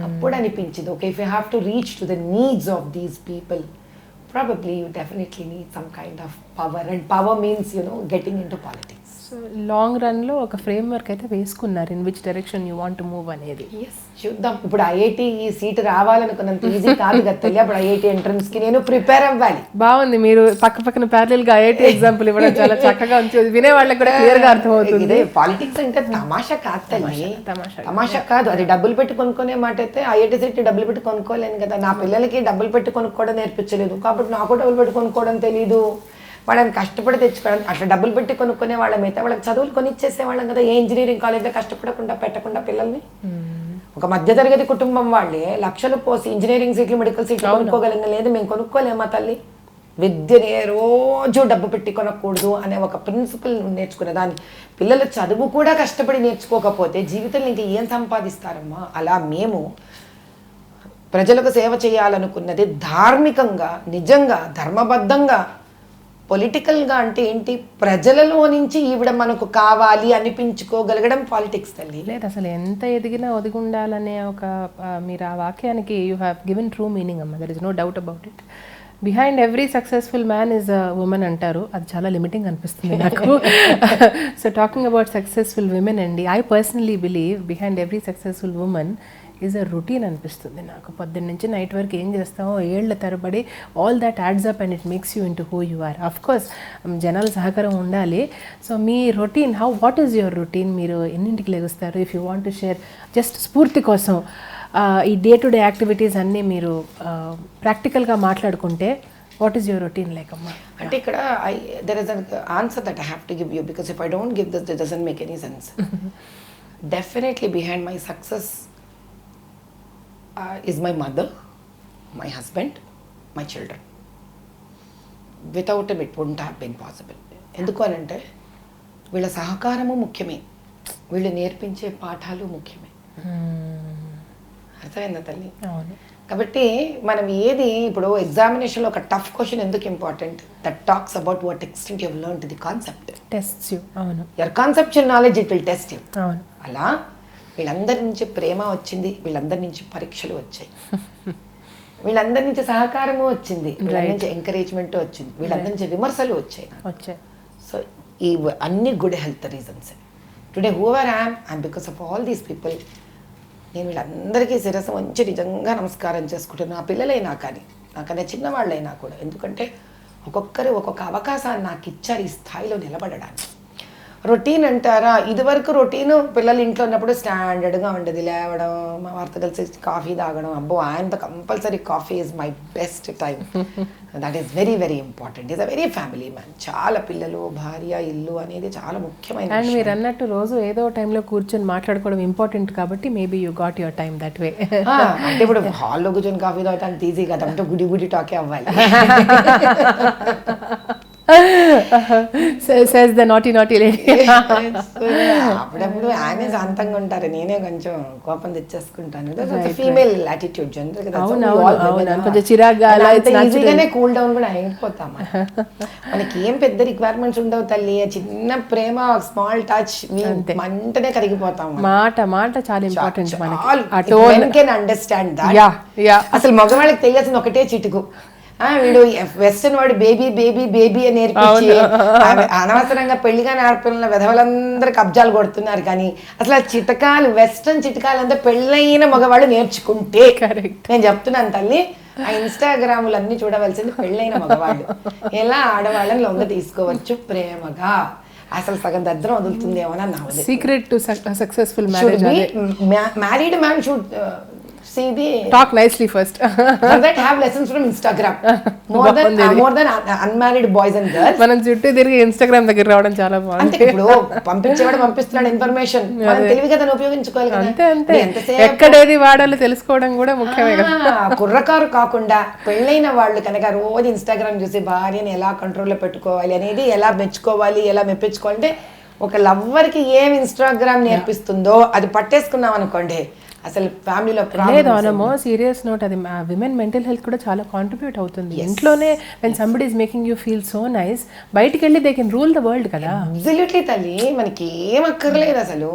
అప్పుడు అనిపించింది, okay, if you have to reach to the needs of these people, probably you definitely need some kind of power, and power means, you know, getting into politics. So long రన్లో ఒక framework అయితే వేసుకున్నారు, in which direction you want to move అనేది. Yes, చూద్దాం. ఇప్పుడు IIT seat రావాలనుకున్నంత easy కాదు కదా తల్లి. అప్పుడు ఐఐటి ఎంట్రన్స్కి నేను ప్రిపేర్ అవ్వాలి. బాగుంది, మీరు పక్కన ప్యారలల్గా ఐఐటి ఎగ్జాంపుల్ ఇవ్వడం చాలా చక్కగా ఉంది, వినే వాళ్ళకి కూడా క్లియర్గా అర్థమవుతుంది. పాలిటిక్స్ అంటే తమాషా కాదు తల్లి, తమాషా కాదు. అది డబ్బులు పెట్టి కొనుక్కునే మాట అయితే ఐఐటి సీట్ డబ్బులు పెట్టి కొనుక్కోలేను కదా. నా పిల్లలకి డబ్బులు పెట్టి కొనుక్కోవడం నేర్పించలేదు కాబట్టి నాకు డబ్బులు పెట్టి కొనుక్కోవడం తెలీదు. వాళ్ళని కష్టపడి తెచ్చుకోవడం, అట్లా డబ్బులు పెట్టి కొనుక్కునే వాళ్ళం అయితే వాళ్ళకి చదువులు కొనిచ్చేసేవాళ్ళం కదా. ఏ ఇంజనీరింగ్ కాలేజ్లో కష్టపడకుండా పెట్టకుండా పిల్లల్ని. ఒక మధ్యతరగతి కుటుంబం వాళ్ళే లక్షలు పోసి ఇంజనీరింగ్ సీట్లు, మెడికల్ సీట్లు కొనుక్కోగలిగిన లేదు, మేము కొనుక్కోలేమా తల్లి. విద్యనే రోజు డబ్బు పెట్టి కొనకూడదు అనే ఒక ప్రిన్సిపల్ నేర్చుకునే దాన్ని పిల్లలు చదువు కూడా కష్టపడి నేర్చుకోకపోతే జీవితంలో ఇంకా ఏం సంపాదిస్తారమ్మా. అలా మేము ప్రజలకు సేవ చేయాలనుకున్నది ధార్మికంగా, నిజంగా ధర్మబద్ధంగా పొలిటికల్గా అంటే ఏంటి, ప్రజలలో నుంచి ఈవిడ మనకు కావాలి అనిపించుకోగలగడం పాలిటిక్స్ తల్లి. లేదు అసలు ఎంత ఎదిగినా ఒదిగి ఉండాలనే ఒక మీరు ఆ వాక్యానికి you have given true meaning అమ్మ, there is no doubt about it. Behind every successful man is a woman అంటారు, అది చాలా లిమిటింగ్ అనిపిస్తుంది నాకు. So talking about successful women అండి, I personally believe behind every successful woman is a routine అనిపిస్తుంది నాకు. పొద్దున్న నుంచి నైట్ వరకు ఏం చేస్తామో ఏళ్ల తరబడి all that adds up and it makes you into who you are. Of course జనాల సహకారం ఉండాలి. సో మీ routine what is your routine? మీరు ఎన్నింటికి లెగుస్తారు? If you want to share just స్ఫూర్తి కోసం ఈ డే టు డే యాక్టివిటీస్ అన్నీ మీరు ప్రాక్టికల్గా మాట్లాడుకుంటే what is your routine like అమ్మా? అంటే ఇక్కడ there is an answer that I have to give you, because if I don't give this it doesn't make any sense. Definitely behind my success is my mother, my husband, my children. Without them it wouldn't have been possible. ఎందుకు అని అంటే వీళ్ళ సహకారము ముఖ్యమే, వీళ్ళు నేర్పించే పాఠాలు ముఖ్యమే. అర్థమైందా తల్లి? కాబట్టి మనం ఏది ఇప్పుడు ఎగ్జామినేషన్లో ఒక టఫ్ క్వశ్చన్ ఎందుకు important? That talks about what extent you have learned the concept. Tests you. అవును. Your conceptual knowledge it will test you. అవును. అలా వీళ్ళందరి నుంచి ప్రేమ వచ్చింది, వీళ్ళందరి నుంచి పరీక్షలు వచ్చాయి, వీళ్ళందరి నుంచి సహకారము వచ్చింది, వీళ్ళందరి నుంచి ఎంకరేజ్మెంట్ వచ్చింది, వీళ్ళందరి నుంచి విమర్శలు వచ్చాయి. సో ఈ అన్ని good health reasons. Today whoever I'm because of all these people. నేను వీళ్ళందరికీ శిరస్సు మంచి నిజంగా నమస్కారం చేసుకుంటున్నాను. నా పిల్లలైనా కానీ, నాకన్నా చిన్నవాళ్ళైనా కూడా. ఎందుకంటే ఒక్కొక్కరు ఒక్కొక్క అవకాశాన్ని నాకు ఇచ్చారు ఈ స్థాయిలో నిలబడడానికి. రొటీన్ అంటారా, ఇదివరకు రొటీన్ పిల్లలు ఇంట్లో ఉన్నప్పుడు స్టాండర్డ్గా ఉండేది, లేవడం, మా వార్త కలిసి కాఫీ తాగడం. అబ్బో ఆయనతో compulsory coffee is my best time. That is very very important. Is a very family man. చాలా పిల్లలు, భార్య, ఇల్లు అనేది చాలా ముఖ్యమైన. అండ్ మీరు అన్నట్టు రోజు ఏదో టైంలో కూర్చొని మాట్లాడుకోవడం ఇంపార్టెంట్ కాబట్టి maybe you got your time that way. అంటే ఇప్పుడు హాల్లో కూర్చొని కాఫీ తాగడానికి ఈజీ కదా, అంటే గుడి గుడి టాకే అవ్వాలి. says the naughty lady. అప్పుడప్పుడు ఆయనే శాంతంగా ఉంటారు, నేనే కొంచెం కోపం తెచ్చేసుకుంటాను. ఫీమేల్ యాటిట్యూడ్ జనరల్ గా. కొంచెం చిరాగ్గా ఈజీగానే కూల్ డౌన్ కూడా అయిపోతాం. మనకి ఏం పెద్ద రిక్వైర్మెంట్స్ ఉండవు తల్లి, చిన్న ప్రేమ, స్మాల్ టచ్, మంటనే కరిగిపోతాం. మాట చాలా ఇంపార్టెంట్. Understand that. అసలు మగవాళ్ళకి తెలియాల్సిన ఒకటే చిటుకు, వీడు వెస్టర్న్ వాడు బేబీ బేబీ బేబీ అని నేర్పించి అనవసరంగా పెళ్లిగానే ఆడపిల్లల విధవలందరూ కబ్జాలు కొడుతున్నారు. కానీ అసలు ఆ చిటకాలు, వెస్టర్న్ చిటకాలు అంతా పెళ్ళైన మగవాళ్ళు నేర్చుకుంటే, నేను చెప్తున్నాను తల్లి, ఆ ఇన్స్టాగ్రాములు అన్ని చూడవలసింది పెళ్ళైన మగవాళ్ళు ఎలా ఆడవాళ్ళని లొంగ తీసుకోవచ్చు ప్రేమగా. అసలు సగం దద్దరం వదులుతుందేమో అని నా secret to successful marriage. Married man should see the talk nicely first. that have lessons from Instagram more than unmarried boys and girls. మనం చుట్టూ తిరిగి ఇన్స్టాగ్రామ్ దగ్గర రావడం చాలా బాగుంది. అంటే ఇప్పుడు పంపించేవాడు పంపిస్తున్నాడు ఇన్ఫర్మేషన్, మనం తెలివిగా దాన్ని ఉపయోగించుకోవాలి కదా. అంతే, ఎక్కడేది వాడాలో తెలుసుకోవడం కూడా ముఖ్యమే కదా. కుర్రకారు కాకుండా పెళ్ళైన వాళ్ళు కనుక రోజు ఇన్స్టాగ్రామ్ చూసి భార్యని ఎలా కంట్రోల్లో పెట్టుకోవాలి అనేది, ఎలా మెచ్చుకోవాలి, ఎలా మెప్పించుకోవాలి అంటే, ఒక లవ్వర్కి ఏం ఇన్స్టాగ్రామ్ నేర్పిస్తుందో అది పట్టేసుకున్నాం అనుకోండి, అసలు ఫ్యామిలీలో లేదు. అనమో సీరియస్ నోట్, అది విమెన్ మెంటల్ హెల్త్ కూడా చాలా కాంట్రిబ్యూట్ అవుతుంది. ఇంట్లోనే when somebody is making you feel so nice, బయటికి వెళ్ళి they can rule the world కదా. అబ్సల్యూట్లీ తల్లి, మనకి ఏం అక్కర్లేదు అసలు.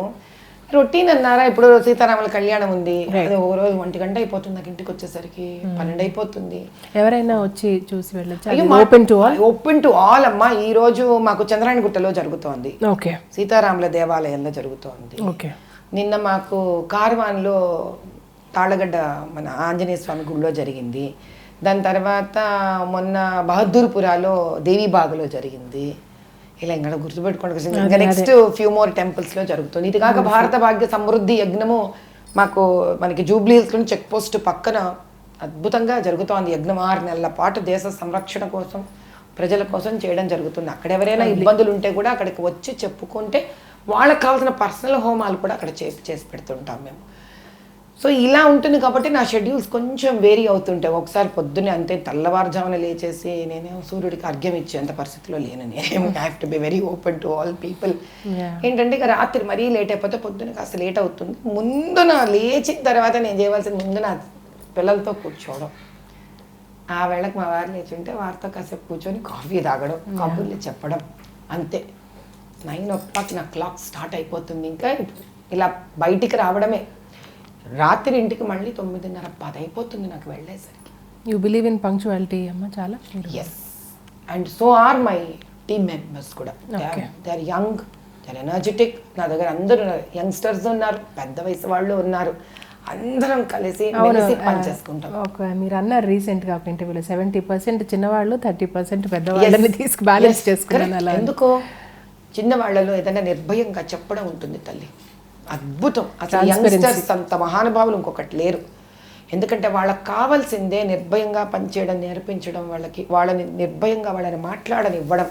రొటీన్ అన్నారా, ఇప్పుడు సీతారాముల కళ్యాణం ఉంది, అది ఓ రోజు 1 గంట అయిపోతుంది, నాకు ఇంటికి వచ్చేసరికి 12 అయిపోతుంది. ఎవరైనా వచ్చి చూసి వెళ్ళొచ్చు, ఓపెన్ టు ఆల్ అమ్మా. ఈ రోజు మాకు చంద్రాయణగుట్టలో జరుగుతోంది, ఓకే, సీతారాముల దేవాలయంలో జరుగుతోంది. ఓకే. నిన్న మాకు కార్వాన్లో తాళగడ్డ మన ఆంజనేయ స్వామి గుడిలో జరిగింది. దాని తర్వాత మొన్న బహదూర్పురాలో దేవీబాగులో జరిగింది. ఇలా ఇంకా గుర్తుపెట్టుకోండి, ఇంకా నెక్స్ట్ ఫ్యూ మోర్ టెంపుల్స్లో జరుగుతుంది. ఇది కాక భారత భాగ్య సమృద్ధి యజ్ఞము మనకి జూబ్లీ హిల్స్లో చెక్ పోస్ట్ పక్కన అద్భుతంగా జరుగుతోంది. యజ్ఞం 6 నెలల పాటు దేశ సంరక్షణ కోసం, ప్రజల కోసం చేయడం జరుగుతుంది. అక్కడ ఎవరైనా ఇబ్బందులు ఉంటే కూడా అక్కడికి వచ్చి చెప్పుకుంటే వాళ్ళకి కావాల్సిన పర్సనల్ హోమాలు కూడా అక్కడ చేసి పెడుతుంటాం మేము. సో ఇలా ఉంటుంది కాబట్టి నా షెడ్యూల్స్ కొంచెం వేరీ అవుతుంటాయి. ఒకసారి పొద్దున్నే అంతే తెల్లవారుజామున లేచేసి నేను సూర్యుడికి అర్ఘ్యం ఇచ్చేంత పరిస్థితిలో లేను. నేను I have to be very open to all people. ఏంటంటే ఇక రాత్రి మరీ లేట్ అయిపోతే పొద్దున్న కాస్త లేట్ అవుతుంది. ముందు నా లేచిన తర్వాత నేను చేయవలసింది, ముందు నా పిల్లలతో కూర్చోవడం, ఆ వేళకి మా వారు లేచుంటే వారితో కాసేపు కూర్చొని కాఫీ తాగడం, కబుర్లు చెప్పడం, అంతే. 9 o'clock నా క్లాక్ స్టార్ట్ అయిపోతుంది. ఇంకా ఇలా బయటికి రావడమే. రాత్రి ఇంటికి మళ్ళీ 9:30, 10 అయిపోతుంది నాకు వెళ్ళేసరికి. యూ బిలీవ్ ఇన్ పంక్చువాలిటీ అమ్మ చాలా. Yes, and so are my team members కూడా. They are young, they are energetic. నా దగ్గర అందరూ యంగ్స్టర్స్ ఉన్నారు, పెద్ద వయసు వాళ్ళు ఉన్నారు. అందరం కలిసి పనిచేసుకుంటాం. మీరు అన్నారు రీసెంట్గా ఒక ఇంటర్వ్యూలో 70% చిన్నవాళ్ళు, 30% పెద్దవాళ్ళని తీసుకు బ్యాలెన్స్ చేసుకున్నాను. ఎందుకో చిన్నవాళ్లలో ఏదైనా నిర్భయంగా చెప్పడం ఉంటుంది తల్లి, అద్భుతం. అసలు యంగ్స్టర్స్ అంత మహానుభావులు ఇంకొకటి లేరు. ఎందుకంటే వాళ్ళకి కావాల్సిందే నిర్భయంగా పనిచేయడం నేర్పించడం, వాళ్ళని నిర్భయంగా వాళ్ళని మాట్లాడనివ్వడం,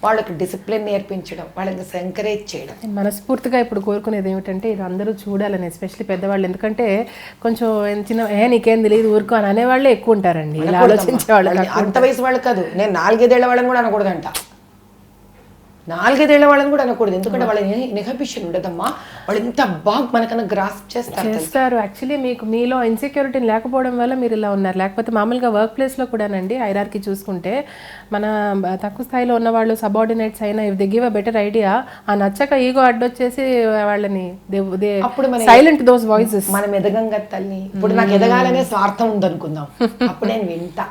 వాళ్ళకి డిసిప్లిన్ నేర్పించడం, వాళ్ళని ఎంకరేజ్ చేయడం. మనస్ఫూర్తిగా ఇప్పుడు కోరుకునేది ఏమిటంటే ఇది అందరూ చూడాలని, ఎస్పెషల్లీ పెద్దవాళ్ళు. ఎందుకంటే కొంచెం చిన్న నీకేం తెలియదు ఊరుకో అని అనేవాళ్ళే ఎక్కువ ఉంటారండి, ఇలా ఆలోచించే వాళ్ళు. అంత వయసు వాళ్ళు కాదు, నేను 4 ఏళ్ల వాళ్ళని కూడా అనకూడదంట. 4 ఏళ్ల వాళ్ళని కూడా అనకూడదు. ఎందుకంటే వాళ్ళ ఇన్హిబిషన్ ఉండదమ్మా. వాళ్ళు ఎంత బాగా మనకన్నా గ్రాస్ప్ చేస్తారు. యాక్చువల్లీ మీలో ఇన్సెక్యూరిటీ లేకపోవడం వల్ల మీరు ఇలా ఉన్నారు. లేకపోతే మామూలుగా వర్క్ ప్లేస్లో కూడానండి హైరార్కీ చూసుకుంటే మన తక్కువ స్థాయిలో ఉన్న వాళ్ళు సబార్డినేట్స్ అయినా if they give a better idea, ఆ నచ్చక ఈగో అడ్డొచ్చేసి వాళ్ళని అప్పుడు సైలెంట్ దోస్ వాయిసెస్. మనం ఎదగంగా తల్లి, ఇప్పుడు నాకు ఎదగాలనే స్వార్థం ఉందనుకుందాం, అప్పుడు నేను వింటా.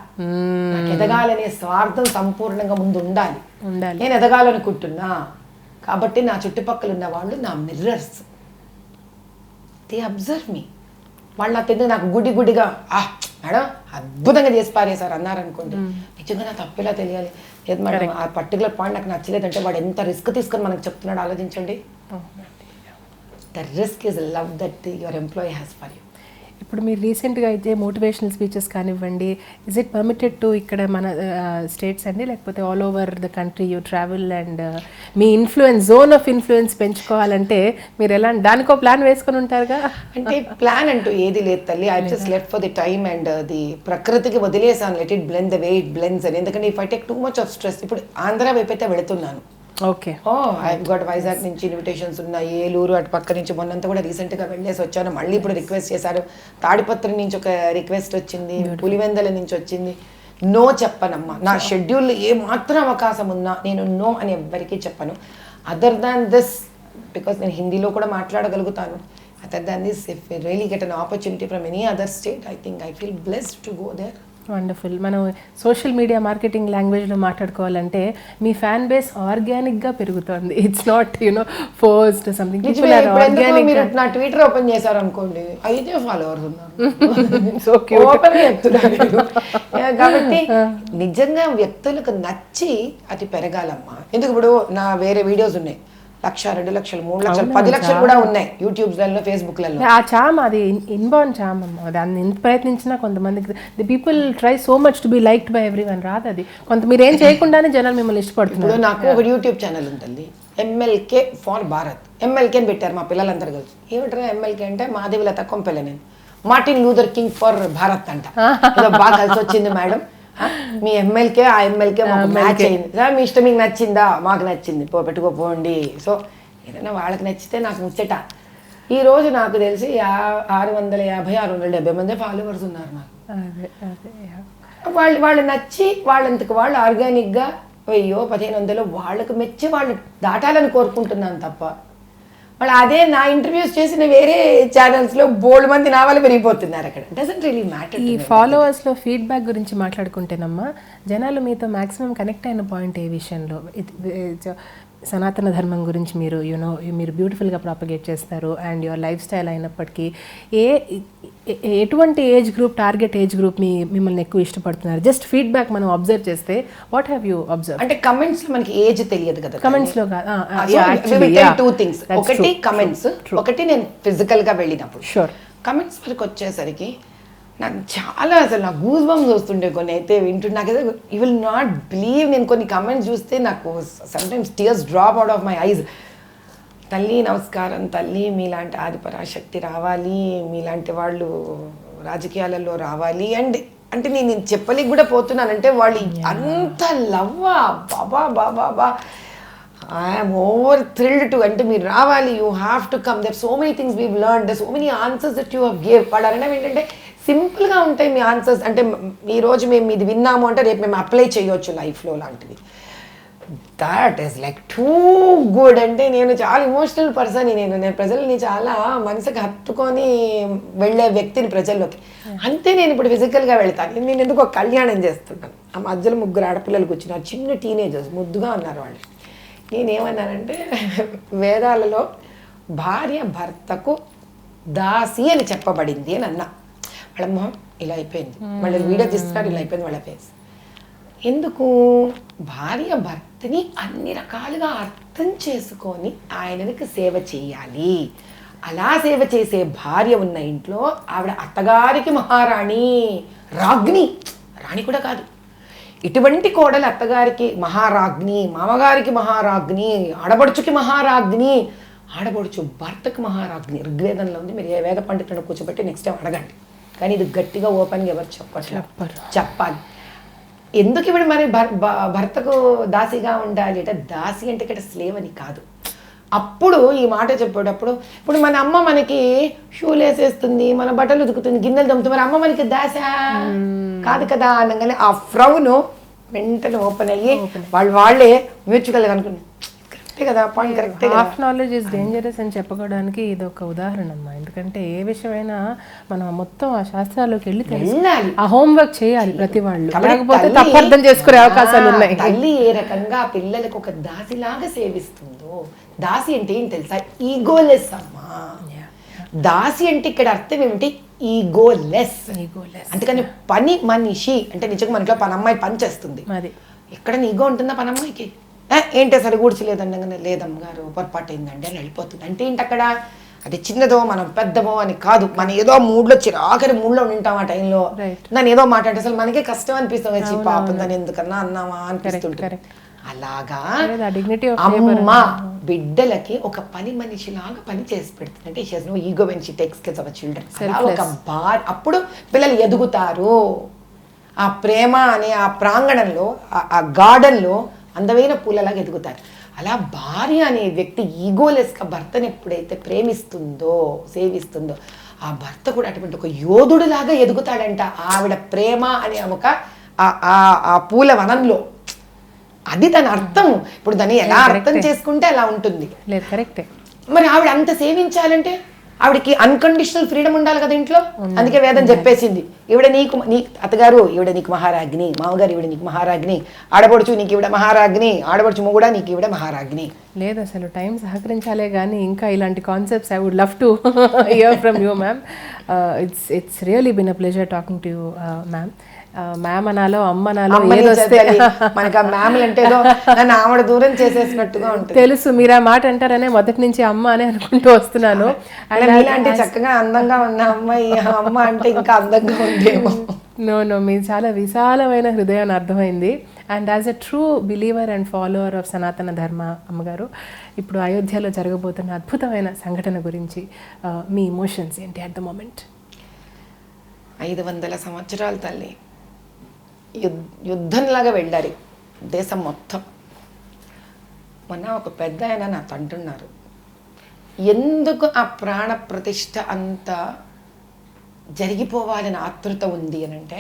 నాకు ఎదగాలనే స్వార్థం సంపూర్ణంగా ముందు ఉండాలి. నేను ఎదగాలనుకుంటున్నా కాబట్టి నా చుట్టుపక్కల ఉన్న వాళ్ళు నా మిర్రర్స్. దే అబ్జర్వ్ మీ. వాళ్ళు నాకు గుడిగా మేడం అద్భుతంగా చేసి పారేశారు అన్నారనుకోండి, నిజంగా నా తప్పిలా తెలియాలి. లేదు మేడం ఆ పర్టికులర్ పాయింట్ నాకు నచ్చలేదంటే వాడు ఎంత రిస్క్ తీసుకొని మనకు చెప్తున్నాడు ఆలోచించండి. The risk is love that your employee has for you. ఇప్పుడు మీరు రీసెంట్గా అయితే మోటివేషనల్ స్పీచెస్ కానివ్వండి, ఇస్ ఇట్ పర్మిటెడ్ టు ఇక్కడ మన స్టేట్స్ అండి, లేకపోతే all over the country you travel and మీ జోన్ ఆఫ్ ఇన్ఫ్లుయెన్స్ పెంచుకోవాలంటే మీరు ఎలా దానికో ప్లాన్ వేసుకొని ఉంటారుగా? అంటే ప్లాన్ అంటూ ఏది లేదు తల్లి. I just let for the time and the ప్రకృతికి వదిలేసాను. Let it blend the way it blends అని. ఎందుకంటే if I take too much of stress, ఇప్పుడు ఆంధ్ర వైపు అయితే వెళుతున్నాను. ఓకే, ఐ గాట్ వైజాగ్ నుంచి ఇన్విటేషన్స్ ఉన్నాయి, ఏలూరు అటు పక్క నుంచి మొన్నంతా కూడా రీసెంట్గా వెళ్ళేసి వచ్చాను. మళ్ళీ ఇప్పుడు రిక్వెస్ట్ చేశారు. తాడిపత్రి నుంచి ఒక రిక్వెస్ట్ వచ్చింది, పులివెందల నుంచి వచ్చింది. నో చెప్పనమ్మా. నా షెడ్యూల్లో ఏ మాత్రం అవకాశం ఉన్నా నేను నో అని ఎవ్వరికీ చెప్పను. అదర్ దాన్ దిస్, బికాస్ నేను హిందీలో కూడా మాట్లాడగలుగుతాను. Other than this, if you really get an opportunity from any other state, I think I feel blessed to go there. Wonderful. మనం సోషల్ మీడియా మార్కెటింగ్ లాంగ్వేజ్లో మాట్లాడుకోవాలంటే మీ ఫ్యాన్ బేస్ ఆర్గానిక్గా పెరుగుతుంది. It's not forced something. నా Twitter open చేశారు అనుకోండి, 5 followers ఉన్నారు. కాబట్టి నిజంగా వ్యక్తులకు నచ్చి అది పెరగాలమ్మా. ఎందుకు ఇప్పుడు నా వేరే వీడియోస్ ఉన్నాయి, 1,00,000, 2,00,000, 3,00,000, 10 లక్షలు కూడా ఉన్నాయి యూట్యూబ్లలో, ఫేస్బుక్లలో. ఆ చామ్ అది ఇన్బౌండ్ చామ్ అమ్మ. దాన్ని ఎంత ప్రయత్నించినా కొంతమందికి the people try so much to be liked by everyone. రాదు అది. మీరు ఏం చేయకుండానే జనాలు మిమ్మల్ని ఇష్టపడుతున్నారు. ఇప్పుడు నాకు ఒక యూట్యూబ్ ఛానల్ ఉంటుంది, MLK ఫర్ భారత్. MLK అని పెట్టారు మా పిల్లలందరూ కలిసి. ఏమిటారా MLK అంటే మాధవి లత కొంపెల్ల. నేను Martin Luther king for Bharat అంట. బాగా కలిసి వచ్చింది మేడం. మీ ఎమ్మెల్కే ఆ ఎమ్మెల్కే మాకు మ్యాచ్ అయింది. మీ ఇష్టం మీకు నచ్చిందా? మాకు నచ్చింది, పెట్టుకోపోండి. సో ఏదైనా వాళ్ళకి నచ్చితే నాకు ముచ్చట. ఈరోజు నాకు తెలిసి 650, 670 మంది ఫాలోవర్స్ ఉన్నారు నాకు. వాళ్ళు నచ్చి వాళ్ళంతకు వాళ్ళు ఆర్గానిక్గా 1000-1500 వాళ్ళకు మెచ్చి వాళ్ళు దాటాలని కోరుకుంటున్నాను తప్ప వాళ్ళు అదే నా ఇంటర్వ్యూస్ చేసిన వేరే ఛానల్స్లో బోల్డ్ మంది నా వాళ్ళు పెరిగిపోతున్నారు. అక్కడ డజంట్ రియలీ మ్యాటర్. ఈ ఫాలోవర్స్లో ఫీడ్బ్యాక్ గురించి మాట్లాడుకుంటేనమ్మా, జనాలు మీతో మ్యాక్సిమం కనెక్ట్ అయిన పాయింట్ ఏ విషయంలో? సనాతన ధర్మం గురించి మీరు బ్యూటిఫుల్గా ప్రాపగేట్ చేస్తారు అండ్ యువర్ లైఫ్ స్టైల్ అయినప్పటికీ ఎటువంటి age group, target age group మిమ్మల్ని ఎక్కువ ఇష్టపడుతున్నారు? జస్ట్ ఫీడ్బ్యాక్ మనం అబ్జర్వ్ చేస్తే వాట్ హ్యావ్ యూ అబ్జర్వ్? అంటే కమెంట్స్లో మనకి ఏజ్ తెలియదు కదా. కమెంట్స్లో టూ థింగ్స్, ఒకటి కమెంట్స్, ఒకటి నేను ఫిజికల్గా వెళ్ళినప్పుడు. షూర్. కమెంట్స్ వరకు వచ్చేసరికి నాకు చాలా అసలు నాకు గూస్ బంప్స్ వస్తుండే కొన్ని అయితే వింటుండే. నాకు ఏదో యూ విల్ నాట్ బిలీవ్, నేను కొన్ని కమెంట్స్ చూస్తే నాకు sometimes tears drop out of my eyes. తల్లి నమస్కారం, తల్లి మీలాంటి ఆదిపరాశక్తి రావాలి, మీలాంటి వాళ్ళు రాజకీయాలలో రావాలి. అండ్ అంటే నేను చెప్పలేక కూడా పోతున్నానంటే వాళ్ళు అంత లవ్వా బాబా బాబా బా ఐఎమ్ ఓవర్ థ్రిల్డ్ టు, అంటే మీరు రావాలి, you have to come, there so many things we've learn, there so many answers that you have give. వాడు అనడం ఏంటంటే సింపుల్గా ఉంటాయి మీ ఆన్సర్స్, అంటే ఈరోజు మేము ఇది విన్నాము అంటే రేపు మేము అప్లై చేయొచ్చు లైఫ్లో లాంటివి. That is like too good. అంటే నేను చాలా ఇమోషనల్ పర్సన్, నేను ప్రజల్ని చాలా మనసుకి హత్తుకొని వెళ్ళే వ్యక్తిని ప్రజల్లోకి. అంతే నేను ఇప్పుడు ఫిజికల్గా వెళ్తాను. నేను ఎందుకు ఒక కళ్యాణం చేస్తున్నాను, ఆ మధ్యలో 3 ఆడపిల్లలు కూర్చున్నారు, చిన్న టీనేజర్స్, ముద్దుగా ఉన్నారు వాళ్ళు. నేనేమన్నానంటే వేదాలలో భార్య భర్తకు దాసి అని చెప్పబడింది అని అన్నా. వాళ్ళ మొహం ఇలా అయిపోయింది, వాళ్ళు వీడియో తీస్తున్నారు, ఇలా అయిపోయింది వాళ్ళ ఫేస్. ఎందుకు? భార్య భర్తని అన్ని రకాలుగా అర్థం చేసుకొని ఆయనకి సేవ చేయాలి. అలా సేవ చేసే భార్య ఉన్న ఇంట్లో ఆవిడ అత్తగారికి మహారాణి, రాజ్ఞి, రాణి కూడా కాదు, ఇటువంటి కోడలు అత్తగారికి మహారాజ్ఞి, మామగారికి మహారాజ్ఞి, ఆడబడుచుకి మహారాజ్ఞి, ఆడబడుచు భర్తకు మహారాజ్ఞి. ఋగ్వేదంలో ఉంది, మీరు ఏ వేద పండితులను కూర్చోబెట్టి నెక్స్ట్ టైం అడగండి. కానీ ఇది గట్టిగా ఓపెన్గా ఎవరు చెప్పాలి. ఎందుకు ఇప్పుడు మరి భర్తకు దాసిగా ఉండాలి అంటే, దాసి అంటే ఇక్కడ స్లేవ్ అని కాదు. అప్పుడు ఈ మాట చెప్పేటప్పుడు, ఇప్పుడు మన అమ్మ మనకి షూలు వేసేస్తుంది, మన బట్టలు ఉతుకుతుంది, గిన్నెలు తమ్ముతుంది, మరి అమ్మ మనకి దాస కాదు కదా అనగానే ఆ ఫ్రౌను వెంటనే ఓపెన్ అయ్యి వాళ్ళే మ్యూచువల్గా అనుకున్నాను. కరెక్టే కదా, పాయింట్ కరెక్టే. హాఫ్ నాలెడ్జ్ ఇస్ డేంజరస్ అని చెప్పుకోవడానికి ఇది ఒక ఉదాహరణ అమ్మా. ఎందుకంటే ఏ విషయమైనా మనం మొత్తం ఆ శాస్త్రాల్లోకి వెళ్ళాలి, ఆ హోంవర్క్ చేయాలి ప్రతి వాళ్ళు, లేకపోతే తప్పర్థం చేసుకునే అవకాశాలు ఉన్నాయి. తల్లి ఏ రకంగా పిల్లలకు ఒక దాసిలాగా సేవిస్తుందో, దాసి అంటే ఏం తెలుసా? ఈగోలెస్ అమ్మా. దాసి అంటే ఇక్కడ అర్థం ఏమిటి? ఈగోలెస్. అందుకని పని మనిషి అంటే నిజంగా మనలో పని అమ్మాయి పని చేస్తుంది, ఎక్కడ ఈగో ఉంటుందా పని అమ్మాయికి? ఏంటే సరే కూర్చోలేదండగానే, లేదమ్మగారు పొరపాటు అయిందండి అని వెళ్ళిపోతుంది. అంటే ఏంటి అక్కడ? అది చిన్నదో మనం పెద్దమో అని కాదు, మనం ఏదో మూడ్లో చిరాకరి మూడ్లో ఉంటాం ఆ టైంలో. నన్ను ఏదో మాట్లాడితే అసలు మనకే కష్టం అనిపిస్తుంది, వచ్చి పాపం దాన్ని ఎందుకన్నా అన్నామా అనిపిస్తుంటుంది. అలాగా అమ్మ బిడ్డలకి ఒక పని మనిషిలాగా పని చేసి పెడుతుంది. అంటే she has no ego when she takes care of children. అప్పుడు పిల్లలు ఎదుగుతారు. ఆ ప్రేమ అనే ఆ ప్రాంగణంలో, ఆ గార్డెన్లో అందమైన పూలలాగా ఎదుగుతారు. అలా భార్య అనే వ్యక్తి ఈగోలెస్గా భర్తను ఎప్పుడైతే ప్రేమిస్తుందో, సేవిస్తుందో, ఆ భర్త కూడా అటువంటి ఒక యోధుడులాగా ఎదుగుతాడంట. ఆవిడ ప్రేమ అనే ఒక ఆ పూల వనంలో. అది దాని అర్థం. ఇప్పుడు దాన్ని ఎలా అర్థం చేసుకుంటే అలా ఉంటుంది. లేదు, కరెక్టే. మరి ఆవిడ అంత సేవించాలంటే ఆవిడకి అన్కండిషనల్ ఫ్రీడమ్ ఉండాలి కదా ఇంట్లో. అందుకే వేదం చెప్పేసింది, ఈవిడ నీ అత్తగారు ఈవిడ నీకు మహారాజ్ఞి, మామగారు ఈవిడ నీకు మహారాజ్ఞి, ఆడబడుచు నీకు ఈవిడ మహారాజ్ఞి, ఆడబడుచు మొగుడా నీకు ఈవిడ మహారాజ్ఞి. లేదు, అసలు టైం సహకరించాలే కానీ ఇంకా ఇలాంటి concepts I would love to hear from you ma'am. It's really been a pleasure talking to you ma'am. Ma'am అనాలో అమ్మ అనాలో మనకి ఆ మ్యామ్లు అంటే నన్ను ఆవిడ దూరం చేసేసినట్టుగా ఉంటుంది. తెలుసు, మీరు ఆ మాట అంటారనే మొదటి నుంచి అమ్మ అని అనుకుంటూ వస్తున్నాను. అంటే చక్కగా అందంగా ఉన్న అమ్మాయి అమ్మ అంటే ఇంకా అందంగా ఉందేమో. నో, మీరు చాలా విశాలమైన హృదయాన్ని అర్థమైంది. And as a true believer and follower of సనాతన ధర్మ అమ్మగారు, ఇప్పుడు అయోధ్యలో జరగబోతున్న అద్భుతమైన సంఘటన గురించి మీ ఇమోషన్స్ ఏంటి అట్ ద మూమెంట్? 500 సంవత్సరాలు తల్లి యుద్ధంలాగా వెళ్ళారు దేశం మొత్తం. మొన్న ఒక పెద్ద ఆయన నాతో అంటున్నారు, ఎందుకు ఆ ప్రాణ ప్రతిష్ఠ అంత జరిగిపోవాలని ఆతృత ఉంది అని అంటే,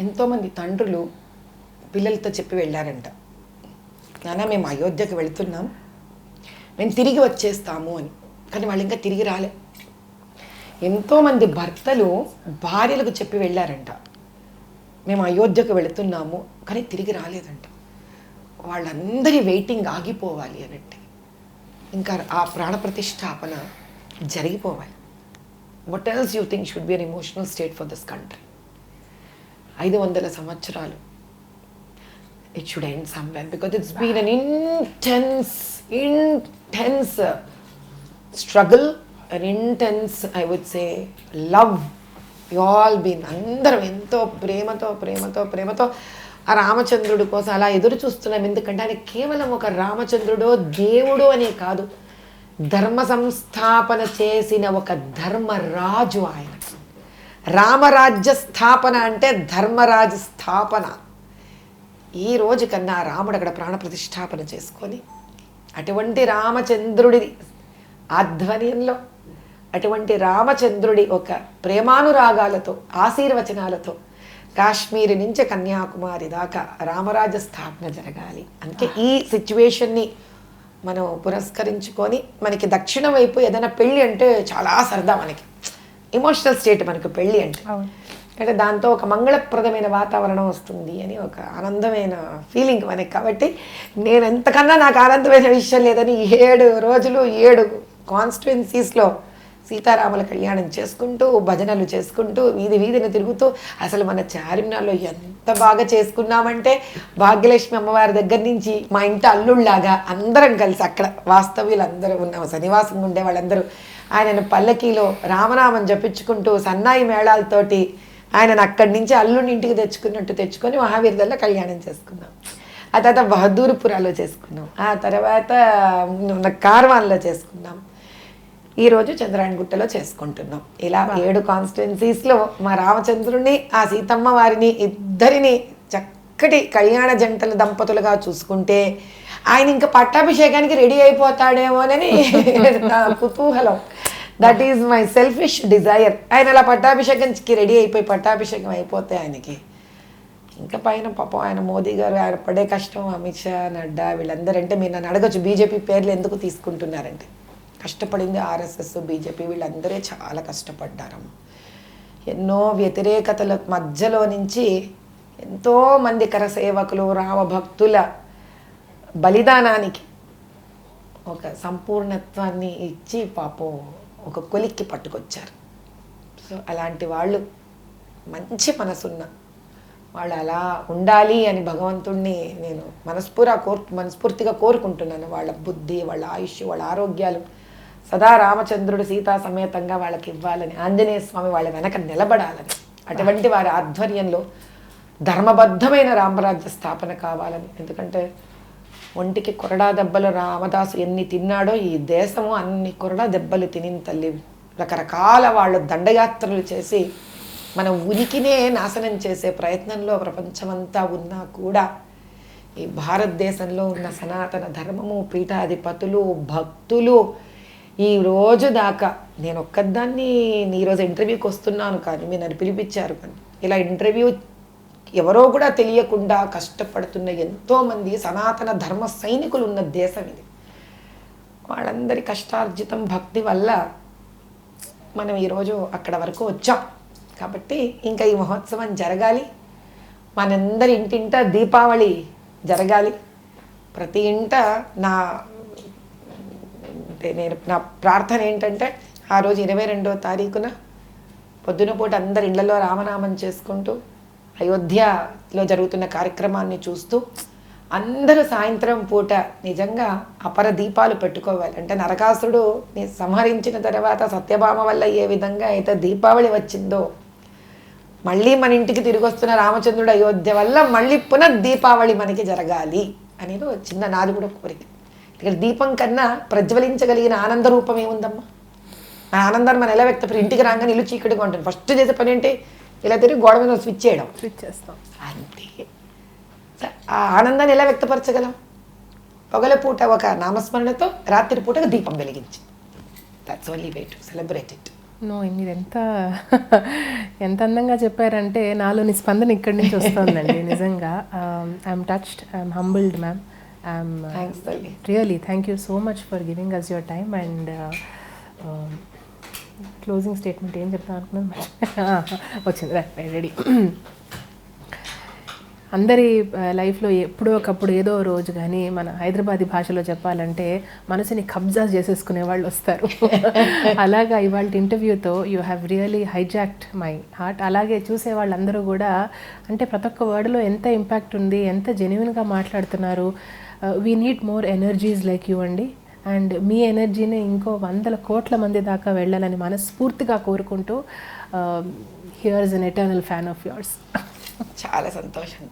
ఎంతోమంది తండ్రులు పిల్లలతో చెప్పి వెళ్ళారంట, నాన్న మేము అయోధ్యకు వెళుతున్నాం, మేము తిరిగి వచ్చేస్తాము అని. కానీ వాళ్ళు ఇంకా తిరిగి రాలే. ఎంతోమంది భర్తలు భార్యలకు చెప్పి వెళ్ళారంట, మేము అయోధ్యకు వెళుతున్నాము, కానీ తిరిగి రాలేదంట. వాళ్ళందరి వెయిటింగ్ ఆగిపోవాలి అన్నట్టు, ఇంకా ఆ ప్రాణప్రతిష్ఠాపన జరిగిపోవాలి. What else you think should be an emotional state for this country? 500 సంవత్సరాలు. It should end somewhere because it's been an intense struggle, an intense, I would say, love. You all been, అందరం ఎంతో ప్రేమతో ఆ రామచంద్రుడి కోసం అలా ఎదురు చూస్తున్నాం. ఎందుకంటే ఆయన కేవలం ఒక రామచంద్రుడో దేవుడు అనే కాదు, ధర్మ సంస్థాపన చేసిన ఒక ధర్మరాజు ఆయన. రామరాజ్య స్థాపన అంటే ధర్మరాజు స్థాపన. ఈ రోజు కన్నా రాముడు అక్కడ ప్రాణ ప్రతిష్టాపన చేసుకొని అటువంటి రామచంద్రుడి ఆధ్వర్యంలో అటువంటి రామచంద్రుడి ఒక ప్రేమానురాగాలతో ఆశీర్వచనాలతో కాశ్మీర్ నుంచి కన్యాకుమారి దాకా రామరాజ్య స్థాపన జరగాలి. అందుకే ఈ సిచ్యువేషన్ని మనం పురస్కరించుకొని మనకి దక్షిణ వైపు ఏదైనా పెళ్ళి అంటే చాలా సరదా, మనకి ఎమోషనల్ స్టేట్ మనకు పెళ్ళి అంటే దాంతో ఒక మంగళప్రదమైన వాతావరణం వస్తుంది అని ఒక ఆనందమైన ఫీలింగ్ మనకి. కాబట్టి నేను ఎంతకన్నా నాకు ఆనందమైన విషయం లేదని 7 రోజులు 7 కాన్స్టిట్యుయెన్సీస్లో సీతారాముల కళ్యాణం చేసుకుంటూ భజనలు చేసుకుంటూ వీధిని తిరుగుతూ అసలు మన చార్మినార్లో ఎంత బాగా చేసుకున్నామంటే భాగ్యలక్ష్మి అమ్మవారి దగ్గర నుంచి మా ఇంటి అల్లుళ్ళలాగా అందరం కలిసి అక్కడ వాస్తవ్యులు అందరూ ఉన్నాం, సన్నివాసంగా ఉండే వాళ్ళందరూ ఆయనను పల్లకీలో రామనామం జపించుకుంటూ సన్నాయి మేళాలతోటి ఆయనను అక్కడి నుంచి అల్లుని ఇంటికి తెచ్చుకున్నట్టు తెచ్చుకొని మహావీరదల్లో కళ్యాణం చేసుకున్నాం. ఆ తర్వాత బహదూర్పురాలో చేసుకున్నాం, ఆ తర్వాత కార్వాన్లో చేసుకున్నాం, ఈరోజు చంద్రాయణగుట్టలో చేసుకుంటున్నాం. ఇలా 7 కాన్స్టిట్యుయెన్సీస్లో మా రామచంద్రుని ఆ సీతమ్మ వారిని ఇద్దరిని చక్కటి కళ్యాణ జంటల దంపతులుగా చూసుకుంటే ఆయన ఇంకా పట్టాభిషేకానికి రెడీ అయిపోతాడేమోనని నా కుతూహలం. That is my selfish desire. ఆయన అలా పట్టాభిషేకంకి రెడీ అయిపోయి పట్టాభిషేకం అయిపోతే ఆయనకి ఇంకా పైన పాపం ఆయన మోదీ గారు ఆయన పడే కష్టం, అమిత్ షా, నడ్డా వీళ్ళందరూ అంటే మీరు నన్ను అడగచ్చు బీజేపీ పేర్లు ఎందుకు తీసుకుంటున్నారంటే కష్టపడింది ఆర్ఎస్ఎస్ బీజేపీ వీళ్ళందరే చాలా కష్టపడ్డారమ్మ. ఎన్నో వ్యతిరేకతల మధ్యలో నుంచి ఎంతోమంది కరసేవకులు రామభక్తుల బలిదానానికి ఒక సంపూర్ణత్వాన్ని ఇచ్చి పాపం ఒక కొలిక్కి పట్టుకొచ్చారు. సో అలాంటి వాళ్ళు మంచి మనసున్న వాళ్ళు అలా ఉండాలి అని భగవంతుణ్ణి నేను మనస్ఫూర్తిగా కోరుకుంటున్నాను. వాళ్ళ బుద్ధి, వాళ్ళ ఆయుష్, వాళ్ళ ఆరోగ్యాలు సదా రామచంద్రుడు సీతా సమేతంగా వాళ్ళకి ఇవ్వాలని, ఆంజనేయ స్వామి వాళ్ళ వెనక నిలబడాలని, అటువంటి వారి ఆధ్వర్యంలో ధర్మబద్ధమైన రామరాజ్య స్థాపన కావాలని. ఎందుకంటే ఒంటికి కొరడా దెబ్బలు రామదాసు ఎన్ని తిన్నాడో ఈ దేశము అన్ని కొరడా దెబ్బలు తినిన తల్లి. రకరకాల వాళ్ళు దండయాత్రలు చేసి మన ఉనికినే నాశనం చేసే ప్రయత్నంలో ప్రపంచమంతా ఉన్నా కూడా ఈ భారతదేశంలో ఉన్న సనాతన ధర్మము, పీఠాధిపతులు, భక్తులు ఈ రోజు దాకా నేను ఒక్కదాన్ని ఈరోజు ఇంటర్వ్యూకి వస్తున్నాను కానీ మీరు నన్ను పిలిపించారు కానీ ఇలా ఇంటర్వ్యూ ఎవరో కూడా తెలియకుండా కష్టపడుతున్న ఎంతోమంది సనాతన ధర్మ సైనికులు ఉన్న దేశం ఇది. వాళ్ళందరి కష్టార్జితం భక్తి వల్ల మనం ఈరోజు అక్కడ వరకు వచ్చాం. కాబట్టి ఇంకా ఈ మహోత్సవం జరగాలి, మనందరి ఇంటింట దీపావళి జరగాలి. ప్రతి ఇంట నా ప్రార్థన ఏంటంటే ఆ రోజు 22వ తారీఖున పొద్దున పూట అందరి ఇళ్లలో రామనామం చేసుకుంటూ అయోధ్యలో జరుగుతున్న కార్యక్రమాన్ని చూస్తూ అందరూ సాయంత్రం పూట నిజంగా అపర దీపాలు పెట్టుకోవాలి. అంటే నరకాసురుడు సంహరించిన తర్వాత సత్యభామ వల్ల ఏ విధంగా అయితే దీపావళి వచ్చిందో మళ్ళీ మన ఇంటికి తిరిగి వస్తున్న రామచంద్రుడు అయోధ్య వల్ల మళ్ళీ పునఃదీపావళి మనకి జరగాలి అనేది చిన్న నాది కూడా కోరిక. ఇక్కడ దీపం కన్నా ప్రజ్వలించగలిగిన ఆనంద రూపం ఏముందమ్మా? ఆ ఆనందాన్ని మనం ఎలా వ్యక్తపరి ఇంటికి రాగానే ఇల్లు చీకటిగా ఉంటుంది, ఫస్ట్ చేసే పని ఏంటి? ఇలా తిరిగి గోడ మీద స్విచ్ చేస్తాం అంతే. ఆ ఆనందాన్ని ఎలా వ్యక్తపరచగలం? పగల పూట ఒక నామస్మరణతో, రాత్రి పూట దీపం వెలిగించి. That's only way to celebrate it. మీరు ఎంత అందంగా చెప్పారంటే నాలోని స్పందన ఇక్కడి నుంచి వస్తుందండి. నిజంగా I'm touched, I'm humbled ma'am. Really, thank you so much for giving us your time and closing statement ఏం చెప్తాను అనుకున్నాను వచ్చింది రెడీ. అందరి లైఫ్లో ఎప్పుడో ఒకప్పుడు ఏదో రోజు కానీ మన హైదరాబాదీ భాషలో చెప్పాలంటే మనసుని కబ్జా చేసేసుకునే వాళ్ళు వస్తారు. అలాగా ఇవాళ ఇంటర్వ్యూతో you have really hijacked my heart. అలాగే చూసే వాళ్ళందరూ కూడా అంటే ప్రతి ఒక్క వర్డ్లో ఎంత ఇంపాక్ట్ ఉంది, ఎంత జెన్యున్గా మాట్లాడుతున్నారు. We need more energies like you అండి. అండ్ మీ ఎనర్జీని ఇంకో 100 కోట్ల మంది దాకా వెళ్ళాలని మనస్ఫూర్తిగా కోరుకుంటూ here is an eternal fan of yours. చాలా సంతోషం.